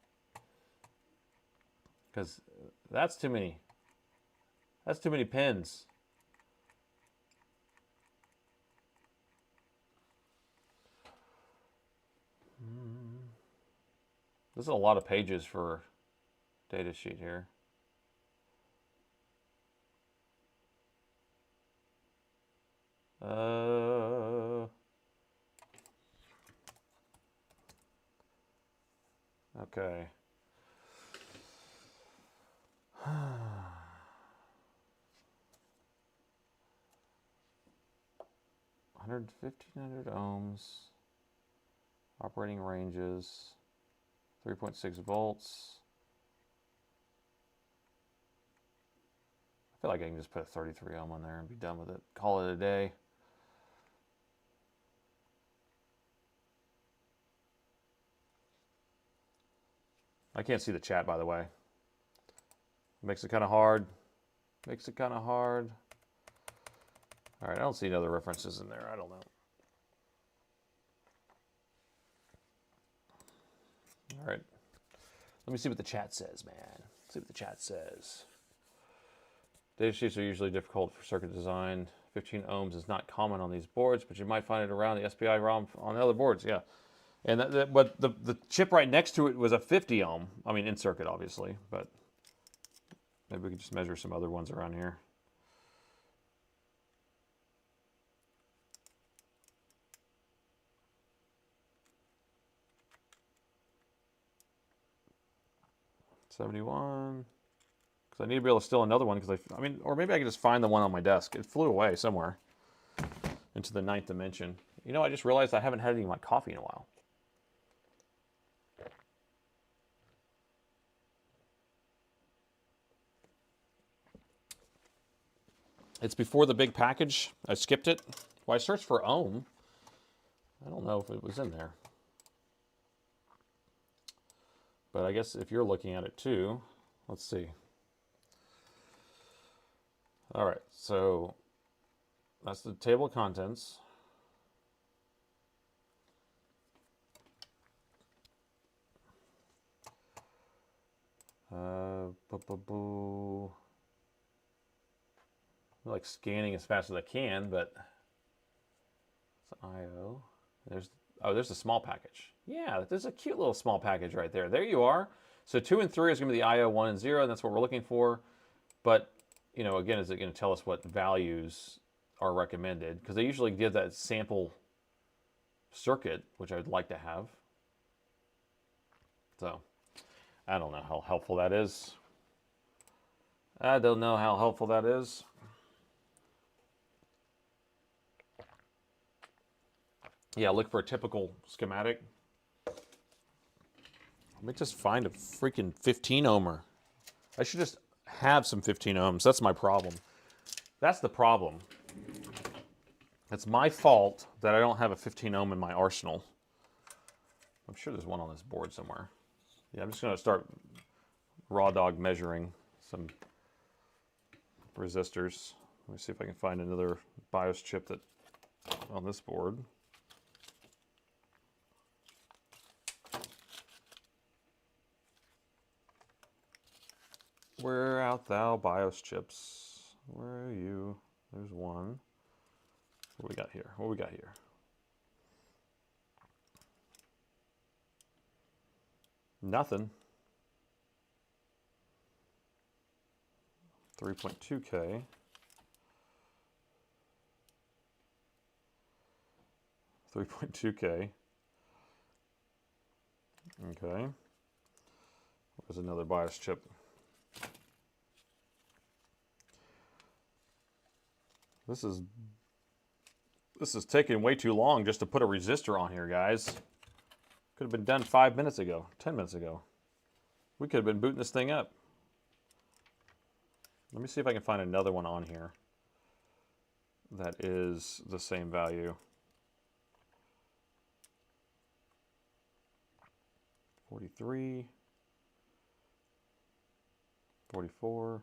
Speaker 1: Because that's too many. That's too many pins. This is a lot of pages for data sheet here. Okay. $100, 1,500 ohms. Operating ranges. 3.6 volts. I feel like I can just put a 33 ohm on there and be done with it. Call it a day. I can't see the chat, by the way. Makes it kind of hard. Makes it kind of hard. All right, I don't see any other references in there. I don't know. All right. Let me see what the chat says, man. Let's see what the chat says. Data sheets are usually difficult for circuit design. 15 ohms is not common on these boards, but you might find it around the SPI ROM on the other boards. Yeah. And but the chip right next to it was a 50 ohm. I mean, in circuit, obviously, but maybe we could just measure some other ones around here. $71. Because I need to be able to steal another one. Because I mean, or maybe I could just find the one on my desk. It flew away somewhere into the 9th dimension. You know, I just realized I haven't had any of my coffee in a while. It's before the big package. I skipped it. Well, I searched for ohm. I don't know if it was in there. But I guess if you're looking at it too, let's see. All right, so that's the table of contents. I'm like scanning as fast as I can, but it's IO. There's the small package. Yeah, there's a cute little small package right there. There you are. So 2 and 3 is going to be the IO 1 and 0, and that's what we're looking for. But, you know, again, is it going to tell us what values are recommended? Because they usually give that sample circuit, which I would like to have. So, I don't know how helpful that is. I don't know how helpful that is. Yeah, look for a typical schematic. Let me just find a freaking 15 ohmer. I should just have some 15 ohms. That's my problem. That's the problem. It's my fault that I don't have a 15 ohm in my arsenal. I'm sure there's one on this board somewhere. Yeah, I'm just going to start raw dog measuring some resistors. Let me see if I can find another BIOS chip that on this board. Where art thou, BIOS chips? Where are you? There's one. What we got here? What we got here? Nothing. 3.2K. 3.2K. Okay. There's another BIOS chip. This is taking way too long just to put a resistor on here, guys. Could have been done 5 minutes ago, 10 minutes ago. We could have been booting this thing up. Let me see if I can find another one on here that is the same value. 43, 44.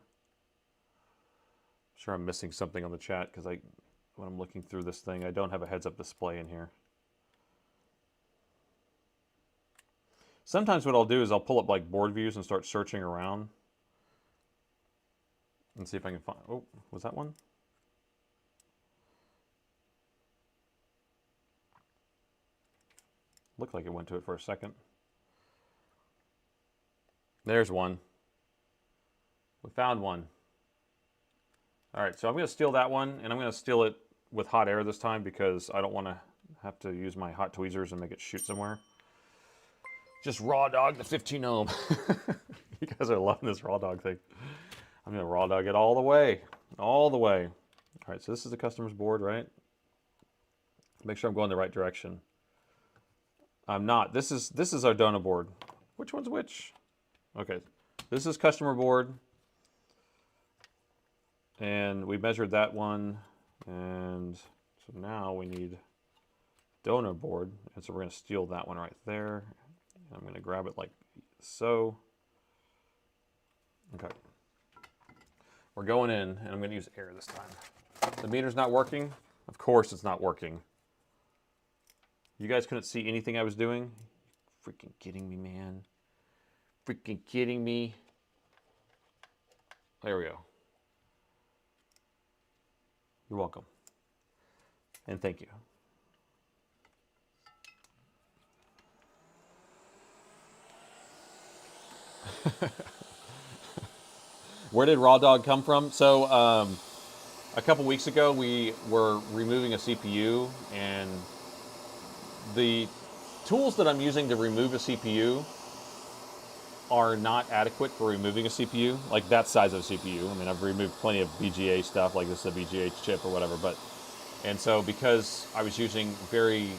Speaker 1: Sure I'm missing something on the chat because when I'm looking through this thing, I don't have a heads-up display in here. Sometimes what I'll do is I'll pull up like board views and start searching around and see if I can find, oh, was that one? Looked like it went to it for a second. There's one. We found one. All right, so I'm going to steal that one, and I'm going to steal it with hot air this time because I don't want to have to use my hot tweezers and make it shoot somewhere. Just raw dog the 15 ohm. You guys are loving this raw dog thing. I'm going to raw dog it all the way. All the way. All right, so this is the customer's board, right? Make sure I'm going the right direction. I'm not. This is our donor board. Which one's which? Okay, this is customer board. And we measured that one, and so now we need donor board, and so we're going to steal that one right there. I'm going to grab it like so. Okay. We're going in, and I'm going to use air this time. The meter's not working. Of course it's not working. You guys couldn't see anything I was doing? Freaking kidding me, man. Freaking kidding me. There we go. You're welcome. And thank you. Where did raw dog come from? So a couple weeks ago we were removing a CPU, and the tools that I'm using to remove a CPU are not adequate for removing a CPU, like that size of a CPU. I mean, I've removed plenty of BGA stuff, like this is a BGA chip or whatever, and so because I was using very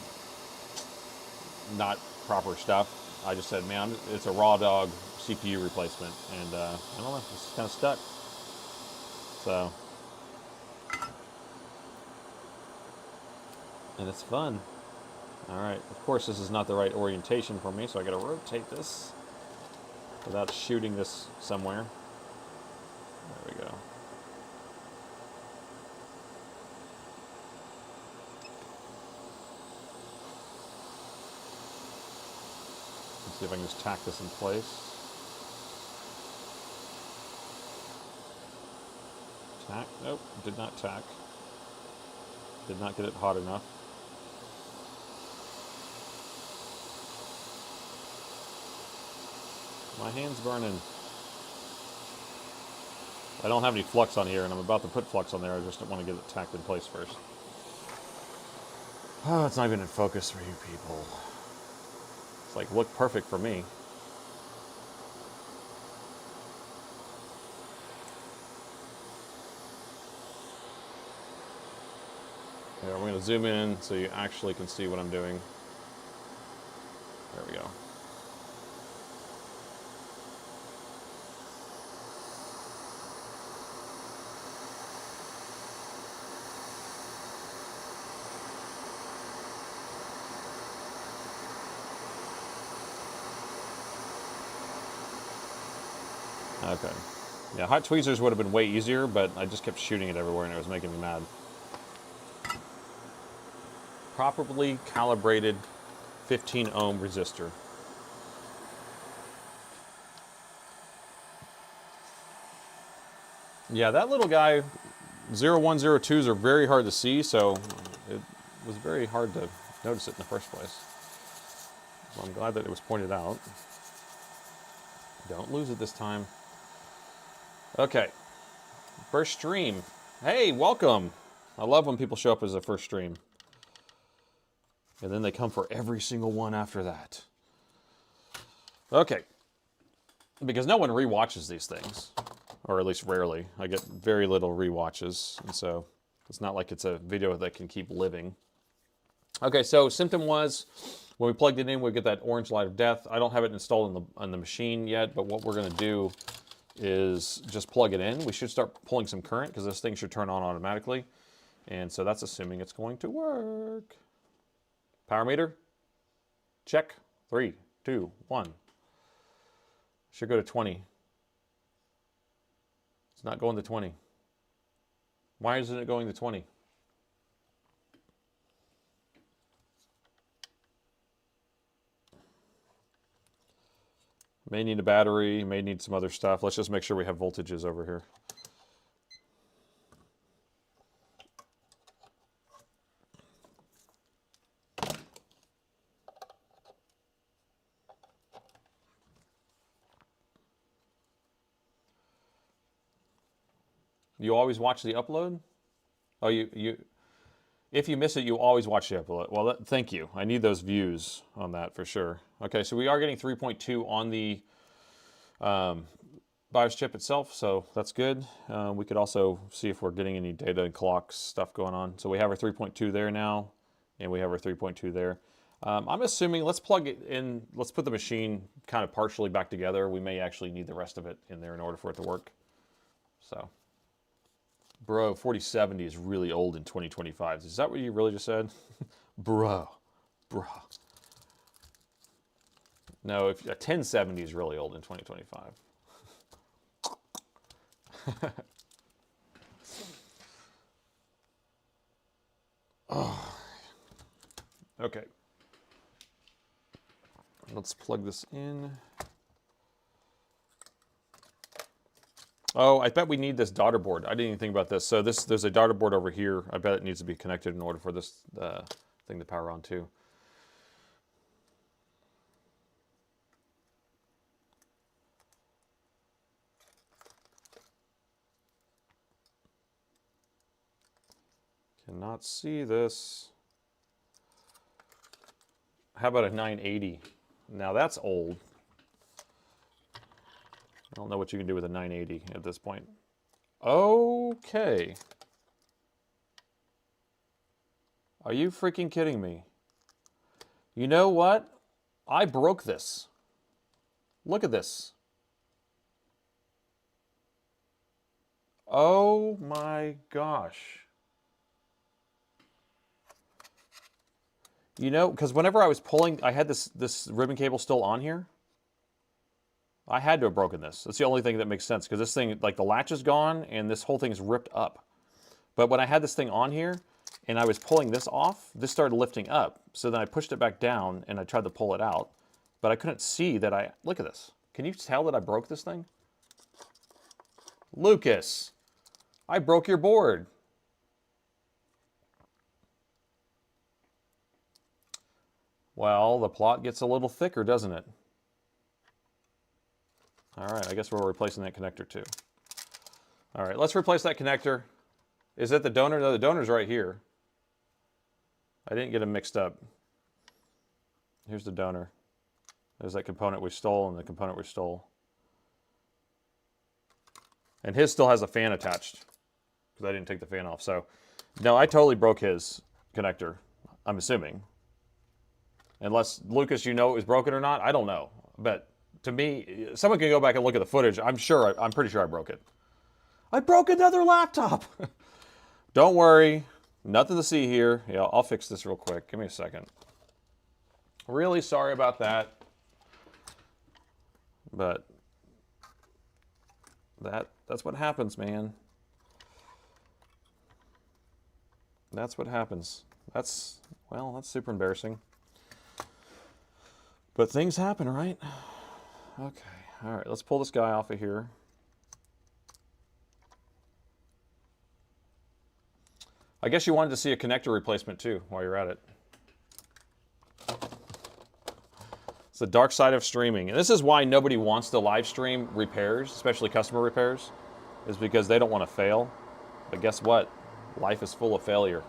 Speaker 1: not proper stuff, I just said, man, it's a raw dog CPU replacement, and I don't know, it's kind of stuck. So, and it's fun. All right, of course this is not the right orientation for me, so I gotta rotate this without shooting this somewhere. There we go. Let's see if I can just tack this in place. Tack, nope, did not tack. Did not get it hot enough. My hand's burning. I don't have any flux on here, and I'm about to put flux on there. I just don't want to get it tacked in place first.
Speaker 2: Oh, it's not even in focus for you people. It's like, look perfect for me. Here, we're going to zoom in so you actually can see what I'm doing. There we go. Okay. Yeah, hot tweezers would have been way easier, but I just kept shooting it everywhere and it was making me mad. Properly calibrated 15 ohm resistor. Yeah, that little guy, 0102s are very hard to see, so it was very hard to notice it in the first place. So I'm glad that it was pointed out. Don't lose it this time. Okay, first stream. Hey, welcome. I love when people show up as a first stream. And then they come for every single one after that. Okay. Because no one rewatches these things. Or at least rarely. I get very little rewatches. And so it's not like it's a video that can keep living. Okay, so symptom was, when we plugged it in, we get that orange light of death. I don't have it installed on the machine yet, but what we're going to do is just plug it in. We should start pulling some current because this thing should turn on automatically. And so that's assuming it's going to work. Power meter, check. 3, 2, 1. Should go to 20. It's not going to 20. Why isn't it going to 20? May need a battery, may need some other stuff. Let's just make sure we have voltages over here. You always watch the upload? Oh, if you miss it, you always watch the upload. Well, thank you. I need those views on that for sure. Okay, so we are getting 3.2 on the BIOS chip itself, so that's good. We could also see if we're getting any data and clocks stuff going on. So we have our 3.2 there now, and we have our 3.2 there. I'm assuming, let's plug it in, let's put the machine kind of partially back together. We may actually need the rest of it in there in order for it to work. So. Bro, 4070 is really old in 2025. Is that what you really just said? Bro. No, if a 1070 is really old in 2025. Oh. Okay. Let's plug this in. Oh, I bet we need this daughter board. I didn't even think about this. So there's a daughter board over here. I bet it needs to be connected in order for this thing to power on too. Cannot see this. How about a 980? Now that's old. I don't know what you can do with a 980 at this point. Okay. Are you freaking kidding me? You know what? I broke this. Look at this. Oh my gosh. You know, because whenever I was pulling, I had this ribbon cable still on here. I had to have broken this. That's the only thing that makes sense, because this thing, like the latch is gone and this whole thing is ripped up. But when I had this thing on here and I was pulling this off, this started lifting up. So then I pushed it back down and I tried to pull it out, but I couldn't see that look at this. Can you tell that I broke this thing? Lucas, I broke your board. Well, the plot gets a little thicker, doesn't it? All right, I guess we're replacing that connector too. All right, let's replace that connector. Is it the donor? No, the donor's right here. I didn't get them mixed up. Here's the donor. There's that component we stole and the component we stole. And his still has a fan attached because I didn't take the fan off. So, no, I totally broke his connector, I'm assuming. Unless, Lucas, you know it was broken or not? I don't know. But to me, someone can go back and look at the footage. I'm pretty sure I broke it. I broke another laptop. Don't worry. Nothing to see here. Yeah, I'll fix this real quick. Give me a second. Really sorry about that. But that's what happens, man. That's what happens. That's super embarrassing. But things happen, right? Okay. All right, let's pull this guy off of here. I guess you wanted to see a connector replacement too while you're at it. It's the dark side of streaming. And this is why nobody wants to live stream repairs, especially customer repairs, is because they don't want to fail. But guess what? Life is full of failure.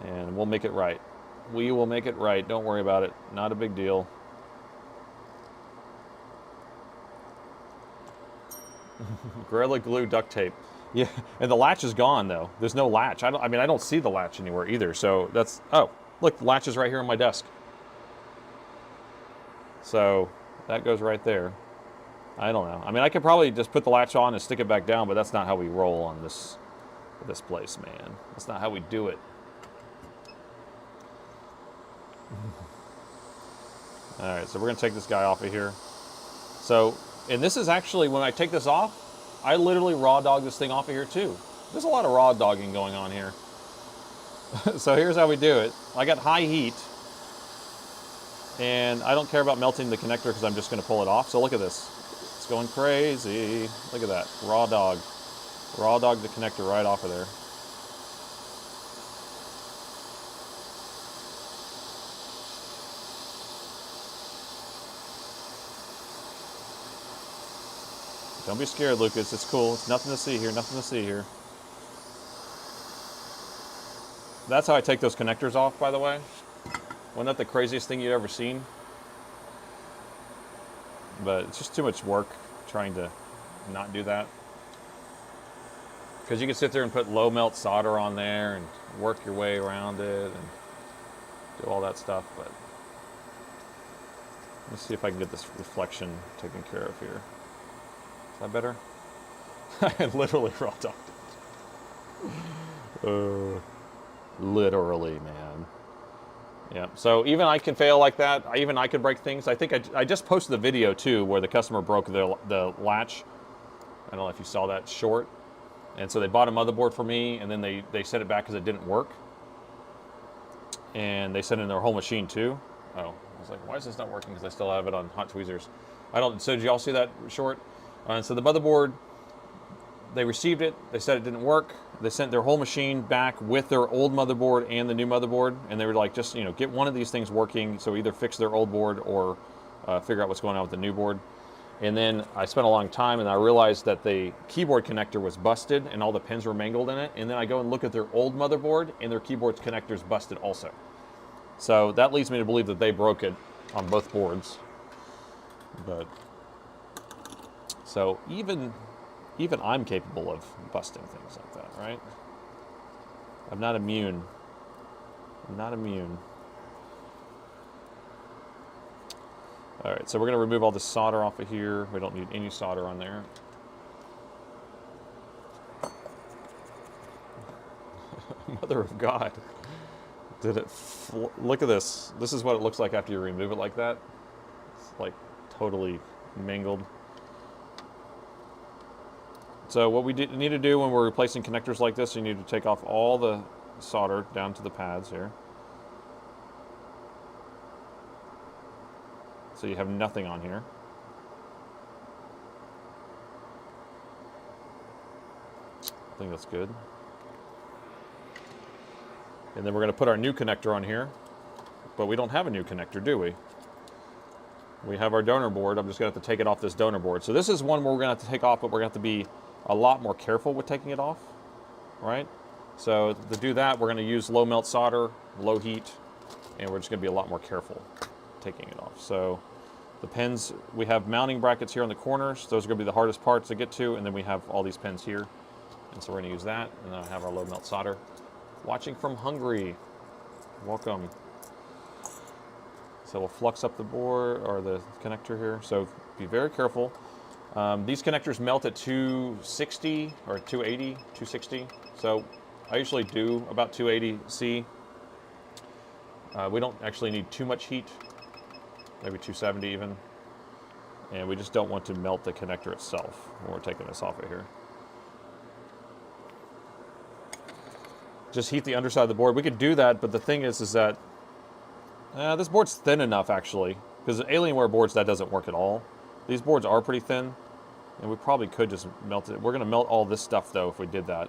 Speaker 2: And we'll make it right. We will make it right. Don't worry about it. Not a big deal. Gorilla Glue duct tape. Yeah, and the latch is gone though. There's no latch. I don't see the latch anywhere either. So that's, oh, look, the latch is right here on my desk. So that goes right there. I don't know. I mean, I could probably just put the latch on and stick it back down, but that's not how we roll on this place, man. That's not how we do it. All right, so we're gonna take this guy off of here. So, and this is actually, when I take this off, I literally raw dog this thing off of here too. There's a lot of raw dogging going on here. So here's how we do it. I got high heat, and I don't care about melting the connector because I'm just gonna pull it off. So look at this. It's going crazy. Look at that, raw dog. Raw dog the connector right off of there. Don't be scared, Lucas. It's cool. It's nothing to see here. Nothing to see here. That's how I take those connectors off, by the way. Wasn't that the craziest thing you'd ever seen? But it's just too much work trying to not do that. Because you can sit there and put low melt solder on there and work your way around it and do all that stuff. But let's see if I can get this reflection taken care of here. Is that better? I literally raw dogged it. Literally, man. Yeah, so even I can fail like that. Even I could break things. I think I just posted the video too where the customer broke the latch. I don't know if you saw that short. And so they bought a motherboard for me, and then they sent it back because it didn't work. And they sent in their whole machine too. Oh, I was like, why is this not working? Because I still have it on hot tweezers. So did y'all see that short? And so the motherboard, they received it. They said it didn't work. They sent their whole machine back with their old motherboard and the new motherboard. And they were like, just, get one of these things working. So either fix their old board or figure out what's going on with the new board. And then I spent a long time, and I realized that the keyboard connector was busted and all the pins were mangled in it. And then I go and look at their old motherboard, and their keyboard's connector's busted also. So that leads me to believe that they broke it on both boards. But so even I'm capable of busting things like that, right? I'm not immune. I'm not immune. All right, so we're going to remove all the solder off of here. We don't need any solder on there. Mother of God. Did it look at this. This is what it looks like after you remove it like that. It's like totally mangled. So what we need to do when we're replacing connectors like this, you need to take off all the solder down to the pads here. So you have nothing on here. I think that's good. And then we're going to put our new connector on here. But we don't have a new connector, do we? We have our donor board. I'm just going to have to take it off this donor board. So this is one where we're going to have to take off, but we're going to have to be a lot more careful with taking it off, right? So to do that, we're going to use low melt solder, low heat, and we're just going to be a lot more careful taking it off. So the pins, we have mounting brackets here on the corners. Those are going to be the hardest parts to get to, and then we have all these pins here. And so we're going to use that, and then I have our low melt solder. Watching from Hungary, welcome. So we'll flux up the board, or the connector here. So be very careful. These connectors melt at 260 or 280, 260. So I usually do about 280 C. We don't actually need too much heat, maybe 270 even. And we just don't want to melt the connector itself when we're taking this off of here. Just heat the underside of the board. We could do that, but the thing is that this board's thin enough actually, because Alienware boards, that doesn't work at all. These boards are pretty thin, and we probably could just melt it. We're gonna melt all this stuff though if we did that.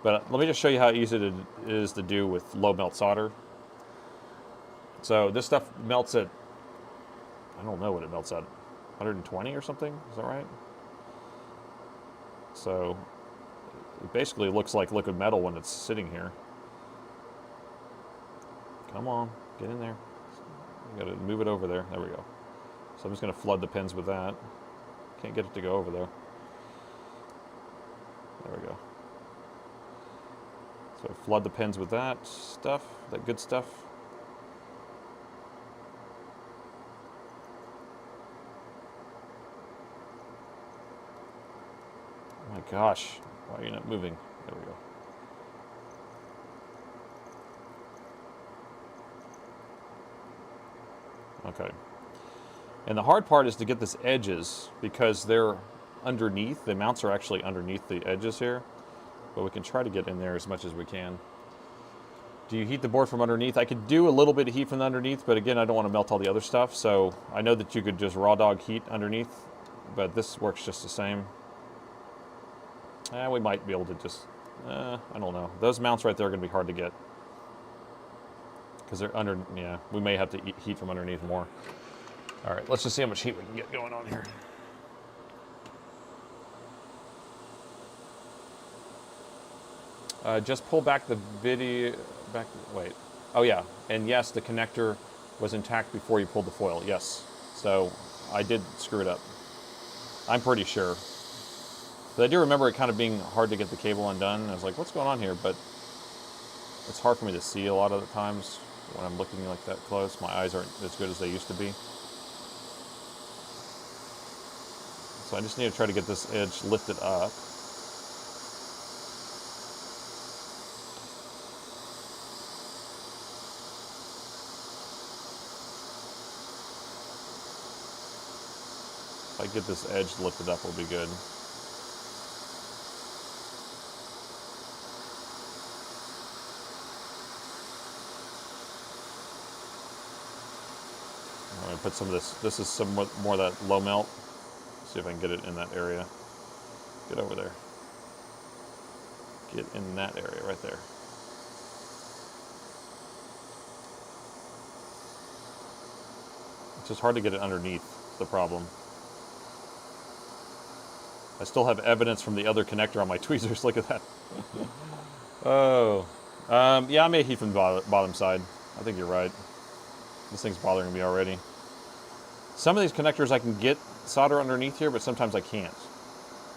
Speaker 2: But let me just show you how easy it is to do with low melt solder. So this stuff melts at, I don't know what it melts at, 120 or something, is that right? So it basically looks like liquid metal when it's sitting here. Come on, get in there. You gotta move it over there, there we go. So I'm just gonna flood the pins with that. Can't get it to go over there. There we go. So flood the pins with that stuff, that good stuff. Oh my gosh, why are you not moving? There we go. Okay. And the hard part is to get this edges, because they're underneath. The mounts are actually underneath the edges here, but we can try to get in there as much as we can. Do you heat the board from underneath? I could do a little bit of heat from underneath, but again, I don't want to melt all the other stuff. So I know that you could just raw dog heat underneath, but this works just the same. We might be able to just, I don't know. Those mounts right there are going to be hard to get, because they're under, yeah, we may have to heat from underneath more. All right, let's just see how much heat we can get going on here. Just pull back the video, wait. Oh yeah, and yes, the connector was intact before you pulled the foil, yes. So I did screw it up. I'm pretty sure. But I do remember it kind of being hard to get the cable undone. I was like, what's going on here? But it's hard for me to see a lot of the times when I'm looking like that close. My eyes aren't as good as they used to be. So I just need to try to get this edge lifted up. If I get this edge lifted up, we'll be good. I'm going to put some of this is somewhat more of that low melt. See if I can get it in that area. Get over there. Get in that area right there. It's just hard to get it underneath, the problem. I still have evidence from the other connector on my tweezers. Look at that. Oh. Yeah, I may heat from the bottom side. I think you're right. This thing's bothering me already. Some of these connectors I can get solder underneath here, but sometimes I can't.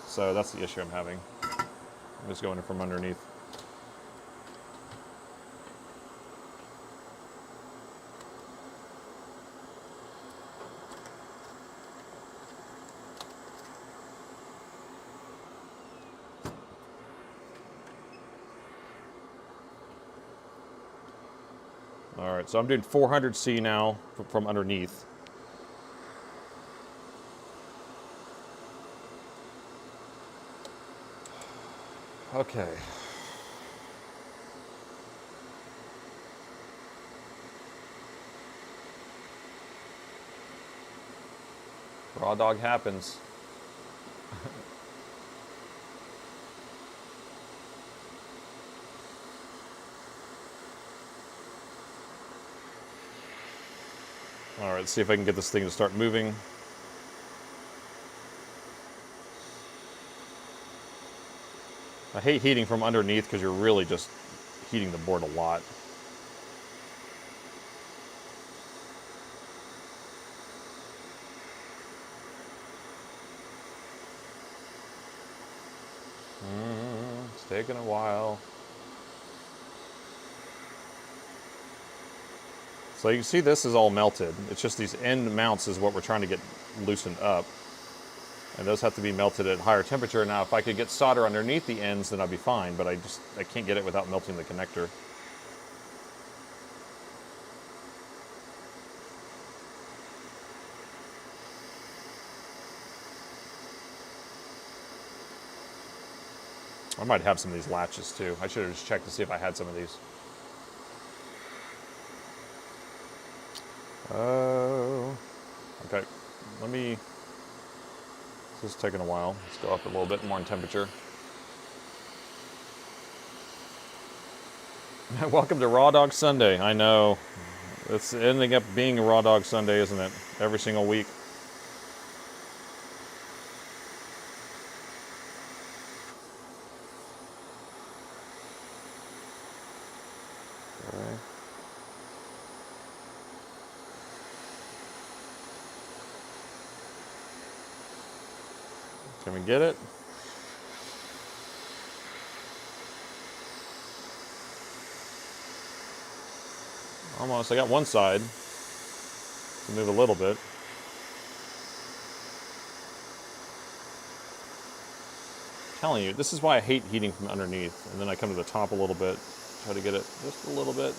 Speaker 2: So that's the issue I'm having. I'm just going in from underneath. All right, so I'm doing 400C now from underneath. Okay. Raw dog happens. All right, let's see if I can get this thing to start moving. I hate heating from underneath because you're really just heating the board a lot. It's taking a while. So you can see this is all melted. It's just these end mounts is what we're trying to get loosened up. And those have to be melted at higher temperature. Now, if I could get solder underneath the ends, then I'd be fine, but I can't get it without melting the connector. I might have some of these latches too. I should have just checked to see if I had some of these. Oh, okay. This is taking a while. Let's go up a little bit more in temperature. Welcome to Raw Dog Sunday. I know. It's ending up being a Raw Dog Sunday, isn't it? Every single week. Okay. Can we get it? Almost. I got one side. Move a little bit. I'm telling you, this is why I hate heating from underneath. And then I come to the top a little bit, try to get it just a little bit.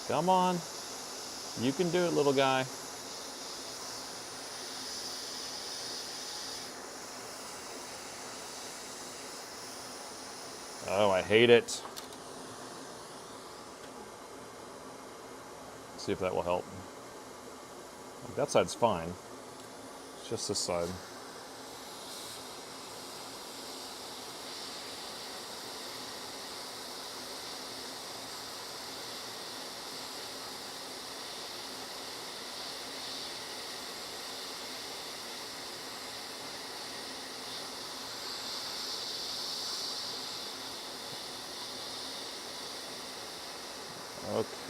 Speaker 2: Come on. You can do it, little guy. Oh, I hate it. Let's see if that will help. That side's fine. It's just this side.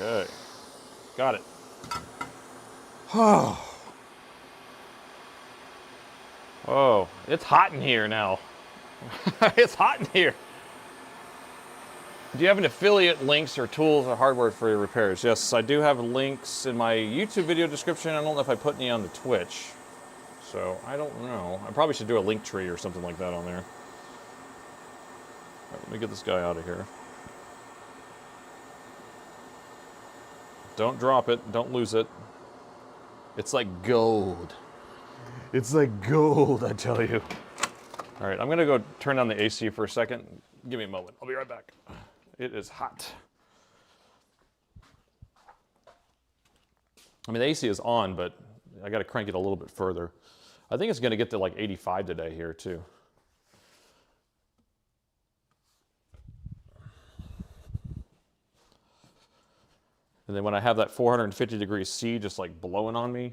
Speaker 2: Okay. Got it. Oh, it's hot in here now. It's hot in here. Do you have any affiliate links or tools or hardware for your repairs? Yes, I do have links in my YouTube video description. I don't know if I put any on the Twitch. So, I don't know. I probably should do a link tree or something like that on there. All right, let me get this guy out of here. Don't drop it. Don't lose it. It's like gold. It's like gold, I tell you. All right, I'm going to go turn down the AC for a second. Give me a moment. I'll be right back. It is hot. I mean, the AC is on, but I got to crank it a little bit further. I think it's going to get to like 85 today here, too. And then when I have that 450 degrees C just like blowing on me,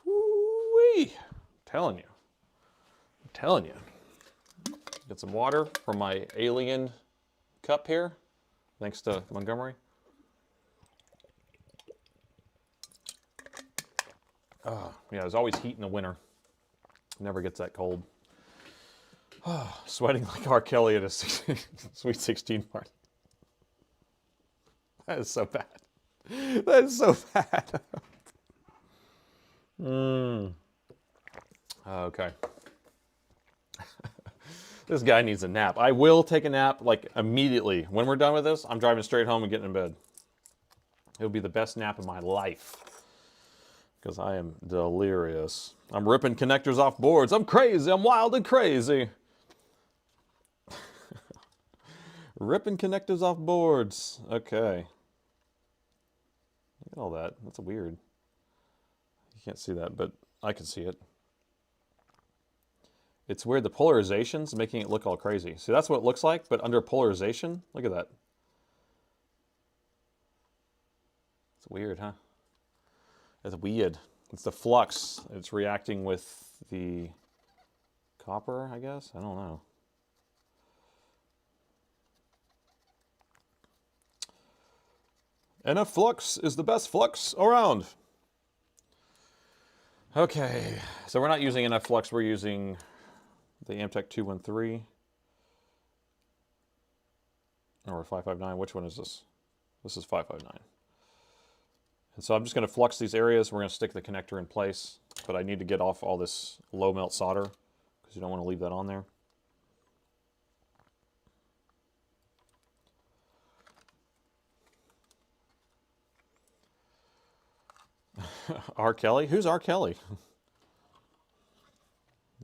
Speaker 2: woo-wee, I'm telling you. Get some water from my Alien cup here, thanks to Montgomery. Yeah, there's always heat in the winter. Never gets that cold. Sweating like R. Kelly at a Sweet 16 party. That is so bad. That is so bad. Okay. This guy needs a nap. I will take a nap like immediately. When we're done with this, I'm driving straight home and getting in bed. It'll be the best nap of my life. Because I am delirious. I'm ripping connectors off boards. I'm crazy. I'm wild and crazy. Ripping connectors off boards. Okay. Look at all that. That's weird. You can't see that, but I can see it. It's weird. The polarization's making it look all crazy. See, that's what it looks like, but under polarization, look at that. It's weird, huh? It's weird. It's the flux. It's reacting with the Copper, I guess? I don't know. NF flux is the best flux around. Okay, so we're not using NF flux, we're using the Amtech 213. Or 559, which one is this? This is 559. And so I'm just going to flux these areas. We're going to stick the connector in place, but I need to get off all this low melt solder because you don't want to leave that on there. R. Kelly? Who's R. Kelly?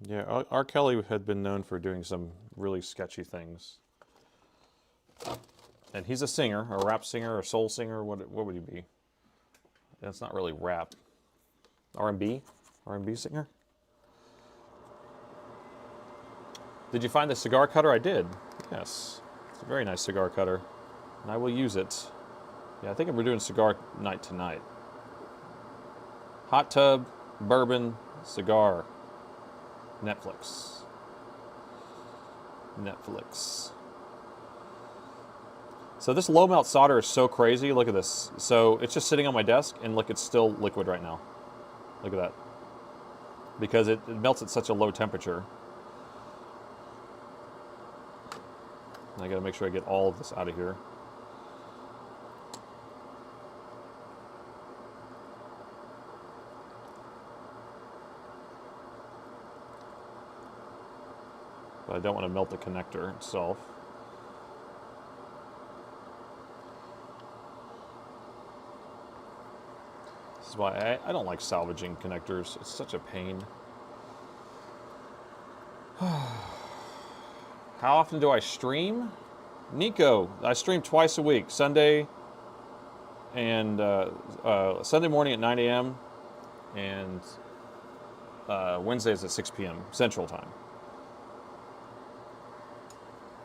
Speaker 2: Yeah, R. Kelly had been known for doing some really sketchy things. And he's a singer, a rap singer, a soul singer. What would he be? That's not really rap. R&B? R&B singer? Did you find the cigar cutter? I did. Yes. It's a very nice cigar cutter. And I will use it. Yeah, I think we're doing cigar night tonight. Hot tub, bourbon, cigar, Netflix. Netflix. So this low melt solder is so crazy. Look at this. So it's just sitting on my desk, and look, it's still liquid right now. Look at that. Because it melts at such a low temperature. And I gotta make sure I get all of this out of here. But I don't want to melt the connector itself. This is why I don't like salvaging connectors. It's such a pain. How often do I stream? Nico, I stream twice a week, Sunday and Sunday morning at 9 a.m. and Wednesdays at 6 p.m. Central Time.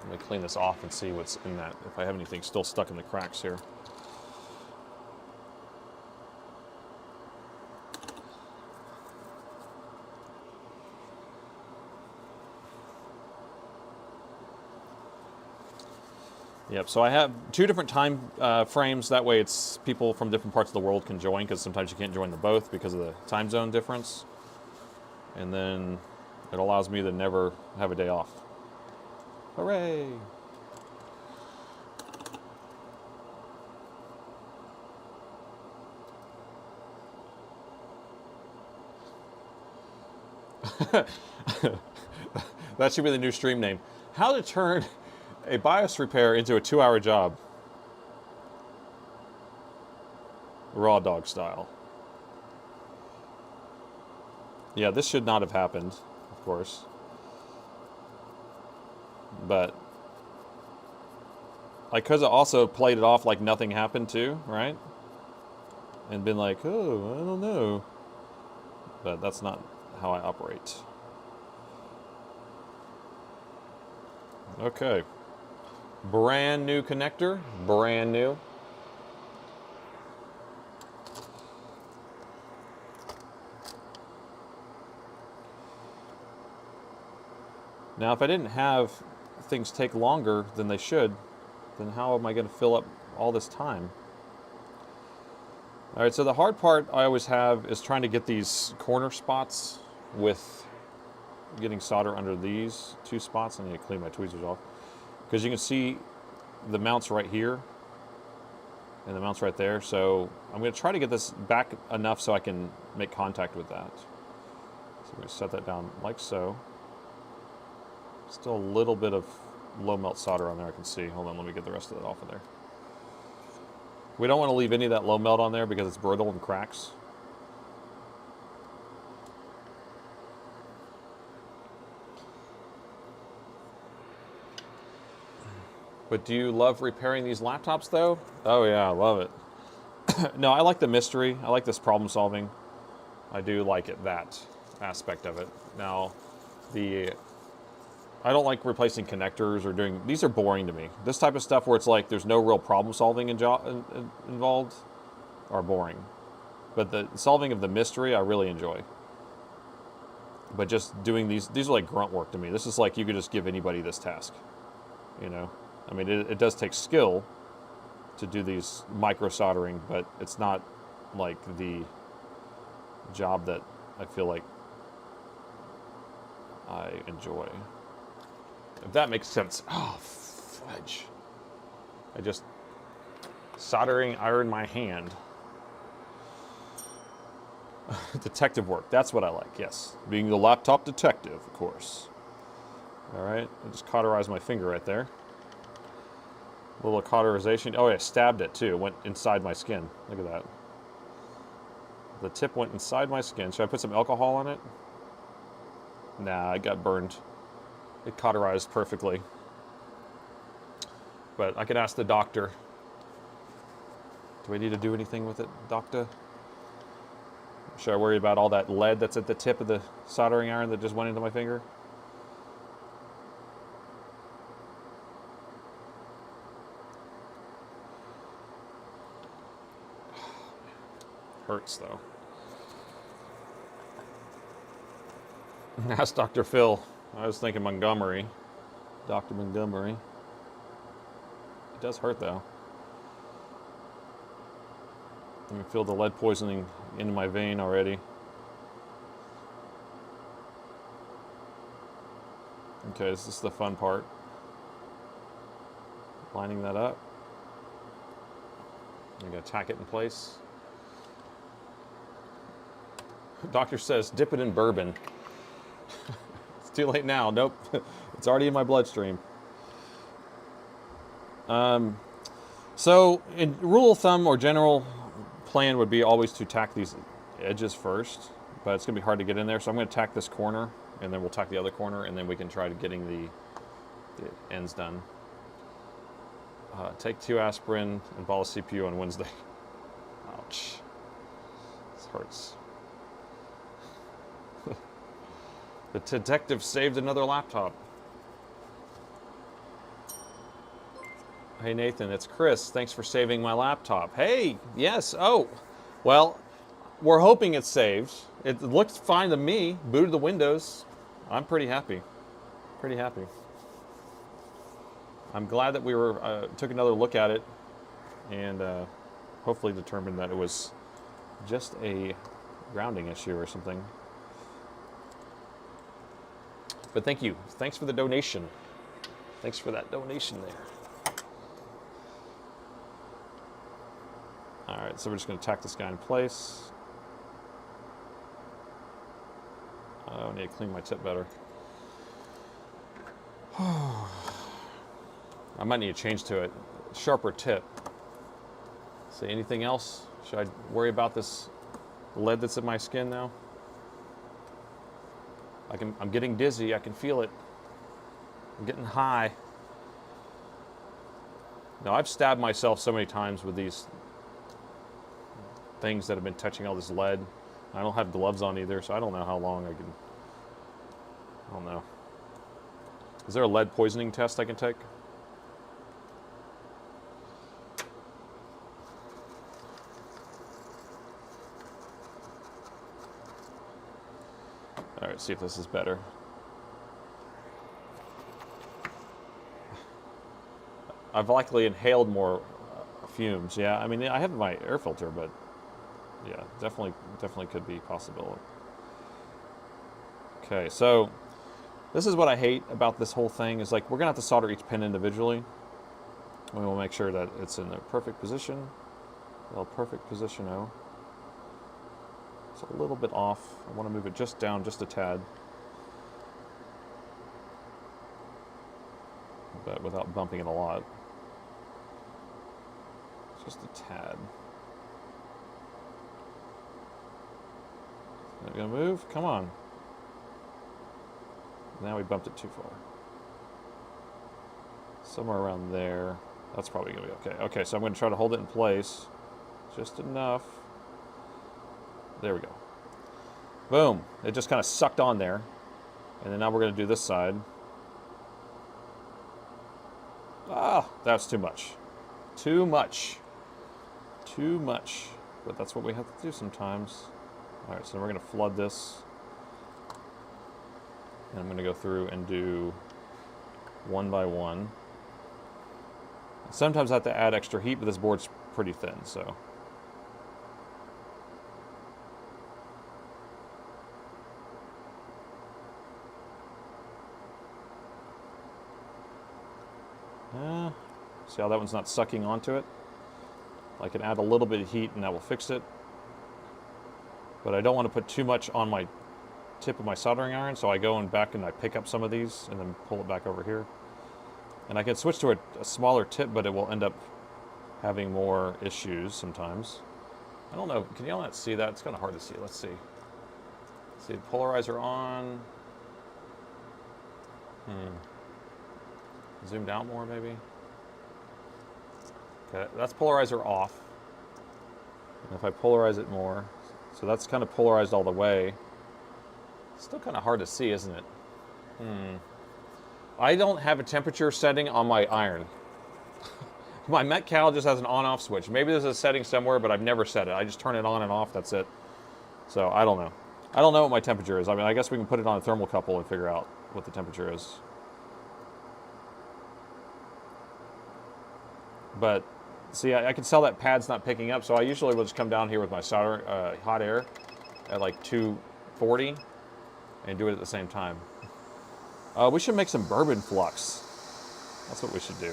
Speaker 2: Let me clean this off and see what's in that, if I have anything still stuck in the cracks here. Yep, so I have two different time frames. That way it's people from different parts of the world can join, because sometimes you can't join them both because of the time zone difference. And then it allows me to never have a day off. Hooray! That should be the new stream name. How to turn a BIOS repair into a 2-hour job. Raw dog style. Yeah, this should not have happened, of course. But I could have also played it off like nothing happened too, right? And been like, oh, I don't know. But that's not how I operate. Okay. Brand new connector, brand new. Now, if I didn't have things take longer than they should, then how am I going to fill up all this time? All right, so the hard part I always have is trying to get these corner spots with getting solder under these two spots. I need to clean my tweezers off. Because you can see the mounts right here and the mounts right there. So I'm going to try to get this back enough so I can make contact with that. So I'm going to set that down like so. Still a little bit of low melt solder on there I can see. Hold on, let me get the rest of that off of there. We don't want to leave any of that low melt on there because it's brittle and cracks. But do you love repairing these laptops though? Oh yeah, I love it. No, I like the mystery. I like this problem solving. I do like it, that aspect of it. Now, I don't like replacing connectors or doing, these are boring to me. This type of stuff where it's like there's no real problem solving involved are boring. But the solving of the mystery I really enjoy. But just doing these are like grunt work to me. This is like you could just give anybody this task, you know? I mean, it does take skill to do these micro soldering, but it's not like the job that I feel like I enjoy. If that makes sense. Oh, fudge. I just soldering iron my hand. Detective work, that's what I like, yes. Being the laptop detective, of course. All right, I just cauterized my finger right there. A little cauterization. Oh, yeah, stabbed it too. It went inside my skin. Look at that. The tip went inside my skin. Should I put some alcohol on it? Nah, it got burned. It cauterized perfectly. But I could ask the doctor. Do I need to do anything with it, doctor? Should I worry about all that lead that's at the tip of the soldering iron that just went into my finger? Hurts though. Ask Dr. Phil. I was thinking Montgomery. Dr. Montgomery. It does hurt though. I can feel the lead poisoning in my vein already. Okay, this is the fun part. Lining that up. I'm gonna tack it in place. Doctor says, dip it in bourbon. It's too late now. Nope. It's already in my bloodstream. So, in rule of thumb or general plan would be always to tack these edges first, but it's going to be hard to get in there. So I'm going to tack this corner, and then we'll tack the other corner, and then we can try to getting the ends done. Take 2 aspirin and ball of CPU on Wednesday. Ouch. This hurts. The detective saved another laptop. Hey Nathan, it's Chris. Thanks for saving my laptop. Hey, yes. Oh, well, we're hoping it's saved. It looks fine to me. Booted the Windows. I'm pretty happy. Pretty happy. I'm glad that we took another look at it and hopefully determined that it was just a grounding issue or something. But thank you. Thanks for the donation. Thanks for that donation there. All right, so we're just going to tack this guy in place. I need to clean my tip better. I might need to change to it. Sharper tip. See, anything else? Should I worry about this lead that's in my skin now? I'm getting dizzy. I can feel it. I'm getting high. Now, I've stabbed myself so many times with these things that have been touching all this lead. I don't have gloves on either, so I don't know how long I don't know. Is there a lead poisoning test I can take? All right, see if this is better. I've likely inhaled more fumes. Yeah, I mean, I have my air filter, but yeah, definitely could be a possibility. Okay, so this is what I hate about this whole thing is like we're gonna have to solder each pin individually. We will make sure that it's in the perfect position. Well, perfect position, oh. It's a little bit off. I want to move it just down just a tad. But without bumping it a lot. Just a tad. Is it gonna move? Come on. Now we bumped it too far. Somewhere around there. That's probably gonna be okay. Okay, so I'm gonna try to hold it in place. Just enough. There we go. Boom. It just kind of sucked on there. And then now we're gonna do this side. Ah, that's too much. Too much. Too much. But that's what we have to do sometimes. All right, so we're gonna flood this. And I'm going to go through and do one by one. Sometimes I have to add extra heat, but this board's pretty thin, so. See how that one's not sucking onto it? I can add a little bit of heat and that will fix it. But I don't want to put too much on my tip of my soldering iron, so I go back and I pick up some of these and then pull it back over here. And I can switch to a smaller tip, but it will end up having more issues sometimes. I don't know, can y'all not see that? It's kind of hard to see. Let's see. See the polarizer on. Zoomed out more maybe. Okay, that's polarizer off. And if I polarize it more, so that's kind of polarized all the way. Still kind of hard to see, isn't it? I don't have a temperature setting on my iron. My Metcal just has an on-off switch. Maybe there's a setting somewhere, but I've never set it. I just turn it on and off, that's it. So I don't know. I don't know what my temperature is. I mean, I guess we can put it on a thermocouple and figure out what the temperature is. But see, I can tell that pad's not picking up, so I usually will just come down here with my solder, hot air at like 240 and do it at the same time. We should make some bourbon flux. That's what we should do.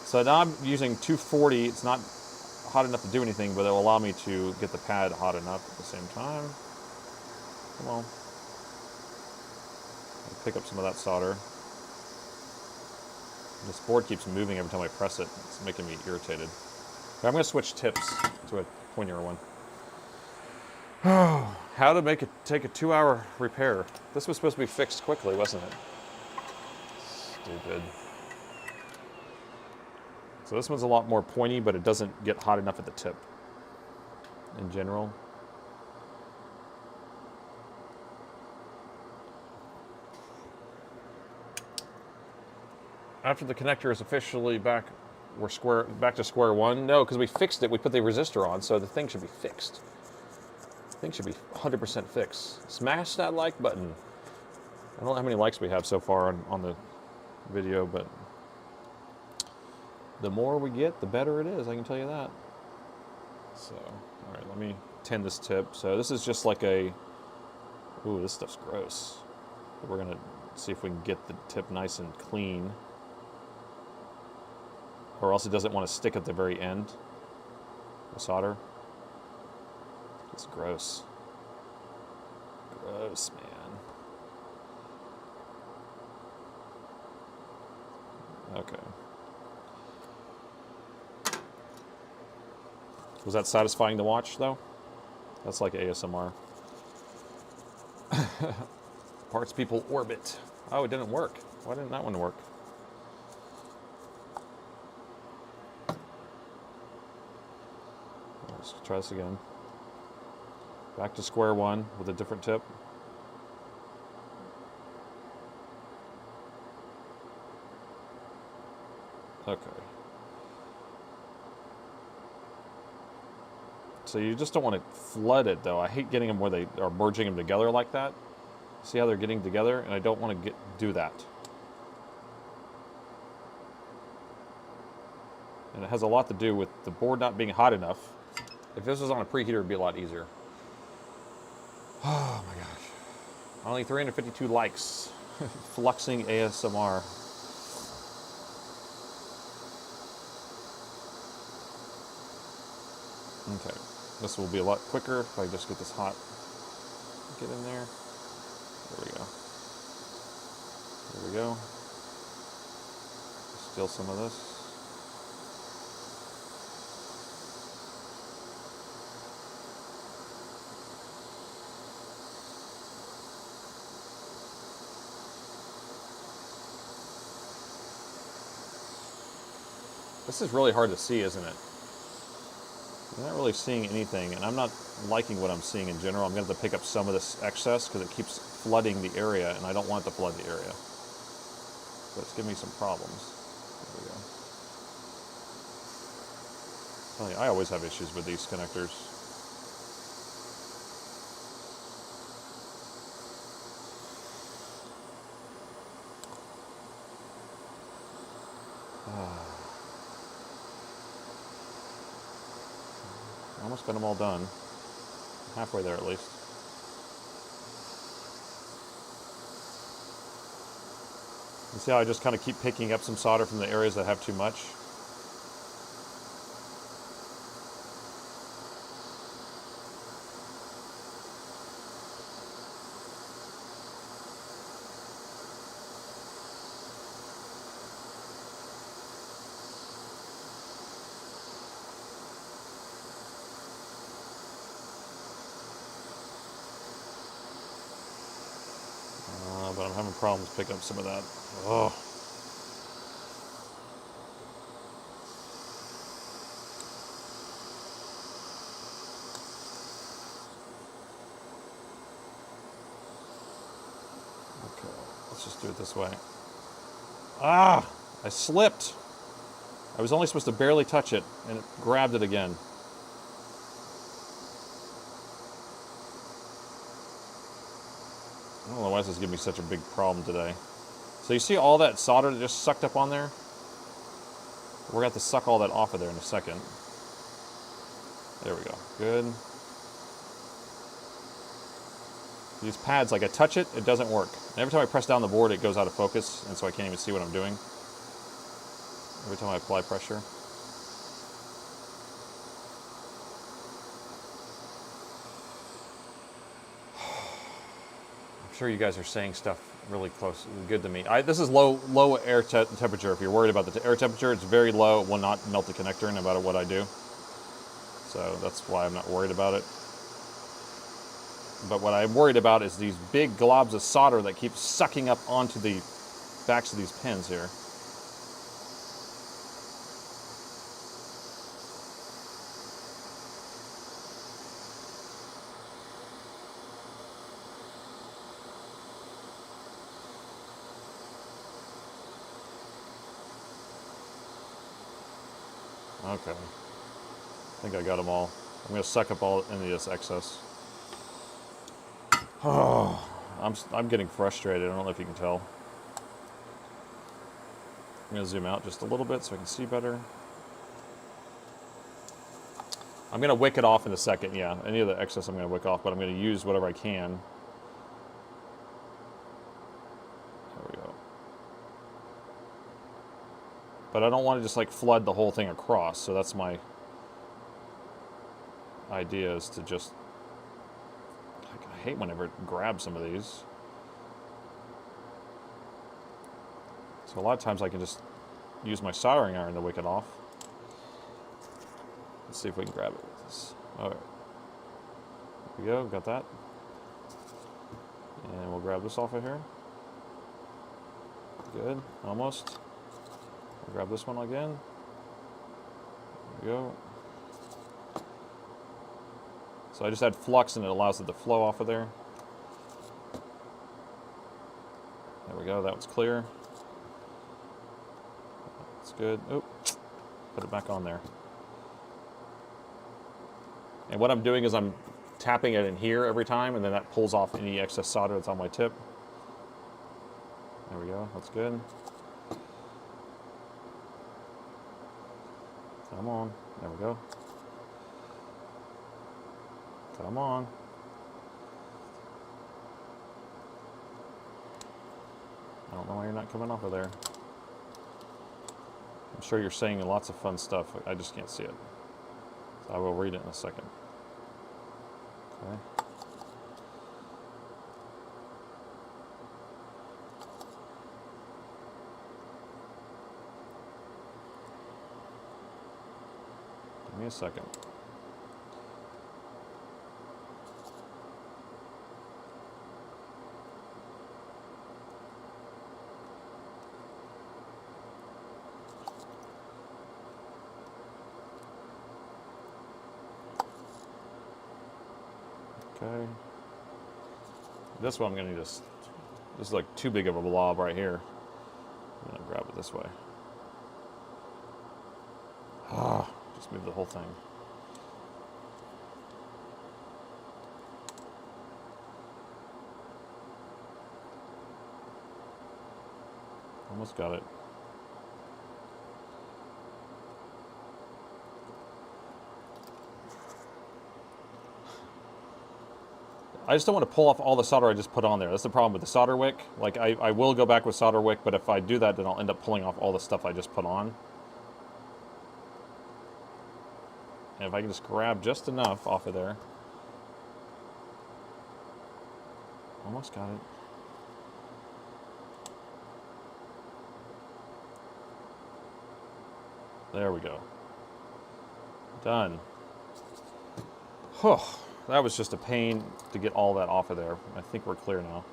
Speaker 2: So now I'm using 240. It's not hot enough to do anything, but it'll allow me to get the pad hot enough at the same time. Come on. I'll pick up some of that solder. This board keeps moving every time I press it. It's making me irritated. Okay, I'm going to switch tips to a pointier one. How to take a 2-hour repair. This was supposed to be fixed quickly, wasn't it? Stupid. So this one's a lot more pointy, but it doesn't get hot enough at the tip in general. After the connector is officially back, we're back to square one. No, because we fixed it. We put the resistor on, so the thing should be fixed. The thing should be 100% fixed. Smash that like button. I don't know how many likes we have so far on the video, but the more we get, the better it is, I can tell you that. So, all right, let me tin this tip. So this is just like a, ooh, this stuff's gross. We're gonna see if we can get the tip nice and clean, or else it doesn't want to stick at the very end, the solder. It's gross. Gross, man. Okay. Was that satisfying to watch, though? That's like ASMR. Parts people orbit. Oh, it didn't work. Why didn't that one work? Let's try this again. Back to square one with a different tip. Okay. So you just don't want to flood it, though. I hate getting them where they are merging them together like that. See how they're getting together? And I don't want to do that. And it has a lot to do with the board not being hot enough. If this was on a preheater, it'd be a lot easier. Oh my gosh. Only 352 likes. Fluxing ASMR. Okay. This will be a lot quicker if I just get this hot. Get in there. There we go. There we go. Still some of this. This is really hard to see, isn't it? I'm not really seeing anything, and I'm not liking what I'm seeing in general. I'm going to have to pick up some of this excess because it keeps flooding the area, and I don't want it to flood the area. But it's giving me some problems. There we go. I always have issues with these connectors. Almost got them all done. Halfway there at least. You see how I just kind of keep picking up some solder from the areas that have too much? But I'm having problems picking up some of that. Oh. Okay, let's just do it this way. Ah! I slipped! I was only supposed to barely touch it, and it grabbed it again. I don't know why this is giving me such a big problem today. So you see all that solder that just sucked up on there? We're going to have to suck all that off of there in a second. There we go. Good. These pads, like I touch it, it doesn't work. And every time I press down the board, it goes out of focus, and so I can't even see what I'm doing. Every time I apply pressure. I'm sure you guys are saying stuff really close, good to me. This is low air temperature. If you're worried about the air temperature, it's very low. It will not melt the connector no matter what I do. So that's why I'm not worried about it. But what I'm worried about is these big globs of solder that keep sucking up onto the backs of these pins here. Okay, I think I got them all. I'm going to suck up all any of this excess. Oh, I'm getting frustrated. I don't know if you can tell. I'm going to zoom out just a little bit so I can see better. I'm going to wick it off in a second, yeah. Any of the excess I'm going to wick off, but I'm going to use whatever I can. There we go. But I don't want to just like flood the whole thing across, so that's my idea, is to just... I hate whenever it grabs some of these. So a lot of times I can just use my soldering iron to wick it off. Let's see if we can grab it with this. Alright. There we go, got that. And we'll grab this off of here. Good, almost. We'll grab this one again. There we go. So I just add flux and it allows it to flow off of there. There we go, that one's clear. That's good. Oop, put it back on there. And what I'm doing is I'm tapping it in here every time, and then that pulls off any excess solder that's on my tip. There we go, that's good. Come on, there we go. Come on. I don't know why you're not coming off of there. I'm sure you're saying lots of fun stuff. I just can't see it. So I will read it in a second. Okay. Give me a second. Okay. This one I'm going to just, this is like too big of a blob right here. I'm going to grab it this way. Ah, just move the whole thing. Almost got it. I just don't want to pull off all the solder I just put on there. That's the problem with the solder wick. Like, I will go back with solder wick, but if I do that, then I'll end up pulling off all the stuff I just put on. And if I can just grab just enough off of there. Almost got it. There we go. Done. Whew. That was just a pain to get all that off of there. I think we're clear now.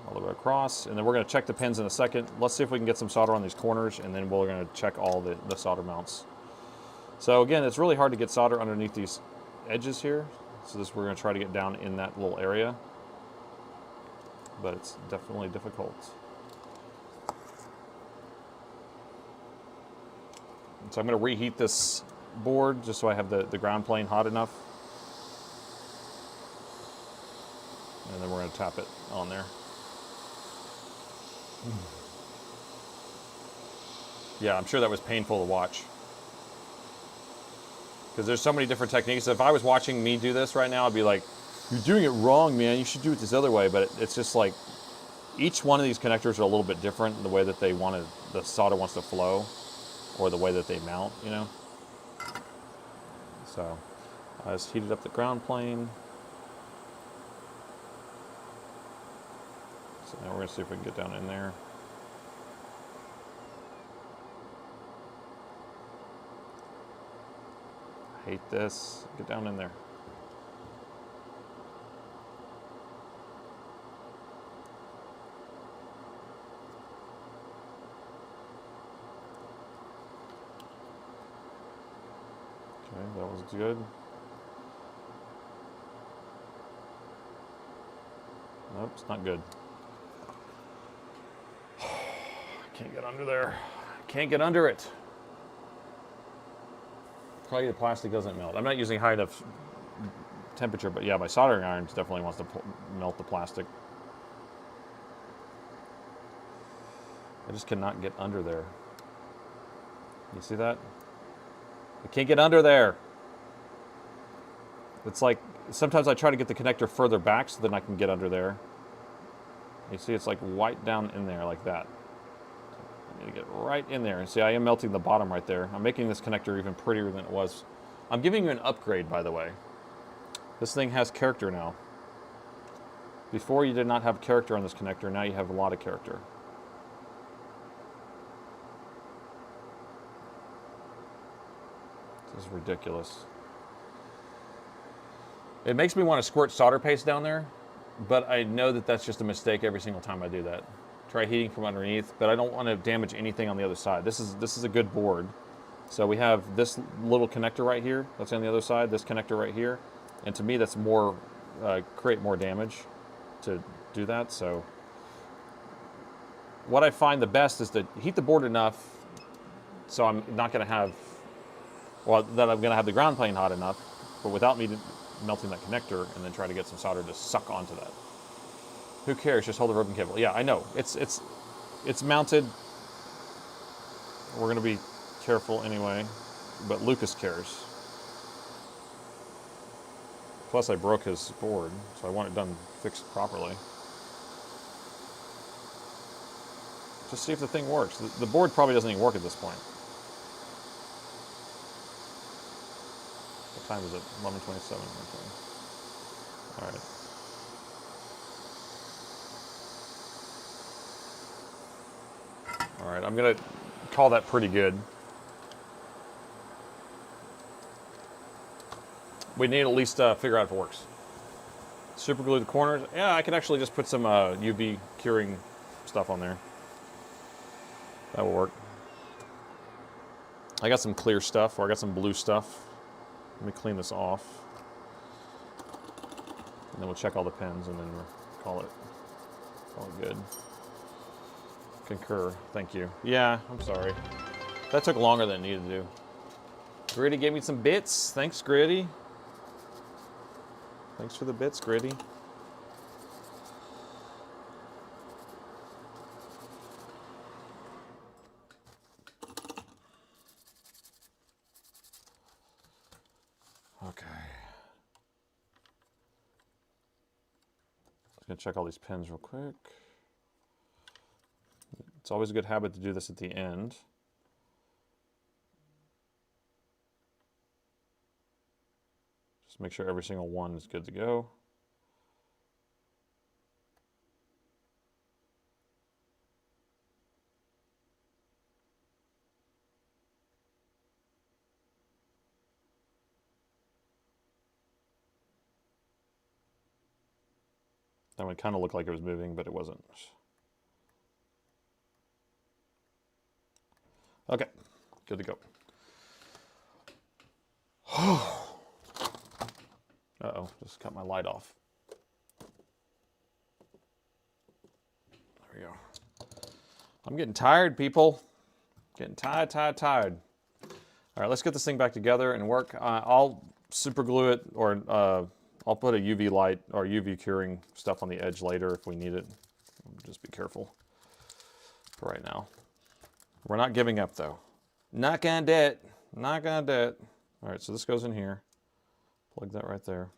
Speaker 2: All the way across, and then we're going to check the pins in a second. Let's see if we can get some solder on these corners, and then we're going to check all the solder mounts. So again, it's really hard to get solder underneath these edges here. So we're going to try to get down in that little area, but it's definitely difficult. And so I'm going to reheat this board just so I have the ground plane hot enough. And then we're going to tap it on there. Yeah, I'm sure that was painful to watch. Because there's so many different techniques. If I was watching me do this right now, I'd be like, you're doing it wrong, man. You should do it this other way. But it's just like, each one of these connectors are a little bit different in the way that they want the solder wants to flow, or the way that they mount, you know. So I just heated up the ground plane. So now we're going to see if we can get down in there. I hate this. Get down in there. Okay, that was good. Nope, it's not good. Can't get under there. Can't get under it. Probably the plastic doesn't melt. I'm not using high enough temperature, but yeah, my soldering iron definitely wants to melt the plastic. I just cannot get under there. You see that? I can't get under there. It's like, sometimes I try to get the connector further back so then I can get under there. You see, it's like right down in there like that. I need to get right in there. And see, I am melting the bottom right there. I'm making this connector even prettier than it was. I'm giving you an upgrade, by the way. This thing has character now. Before you did not have character on this connector, now you have a lot of character. This is ridiculous. It makes me want to squirt solder paste down there, but I know that that's just a mistake every single time I do that. Try heating from underneath, but I don't want to damage anything on the other side. This is a good board. So we have this little connector right here that's on the other side, this connector right here, and to me that's more, create more damage to do that. So what I find the best is to heat the board enough so I'm not going to have, well, that I'm going to have the ground plane hot enough, but without me melting that connector, and then try to get some solder to suck onto that. Who cares? Just hold the ribbon cable. Yeah, I know. It's mounted. We're going to be careful anyway, but Lucas cares. Plus, I broke his board, so I want it done, fixed properly. Just see if the thing works. The board probably doesn't even work at this point. What time is it? 11:27. Okay. All right. All right, I'm gonna call that pretty good. We need to at least figure out if it works. Super glue the corners. Yeah, I can actually just put some UV curing stuff on there. That will work. I got some clear stuff, or I got some blue stuff. Let me clean this off. And then we'll check all the pins and then we'll call it good. CONCUR, thank you. Yeah, I'm sorry. That took longer than it needed to do. Gritty gave me some bits. Thanks, Gritty. Thanks for the bits, Gritty. Okay. Just gonna check all these pins real quick. It's always a good habit to do this at the end. Just make sure every single one is good to go. That one kind of looked like it was moving, but it wasn't. Okay, good to go. Uh-oh, just cut my light off. There we go. I'm getting tired, people. Getting tired. All right, let's get this thing back together and work. I'll super glue it, or I'll put a UV light or UV curing stuff on the edge later if we need it. Just be careful for right now. We're not giving up though. Not gonna do it. Not gonna do it. All right, so this goes in here. Plug that right there.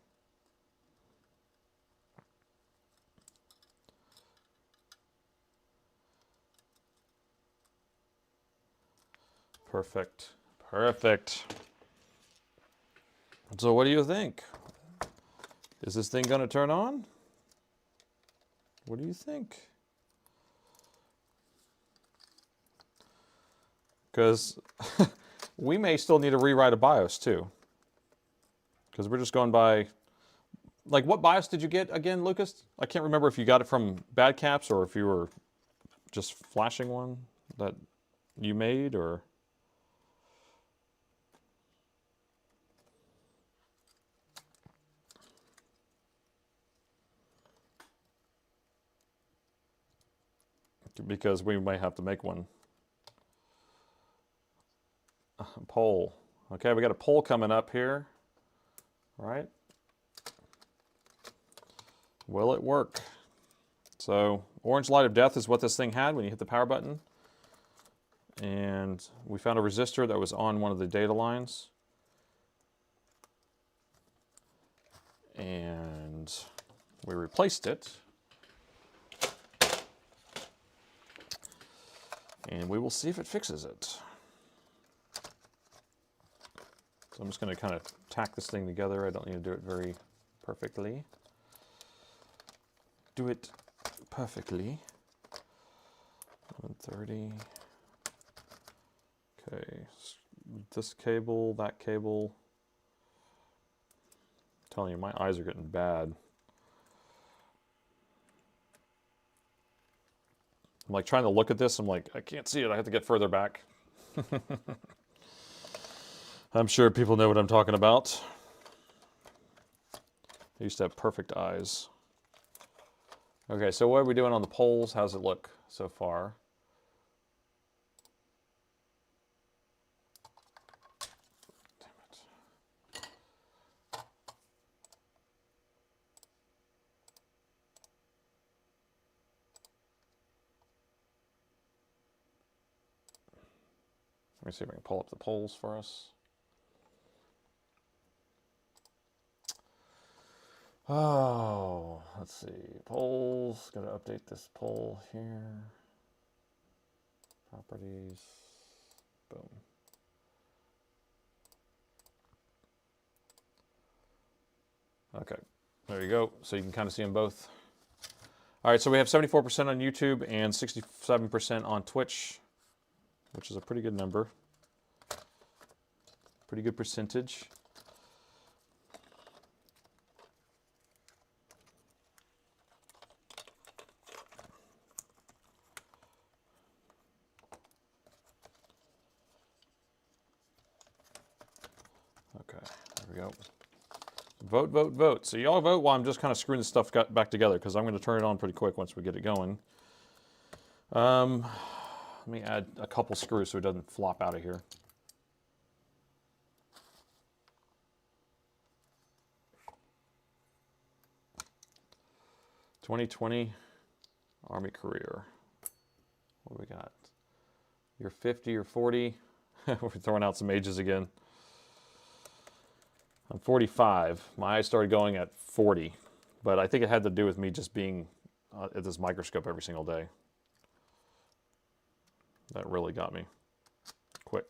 Speaker 2: Perfect. Perfect. So what do you think? Is this thing gonna turn on? What do you think? Because we may still need to rewrite a BIOS too. Because we're just going by, like, what BIOS did you get again, Lucas? I can't remember if you got it from Bad Caps or if you were just flashing one that you made, or... Because we may have to make one. Poll. Okay, we got a poll coming up here. All right. Will it work? So, orange light of death is what this thing had when you hit the power button. And we found a resistor that was on one of the data lines. And we replaced it. And we will see if it fixes it. So I'm just going to kind of tack this thing together. I don't need to do it very perfectly. Do it perfectly. 130. Okay, this cable, that cable. I'm telling you, my eyes are getting bad. I'm like trying to look at this, I'm like, I can't see it, I have to get further back. I'm sure people know what I'm talking about. I used to have perfect eyes. Okay, so what are we doing on the poles? How's it look so far? Damn it. Let me see if I can pull up the poles for us. Oh, let's see. Poles. Got to update this pole here. Properties. Boom. Okay, there you go. So you can kind of see them both. All right, so we have 74% on YouTube and 67% on Twitch, which is a pretty good number. Pretty good percentage. Okay, there we go. Vote, vote, vote. So y'all vote while I'm just kind of screwing this stuff back together, because I'm going to turn it on pretty quick once we get it going. Let me add a couple screws so it doesn't flop out of here. '20 Army career. What do we got? You're 50 or 40. We're throwing out some ages again. I'm 45. My eyes started going at 40, But I think it had to do with me just being at this microscope every single day. That really got me quick.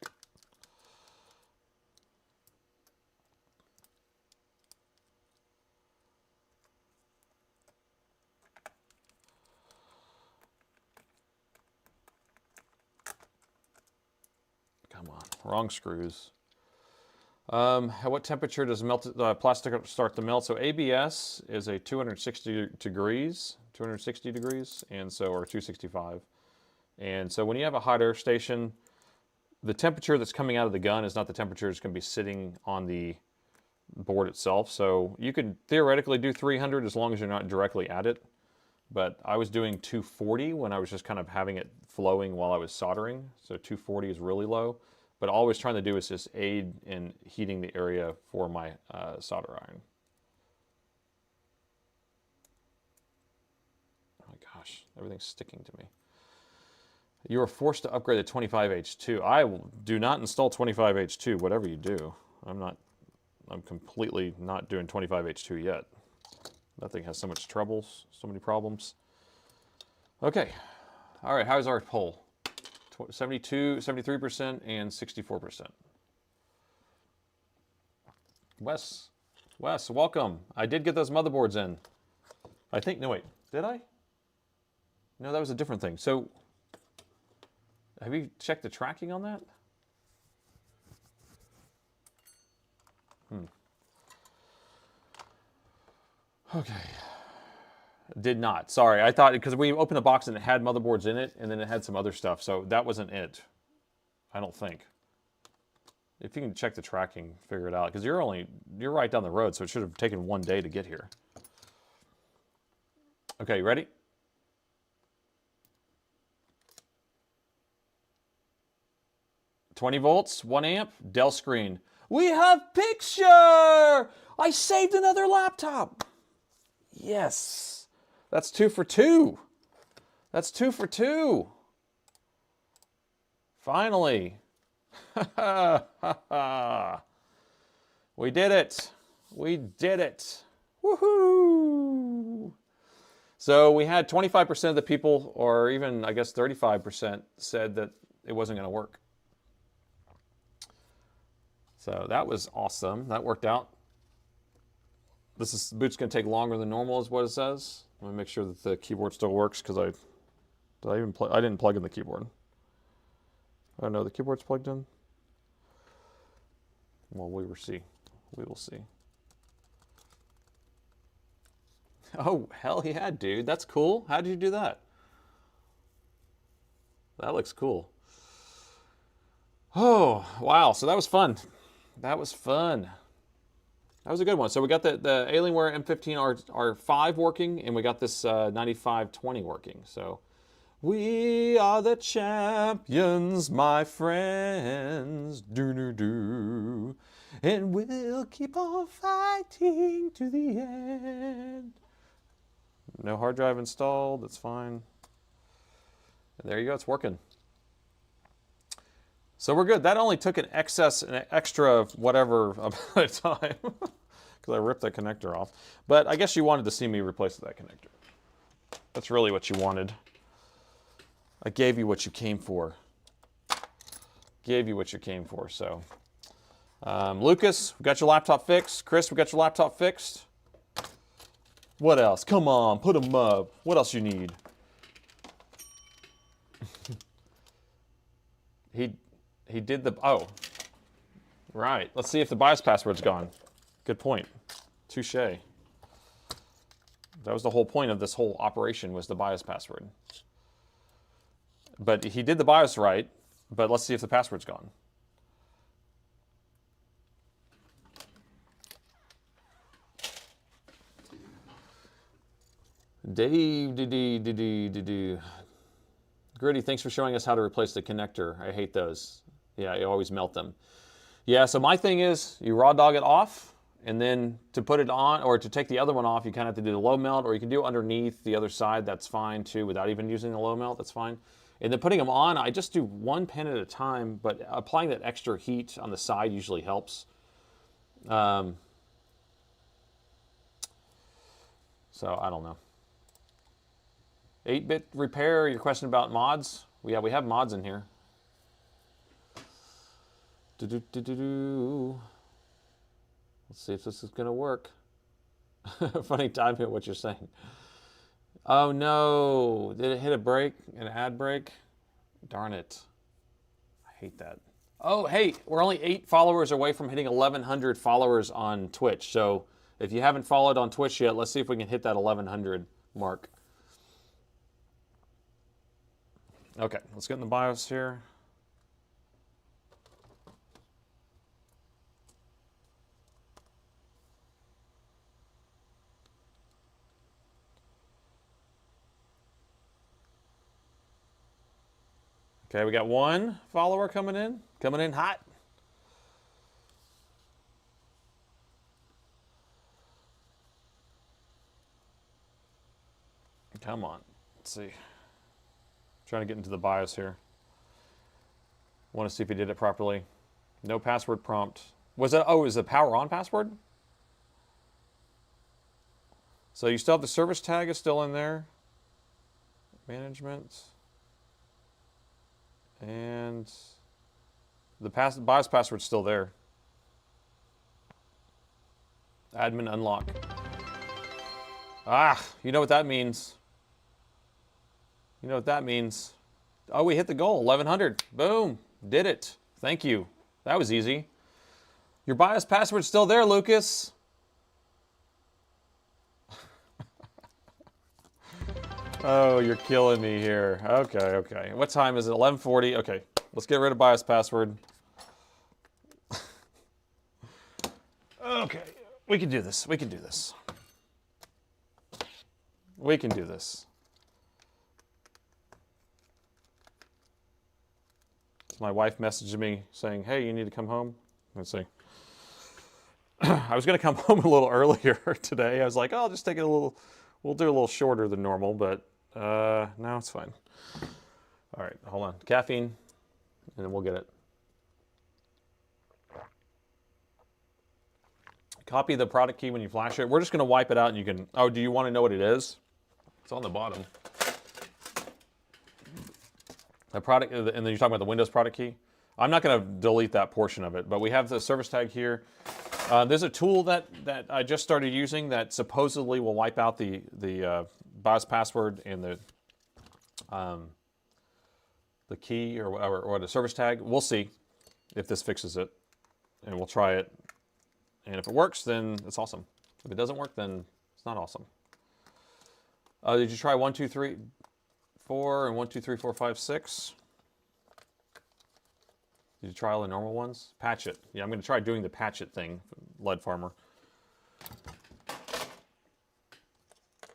Speaker 2: Come on, wrong screws. At what temperature does plastic start to melt? So ABS is a 260 degrees, and so, or 265. And so when you have a hot air station, the temperature that's coming out of the gun is not the temperature that's going to be sitting on the board itself. So you could theoretically do 300 as long as you're not directly at it. But I was doing 240 when I was just kind of having it flowing while I was soldering. So 240 is really low. But all I was trying to do is just aid in heating the area for my solder iron. Oh my gosh, everything's sticking to me. You are forced to upgrade to 25H2. I do not install 25H2, whatever you do. I'm completely not doing 25H2 yet. That thing has so much troubles, so many problems. Okay, all right, how's our poll? 72, 73%, and 64%. Wes, welcome. I did get those motherboards in. I think, no wait, did I? No, that was a different thing. So, have you checked the tracking on that? Okay. Did not. Sorry, I thought, because we opened the box and it had motherboards in it, and then it had some other stuff, so that wasn't it. I don't think. If you can check the tracking, figure it out, because you're right down the road, so it should have taken 1 day to get here. Okay, ready? $20 volts, 1 amp, Dell screen. We have picture! I saved another laptop. Yes. That's 2 for 2. That's 2 for 2. Finally. We did it. We did it. Woohoo! So we had 25% of the people, or even I guess 35%, said that it wasn't going to work. So that was awesome. That worked out. This boot's going to take longer than normal, is what it says. Let me make sure that the keyboard still works, because I didn't plug in the keyboard. Oh no, the keyboard's plugged in. Well, we will see. We will see. Oh hell yeah, dude! That's cool. How did you do that? That looks cool. Oh wow! So that was fun. That was fun. That was a good one. So we got the Alienware M15R5 working, and we got this 9520 working. So we are the champions, my friends. Do-do-do. And we'll keep on fighting to the end. No hard drive installed. That's fine. And there you go. It's working. So we're good. That only took an extra whatever amount of time, because I ripped that connector off. But I guess you wanted to see me replace that connector. That's really what you wanted. I gave you what you came for. Gave you what you came for. So, Lucas, we got your laptop fixed. Chris, we got your laptop fixed. What else? Come on, put them up. What else you need? He did the, oh, right. Let's see if the BIOS password's gone. Good point. Touche. That was the whole point of this whole operation, was the BIOS password. But he did the BIOS right, but let's see if the password's gone. Gritty, thanks for showing us how to replace the connector. I hate those. Yeah, you always melt them. Yeah, so my thing is, you raw dog it off, and then to put it on, or to take the other one off, you kind of have to do the low melt, or you can do it underneath the other side. That's fine too, without even using the low melt. That's fine. And then putting them on, I just do one pen at a time, but applying that extra heat on the side usually helps.
Speaker 1: So I don't know. 8-bit repair, your question about mods? Yeah, we have mods in here. Let's see if this is gonna work. Funny timing what you're saying. Oh no, did it hit a break, an ad break? Darn it. I hate that. Oh, hey, we're only 8 followers away from hitting 1,100 followers on Twitch. So if you haven't followed on Twitch yet, let's see if we can hit that 1,100 mark. Okay, let's get in the BIOS here. Okay, we got 1 follower coming in hot. Come on, let's see. Trying to get into the BIOS here. Want to see if he did it properly. No password prompt. Was it, oh, is the power on password? So you still have the service tag is still in there. Management. And the BIOS password's still there. Admin unlock. Ah, you know what that means. You know what that means. Oh, we hit the goal, 1,100. Boom, did it. Thank you. That was easy. Your BIOS password's still there, Lucas. Oh, you're killing me here. Okay, okay. What time is it? 11:40. Okay, let's get rid of BIOS password. Okay, we can do this. We can do this. We can do this. My wife messaged me saying, hey, you need to come home. Let's see. I was going to come home a little earlier today. I was like, oh, I'll just take it a little, we'll do a little shorter than normal, but no, it's fine. All right, hold on. Caffeine, and then we'll get it. Copy the product key when you flash it. We're just going to wipe it out and you can, oh, do you want to know what it is? It's on the bottom. The product, and then you're talking about the Windows product key. I'm not going to delete that portion of it, but we have the service tag here. There's a tool that I just started using that supposedly will wipe out the BIOS password and the key or the service tag. We'll see if this fixes it, and we'll try it. And if it works, then it's awesome. If it doesn't work, then it's not awesome. Did you try 1, 2, 3, 4 and 1, 2, 3, 4, 5, 6? Did you try all the normal ones? Patch it. Yeah, I'm going to try doing the patch it thing, Lead Farmer.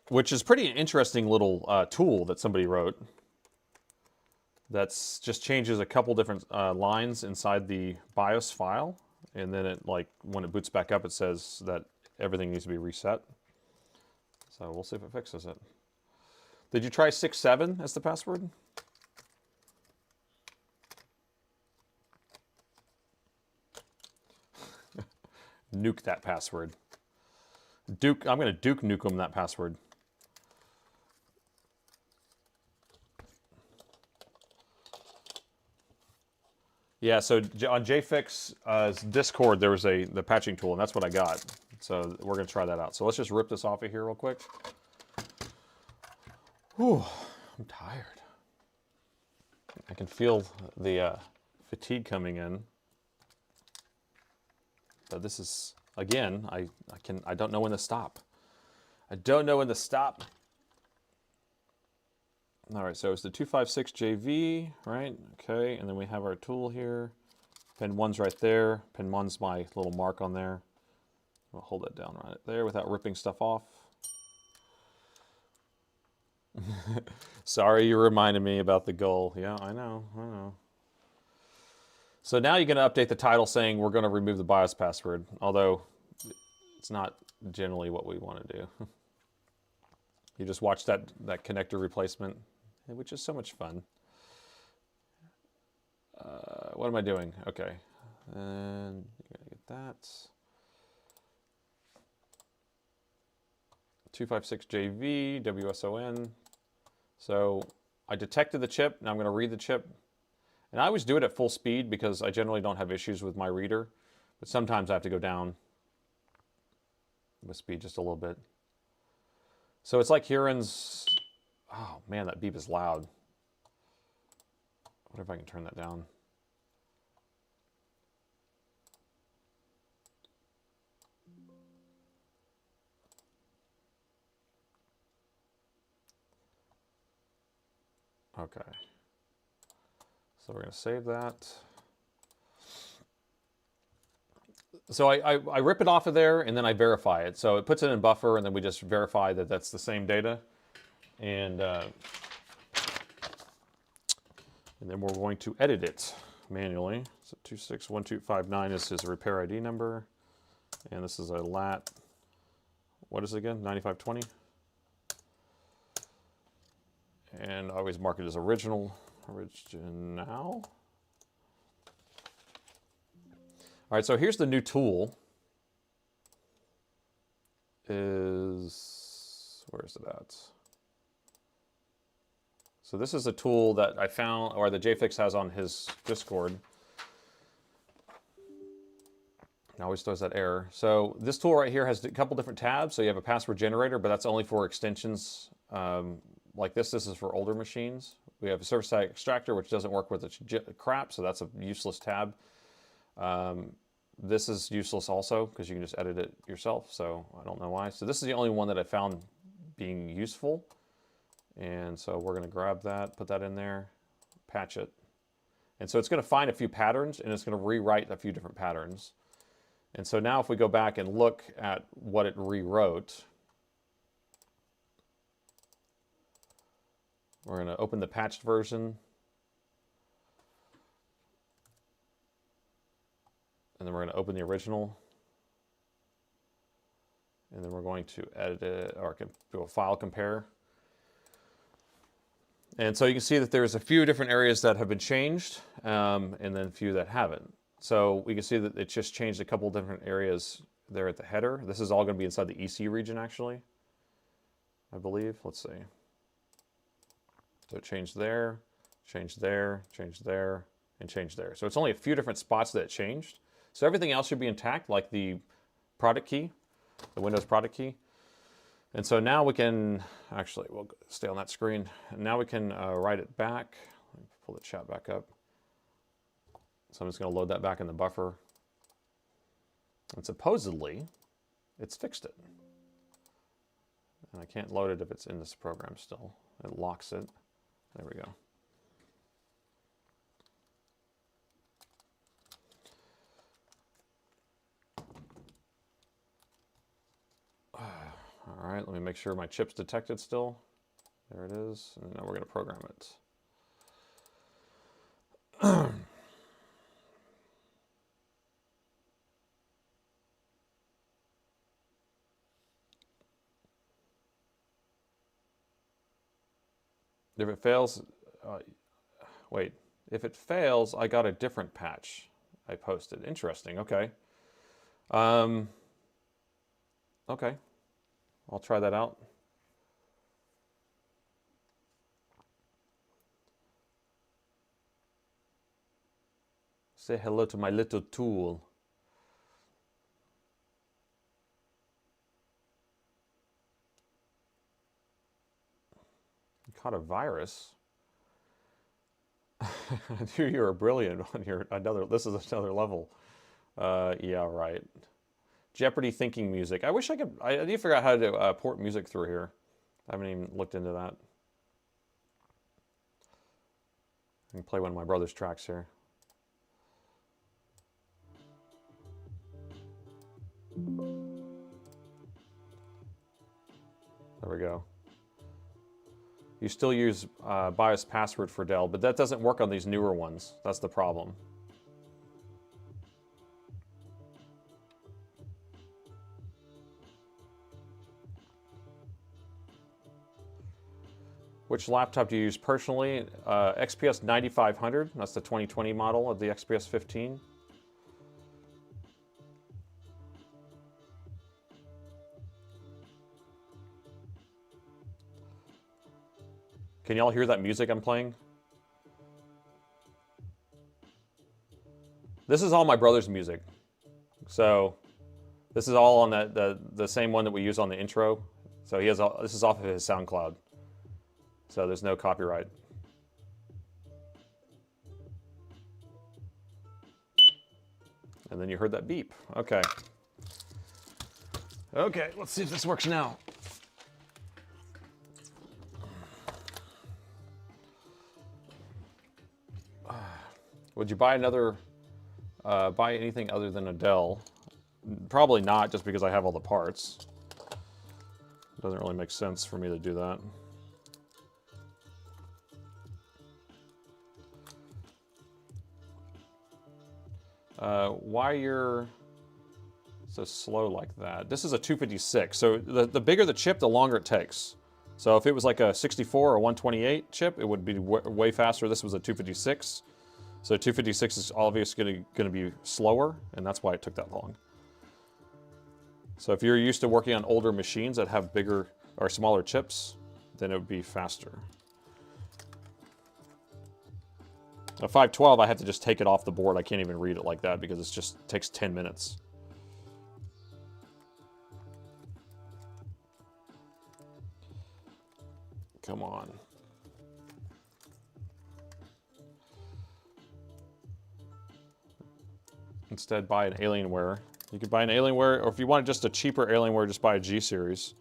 Speaker 1: Which is pretty interesting little tool that somebody wrote. That's just changes a couple different lines inside the BIOS file. And then it, like, when it boots back up, it says that everything needs to be reset. So we'll see if it fixes it. Did you try 67 as the password? Nuke that password. I'm going to Duke Nukem that password. Yeah, so on JFix Discord, there was the patching tool, and that's what I got. So we're going to try that out. So let's just rip this off of here real quick. Whew, I'm tired. I can feel the fatigue coming in. But this is, again, I don't know when to stop. I don't know when to stop. All right, so it's the 256 JV, right? Okay, and then we have our tool here. Pin 1's right there. Pin 1's my little mark on there. I'll hold that down right there without ripping stuff off. Sorry, you reminded me about the goal. Yeah, I know, I know. So now you're going to update the title saying we're going to remove the BIOS password, although it's not generally what we want to do. You just watch that connector replacement, which is so much fun. What am I doing? Okay, and you're going to get that.
Speaker 2: 256JV, WSON. So I detected the chip, now I'm going to read the chip. And I always do it at full speed because I generally don't have issues with my reader. But sometimes I have to go down with speed just a little bit. So it's like Huron's, oh man, that beep is loud. I wonder if I can turn that down. Okay. So we're going to save that. So I rip it off of there and then I verify it. So it puts it in buffer and then we just verify that that's the same data. And then we're going to edit it manually. So 261259 is his repair ID number. And this is a lat, what is it again? 9520. And I always mark it as original. Original. All right, so here's the new tool. Where is it at? So this is a tool that I found, or that JFix has on his Discord. It always throws that error. So this tool right here has a couple different tabs. So you have a password generator, but that's only for extensions like this. This is for older machines. We have a service tag extractor, which doesn't work with the crap, so that's a useless tab. This is useless also because you can just edit it yourself, so I don't know why. So this is the only one that I found being useful. And so we're going to grab that, put that in there, patch it. And so it's going to find a few patterns, and it's going to rewrite a few different patterns. And so now if we go back and look at what it rewrote, we're going to open the patched version. And then we're going to open the original. And then we're going to edit it, or do a file compare. And so you can see that there's a few different areas that have been changed, and then a few that haven't. So we can see that it just changed a couple different areas there at the header. This is all going to be inside the EC region, actually, I believe. Let's see. So it changed there, changed there, changed there, and changed there. So it's only a few different spots that it changed. So everything else should be intact, like the product key, the Windows product key. And so now we can, actually, we'll stay on that screen. And now we can write it back. Let me pull the chat back up. So I'm just going to load that back in the buffer. And supposedly, it's fixed it. And I can't load it if it's in this program still. It locks it. There we go. All right, let me make sure my chip's detected still. There it is, and now we're going to program it. If it fails, wait, if it fails, I got a different patch I posted. Interesting, okay. Okay. I'll try that out. Say hello to my little tool. You caught a virus. You are brilliant on your this is another level. Yeah, right. Jeopardy thinking music. I wish I could. I need to figure out how to port music through here. I haven't even looked into that. I can play one of my brother's tracks here. There we go. You still use BIOS password for Dell, but that doesn't work on these newer ones. That's the problem. Which laptop do you use personally? XPS 9500, that's the 2020 model of the XPS 15. Can y'all hear that music I'm playing? This is all my brother's music. So this is all on the same one that we use on the intro. So he has all, this is off of his SoundCloud. So there's no copyright. And then you heard that beep. Okay. Okay, let's see if this works now. Would you buy another, buy anything other than a Dell? Probably not, just because I have all the parts. It doesn't really make sense for me to do that. Why you're so slow like that? This is a 256, so the bigger the chip, the longer it takes. So if it was like a 64 or 128 chip, it would be way faster. This was a 256. So 256 is obviously going to be slower, and that's why it took that long. So if you're used to working on older machines that have bigger or smaller chips, then it would be faster. A 512, I have to just take it off the board. I can't even read it like that because it just takes 10 minutes. Come on. Instead, buy an Alienware. You could buy an Alienware, or if you want just a cheaper Alienware, just buy a G series.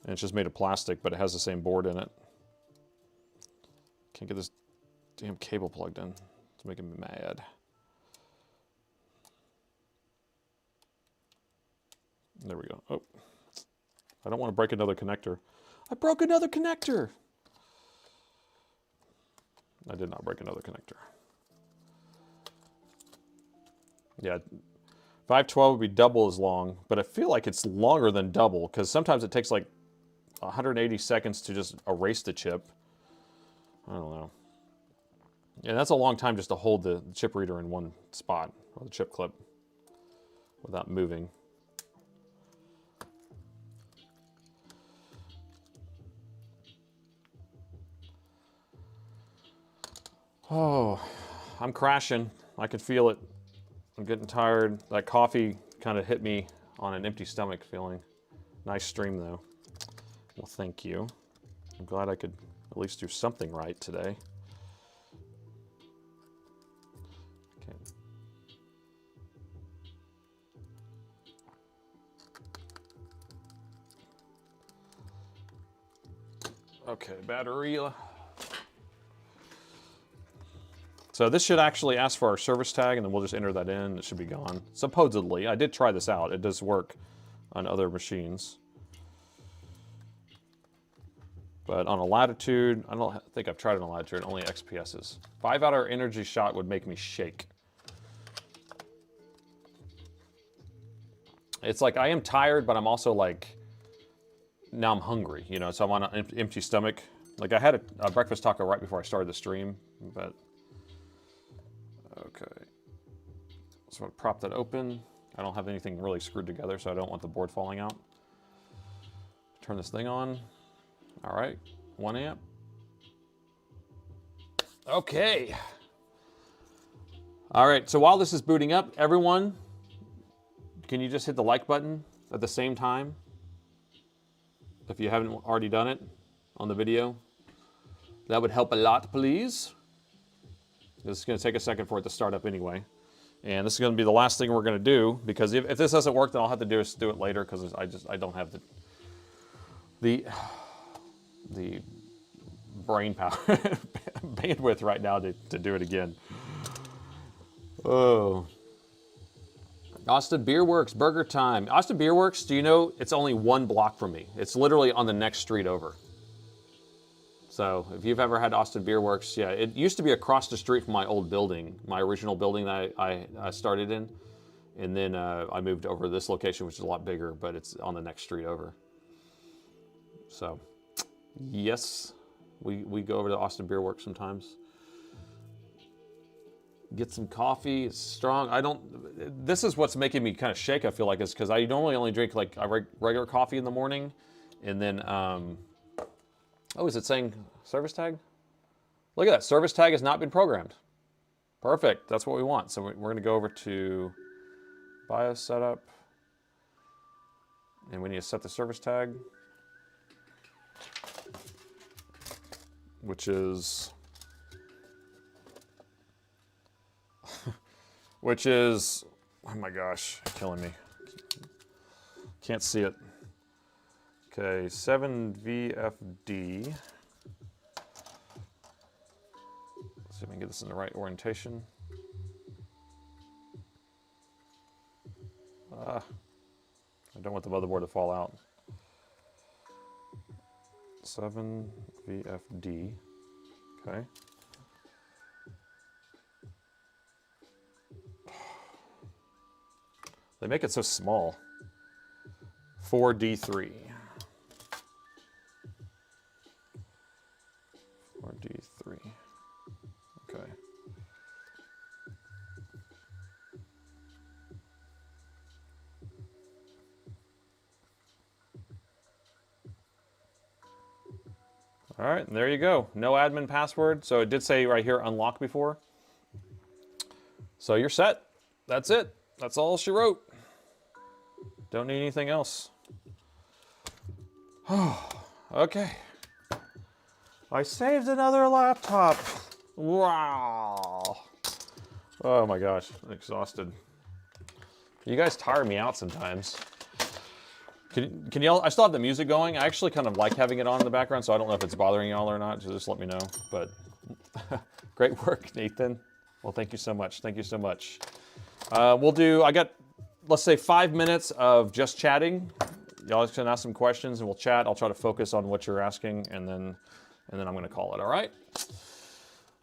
Speaker 2: And it's just made of plastic, but it has the same board in it. Can't get this damn cable plugged in. It's making me mad. There we go. Oh, I don't want to break another connector. I broke another connector. I did not break another connector. Yeah, 512 would be double as long, but I feel like it's longer than double because sometimes it takes like 180 seconds to just erase the chip. I don't know. And that's a long time just to hold the chip reader in one spot, or the chip clip, without moving. Oh, I'm crashing. I can feel it. I'm getting tired. That coffee kind of hit me on an empty stomach feeling. Nice stream though. Well, thank you. I'm glad I could at least do something right today. Okay. Okay, battery. So this should actually ask for our service tag, and then we'll just enter that in. It should be gone. Supposedly. I did try this out. It does work on other machines. But on a Latitude, I don't think I've tried it on a Latitude, only XPS's. 5-hour energy shot would make me shake. It's like I am tired, but I'm also like, now I'm hungry, you know, so I'm on an empty stomach. Like I had a breakfast taco right before I started the stream, but okay. So I'm gonna prop that open. I don't have anything really screwed together, so I don't want the board falling out. Turn this thing on. All right, 1 amp. Okay. All right, so while this is booting up, everyone, can you just hit the like button at the same time? If you haven't already done it on the video, that would help a lot, please. This is gonna take a second for it to start up anyway. And this is gonna be the last thing we're gonna do, because if this doesn't work, then I'll have to do it later, because I don't have the brain power, bandwidth right now to do it again. Oh. Austin Beer Works, burger time. Austin Beer Works, do you know, it's only 1 block from me. It's literally on the next street over. So if you've ever had Austin Beer Works, yeah, it used to be across the street from my old building, my original building that I started in. And then I moved over to this location, which is a lot bigger, but it's on the next street over. So, yes, we go over to Austin Beer Works sometimes. Get some coffee, it's strong. This is what's making me kind of shake, I feel like, is because I normally only drink like regular coffee in the morning. And then, oh, is it saying Service tag? Look at that. Service tag has not been programmed. Perfect. That's what we want. So we're going to go over to BIOS setup. And we need to set the service tag, which is oh my gosh, killing me. Can't see it. Okay, 7VFD. Let's see if we can get this in the right orientation. I don't want the motherboard to fall out. 7VFD. Okay. They make it so small. 4D3. 4D3. Okay. All right, and there you go. No admin password. So it did say right here unlock before. So you're set. That's it. That's all she wrote. Don't need anything else. Okay. I saved another laptop. Wow. Oh my gosh, I'm exhausted. You guys tire me out sometimes. Can y'all, I still have the music going. I actually kind of like having it on in the background, so I don't know if it's bothering y'all or not, so just let me know. But great work, Nathan. Well, thank you so much. Thank you so much. I got, let's say 5 minutes of just chatting. Y'all can ask some questions and we'll chat. I'll try to focus on what you're asking and then I'm gonna call it, all right?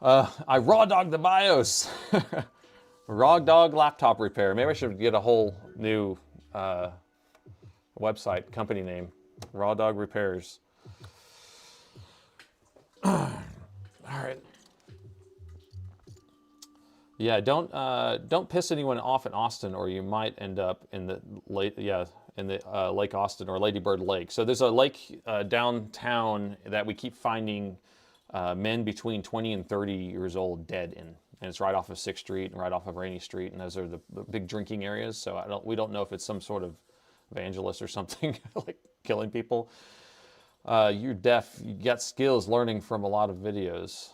Speaker 2: I raw dogged the BIOS. Raw dog laptop repair. Maybe I should get a whole new website, company name. Raw Dog Repairs. All right. Yeah, don't piss anyone off in Austin, or you might end up in the Lake Austin or Lady Bird Lake. So there's a lake downtown that we keep finding men between 20 and 30 years old dead in, and it's right off of 6th Street and right off of Rainy Street, and those are the big drinking areas. So we don't know if it's some sort of evangelist or something like killing people. You're deaf. You got skills learning from a lot of videos.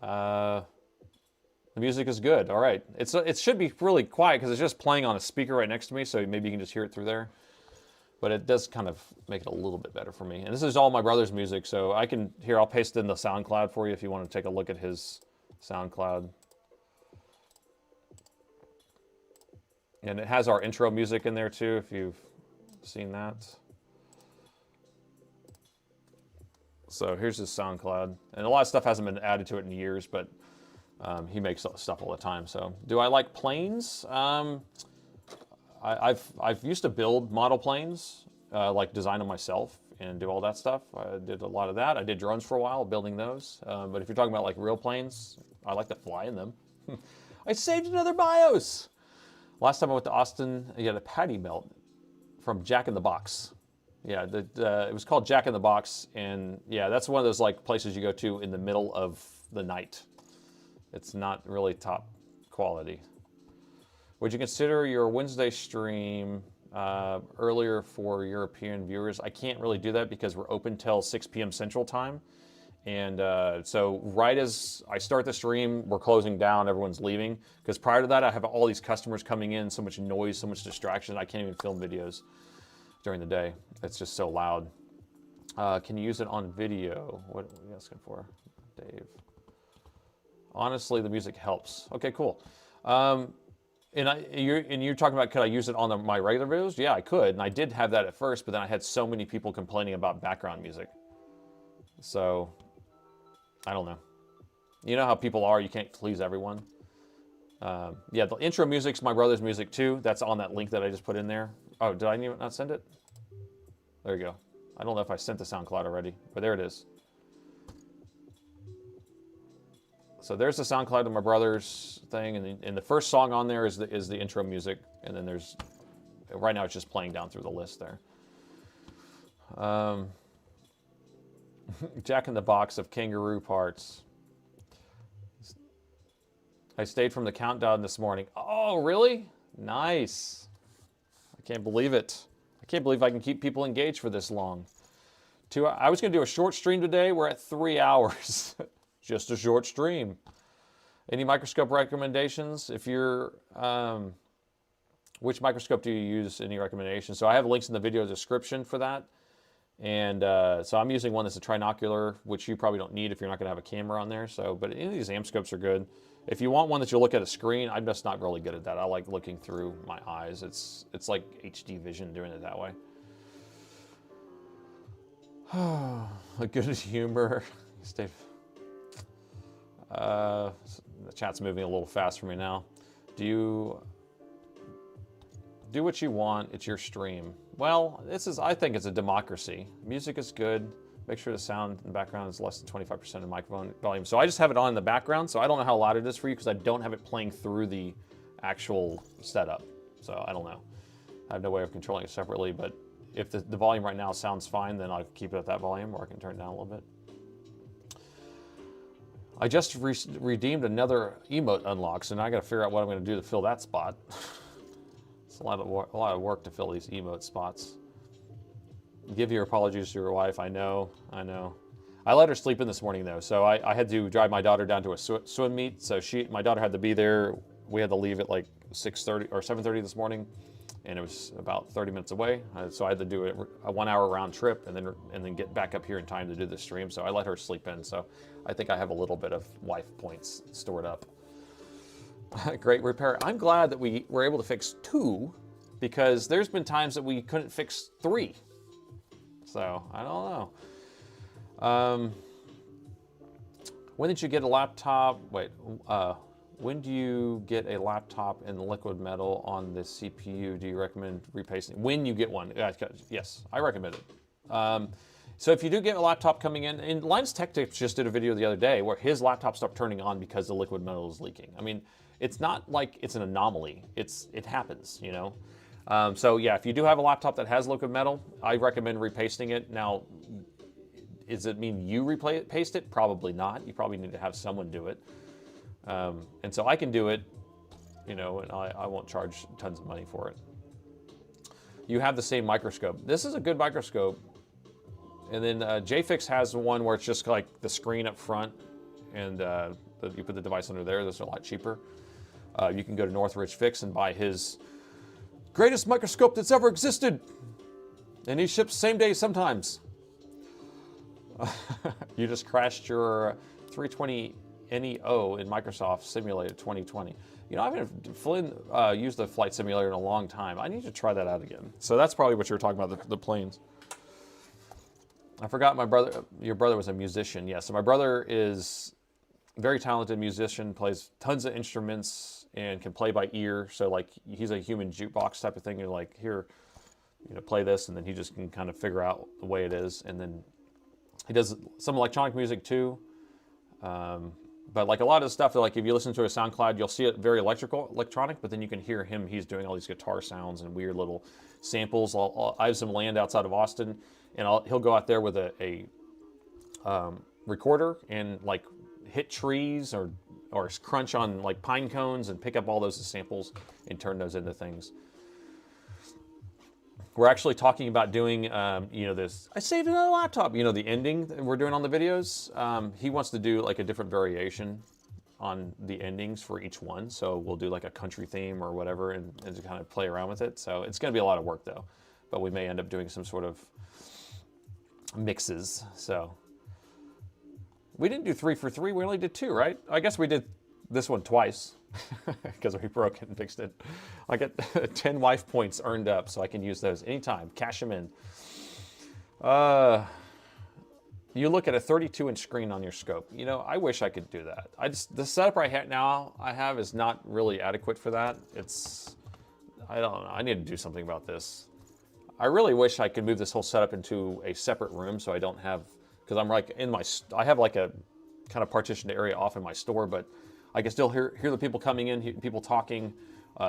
Speaker 2: The music is good. All right. It should be really quiet because it's just playing on a speaker right next to me, so maybe you can just hear it through there. But it does kind of make it a little bit better for me. And this is all my brother's music, so I'll paste it in the SoundCloud for you if you want to take a look at his SoundCloud. And it has our intro music in there too, if you've seen that. So here's his SoundCloud. And a lot of stuff hasn't been added to it in years, but he makes stuff all the time. So do I like planes? I've used to build model planes, like design them myself and do all that stuff. I did a lot of that. I did drones for a while, building those. But if you're talking about like real planes, I like to fly in them. I saved another BIOS. Last time I went to Austin, I got a patty melt from Jack in the Box. Yeah, it was called Jack in the Box, and yeah, that's one of those like places you go to in the middle of the night. It's not really top quality. Would you consider your Wednesday stream earlier for European viewers? I can't really do that because we're open till 6 p.m. Central Time. And so right as I start the stream, we're closing down, everyone's leaving. Because prior to that, I have all these customers coming in, so much noise, so much distraction, I can't even film videos during the day. It's just so loud. Can you use it on video? What are you asking for, Dave? Honestly, the music helps. Okay, cool. And you're talking about, could I use it on my regular videos? Yeah, I could, and I did have that at first, but then I had so many people complaining about background music. So, I don't know. You know how people are, you can't please everyone. Yeah, the intro music's my brother's music too. That's on that link that I just put in there. Oh, did I not send it? There you go. I don't know if I sent the SoundCloud already, but there it is. So there's the SoundCloud of my brother's thing, and the first song on there is the intro music, and then there's, right now it's just playing down through the list there.
Speaker 1: Jack in the Box of kangaroo parts. I stayed from the countdown this morning. Oh, really? Nice. I can't believe it. I can't believe I can keep people engaged for this long. I was going to do a short stream today. We're at 3 hours. Just a short stream. Any microscope recommendations? If you're, which microscope do you use? Any recommendations? So I have links in the video description for that. And so I'm using one that's a trinocular, which you probably don't need if you're not going to have a camera on there. So, but any of these Amscopes are good. If you want one that you'll look at a screen, I'm just not really good at that. I like looking through my eyes. It's like HD vision doing it that way. A good humor. Stay. The chat's moving a little fast for me now. Do what you want. It's your stream. Well, I think it's a democracy. Music is good. Make sure the sound in the background is less than 25% of microphone volume. So I just have it on in the background, so I don't know how loud it is for you because I don't have it playing through the actual setup. So I don't know. I have no way of controlling it separately, but if the volume right now sounds fine, then I'll keep it at that volume, or I can turn it down a little bit. I just redeemed another emote unlock, so now I got to figure out what I'm going to do to fill that spot. It's a lot of work to fill these emote spots. Give your apologies to your wife. I know. I let her sleep in this morning though, so I had to drive my daughter down to a swim meet. So my daughter had to be there. We had to leave at like 6:30 or 7:30 this morning, and it was about 30 minutes away. So I had to do a 1 hour round trip and then get back up here in time to do the stream. So I let her sleep in. So I think I have a little bit of wife points stored up. Great repair. I'm glad that we were able to fix 2, because there's been times that we couldn't fix 3. So I don't know. When did you get a laptop? Wait, when do you get a laptop in liquid metal on the CPU? Do you recommend repasting? When you get one, yes, I recommend it. So if you do get a laptop coming in, and Linus Tech Tips just did a video the other day where his laptop stopped turning on because the liquid metal is leaking. I mean, it's not like it's an anomaly. It happens, you know. So yeah, if you do have a laptop that has liquid metal, I recommend repasting it. Now, does it mean you repaste it? Probably not. You probably need to have someone do it. And so I can do it, you know, and I won't charge tons of money for it. You have the same microscope. This is a good microscope. And then JFix has one where it's just like the screen up front, and you put the device under there. Those are a lot cheaper. You can go to Northridge Fix and buy his greatest microscope that's ever existed. And he ships same day sometimes. You just crashed your 320 NEO in Microsoft Simulator 2020. You know, I haven't used the flight simulator in a long time. I need to try that out again. So that's probably what you were talking about, the planes. I forgot your brother was a musician. Yes, so my brother is a very talented musician, plays tons of instruments and can play by ear. So like he's a human jukebox type of thing. You're like, here, you know, play this, and then he just can kind of figure out the way it is. And then he does some electronic music too. But like a lot of the stuff, like if you listen to a SoundCloud, you'll see it very electronic, but then you can hear him, he's doing all these guitar sounds and weird little samples. I have some land outside of Austin, and he'll go out there with a recorder and like hit trees or crunch on like pine cones and pick up all those as samples and turn those into things. We're actually talking about doing, you know, this, I saved another laptop, you know, the ending that we're doing on the videos. He wants to do like a different variation on the endings for each one. So we'll do like a country theme or whatever and to kind of play around with it. So it's going to be a lot of work though, but we may end up doing some sort of mixes. So we didn't do 3 for 3. We only did 2, right? I guess we did this one twice because we broke it and fixed it. I got 10 wife points earned up, so I can use those anytime. Cash them in. You look at a 32-inch screen on your scope. You know, I wish I could do that. The setup I have is not really adequate for that. I don't know. I need to do something about this. I really wish I could move this whole setup into a separate room so I don't have, because I'm like I have like a kind of partitioned area off in my store, but I can still hear the people coming in, people talking,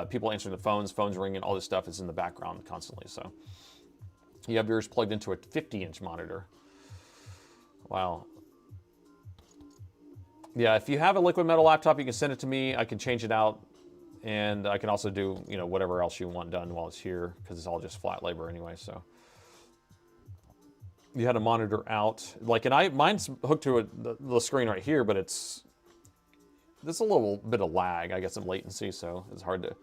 Speaker 1: people answering the phones ringing, all this stuff is in the background constantly. So you have yours plugged into a 50-inch monitor. Wow. Yeah, if you have a liquid metal laptop, you can send it to me. I can change it out, and I can also do, you know, whatever else you want done while it's here, because it's all just flat labor anyway. So you had a monitor out, like, and mine's hooked to the screen right here, but there's a little bit of lag. I get some latency, so it's hard to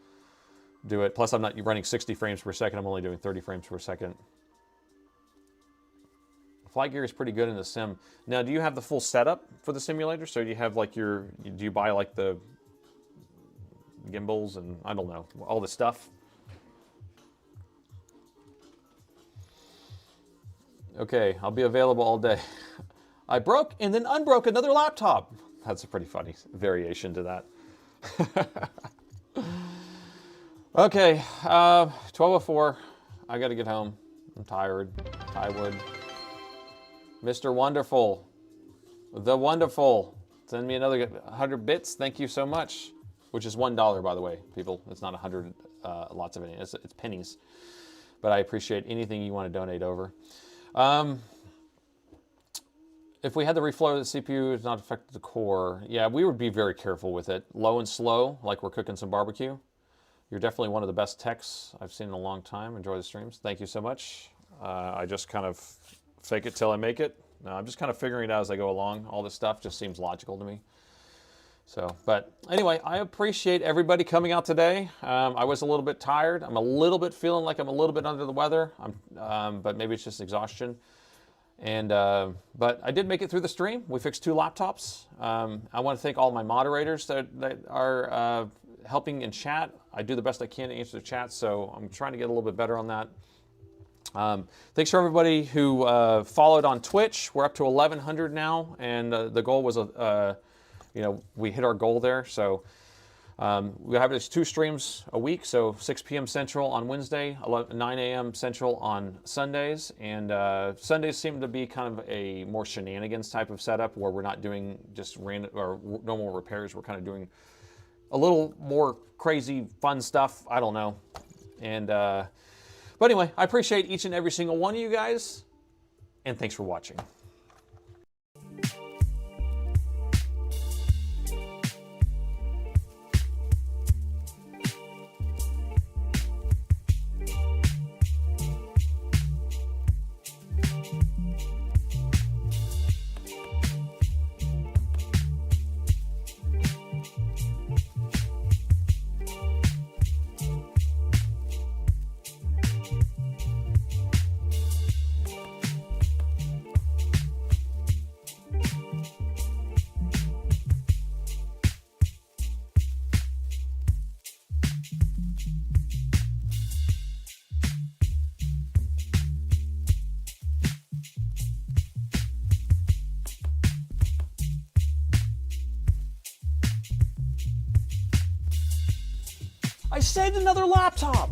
Speaker 1: do it. Plus, I'm not running 60 frames per second. I'm only doing 30 frames per second. Flight gear is pretty good in the sim. Now, do you have the full setup for the simulator? So do you have like do you buy like the gimbals and I don't know, all the stuff? Okay, I'll be available all day. I broke and then unbroke another laptop. That's a pretty funny variation to that. Okay, 12:04. I gotta get home. I'm tired. Tywood. Mr. Wonderful, the Wonderful, send me another 100 bits. Thank you so much, which is $1, by the way, people. It's not 100, lots of it. It's pennies, but I appreciate anything you want to donate over. If we had the reflow, the CPU does not affect the core. Yeah, we would be very careful with it. Low and slow, like we're cooking some barbecue. You're definitely one of the best techs I've seen in a long time. Enjoy the streams. Thank you so much. I just kind of fake it till I make it. No, I'm just kind of figuring it out as I go along. All this stuff just seems logical to me. So, but anyway, I appreciate everybody coming out today. I was a little bit tired. I'm a little bit feeling like I'm a little bit under the weather. But maybe it's just exhaustion. And but I did make it through the stream. We fixed 2 laptops. I want to thank all my moderators that are helping in chat. I do the best I can to answer the chat, so I'm trying to get a little bit better on that. Thanks for everybody who followed on Twitch. We're up to 1,100 now, and the goal was, you know, we hit our goal there. So we have just 2 streams a week, so 6 p.m. Central on Wednesday, 9 a.m. Central on Sundays, and Sundays seem to be kind of a more shenanigans type of setup where we're not doing just random or normal repairs. We're kind of doing a little more crazy, fun stuff. I don't know, and. But anyway, I appreciate each and every single one of you guys, and thanks for watching. I saved another laptop.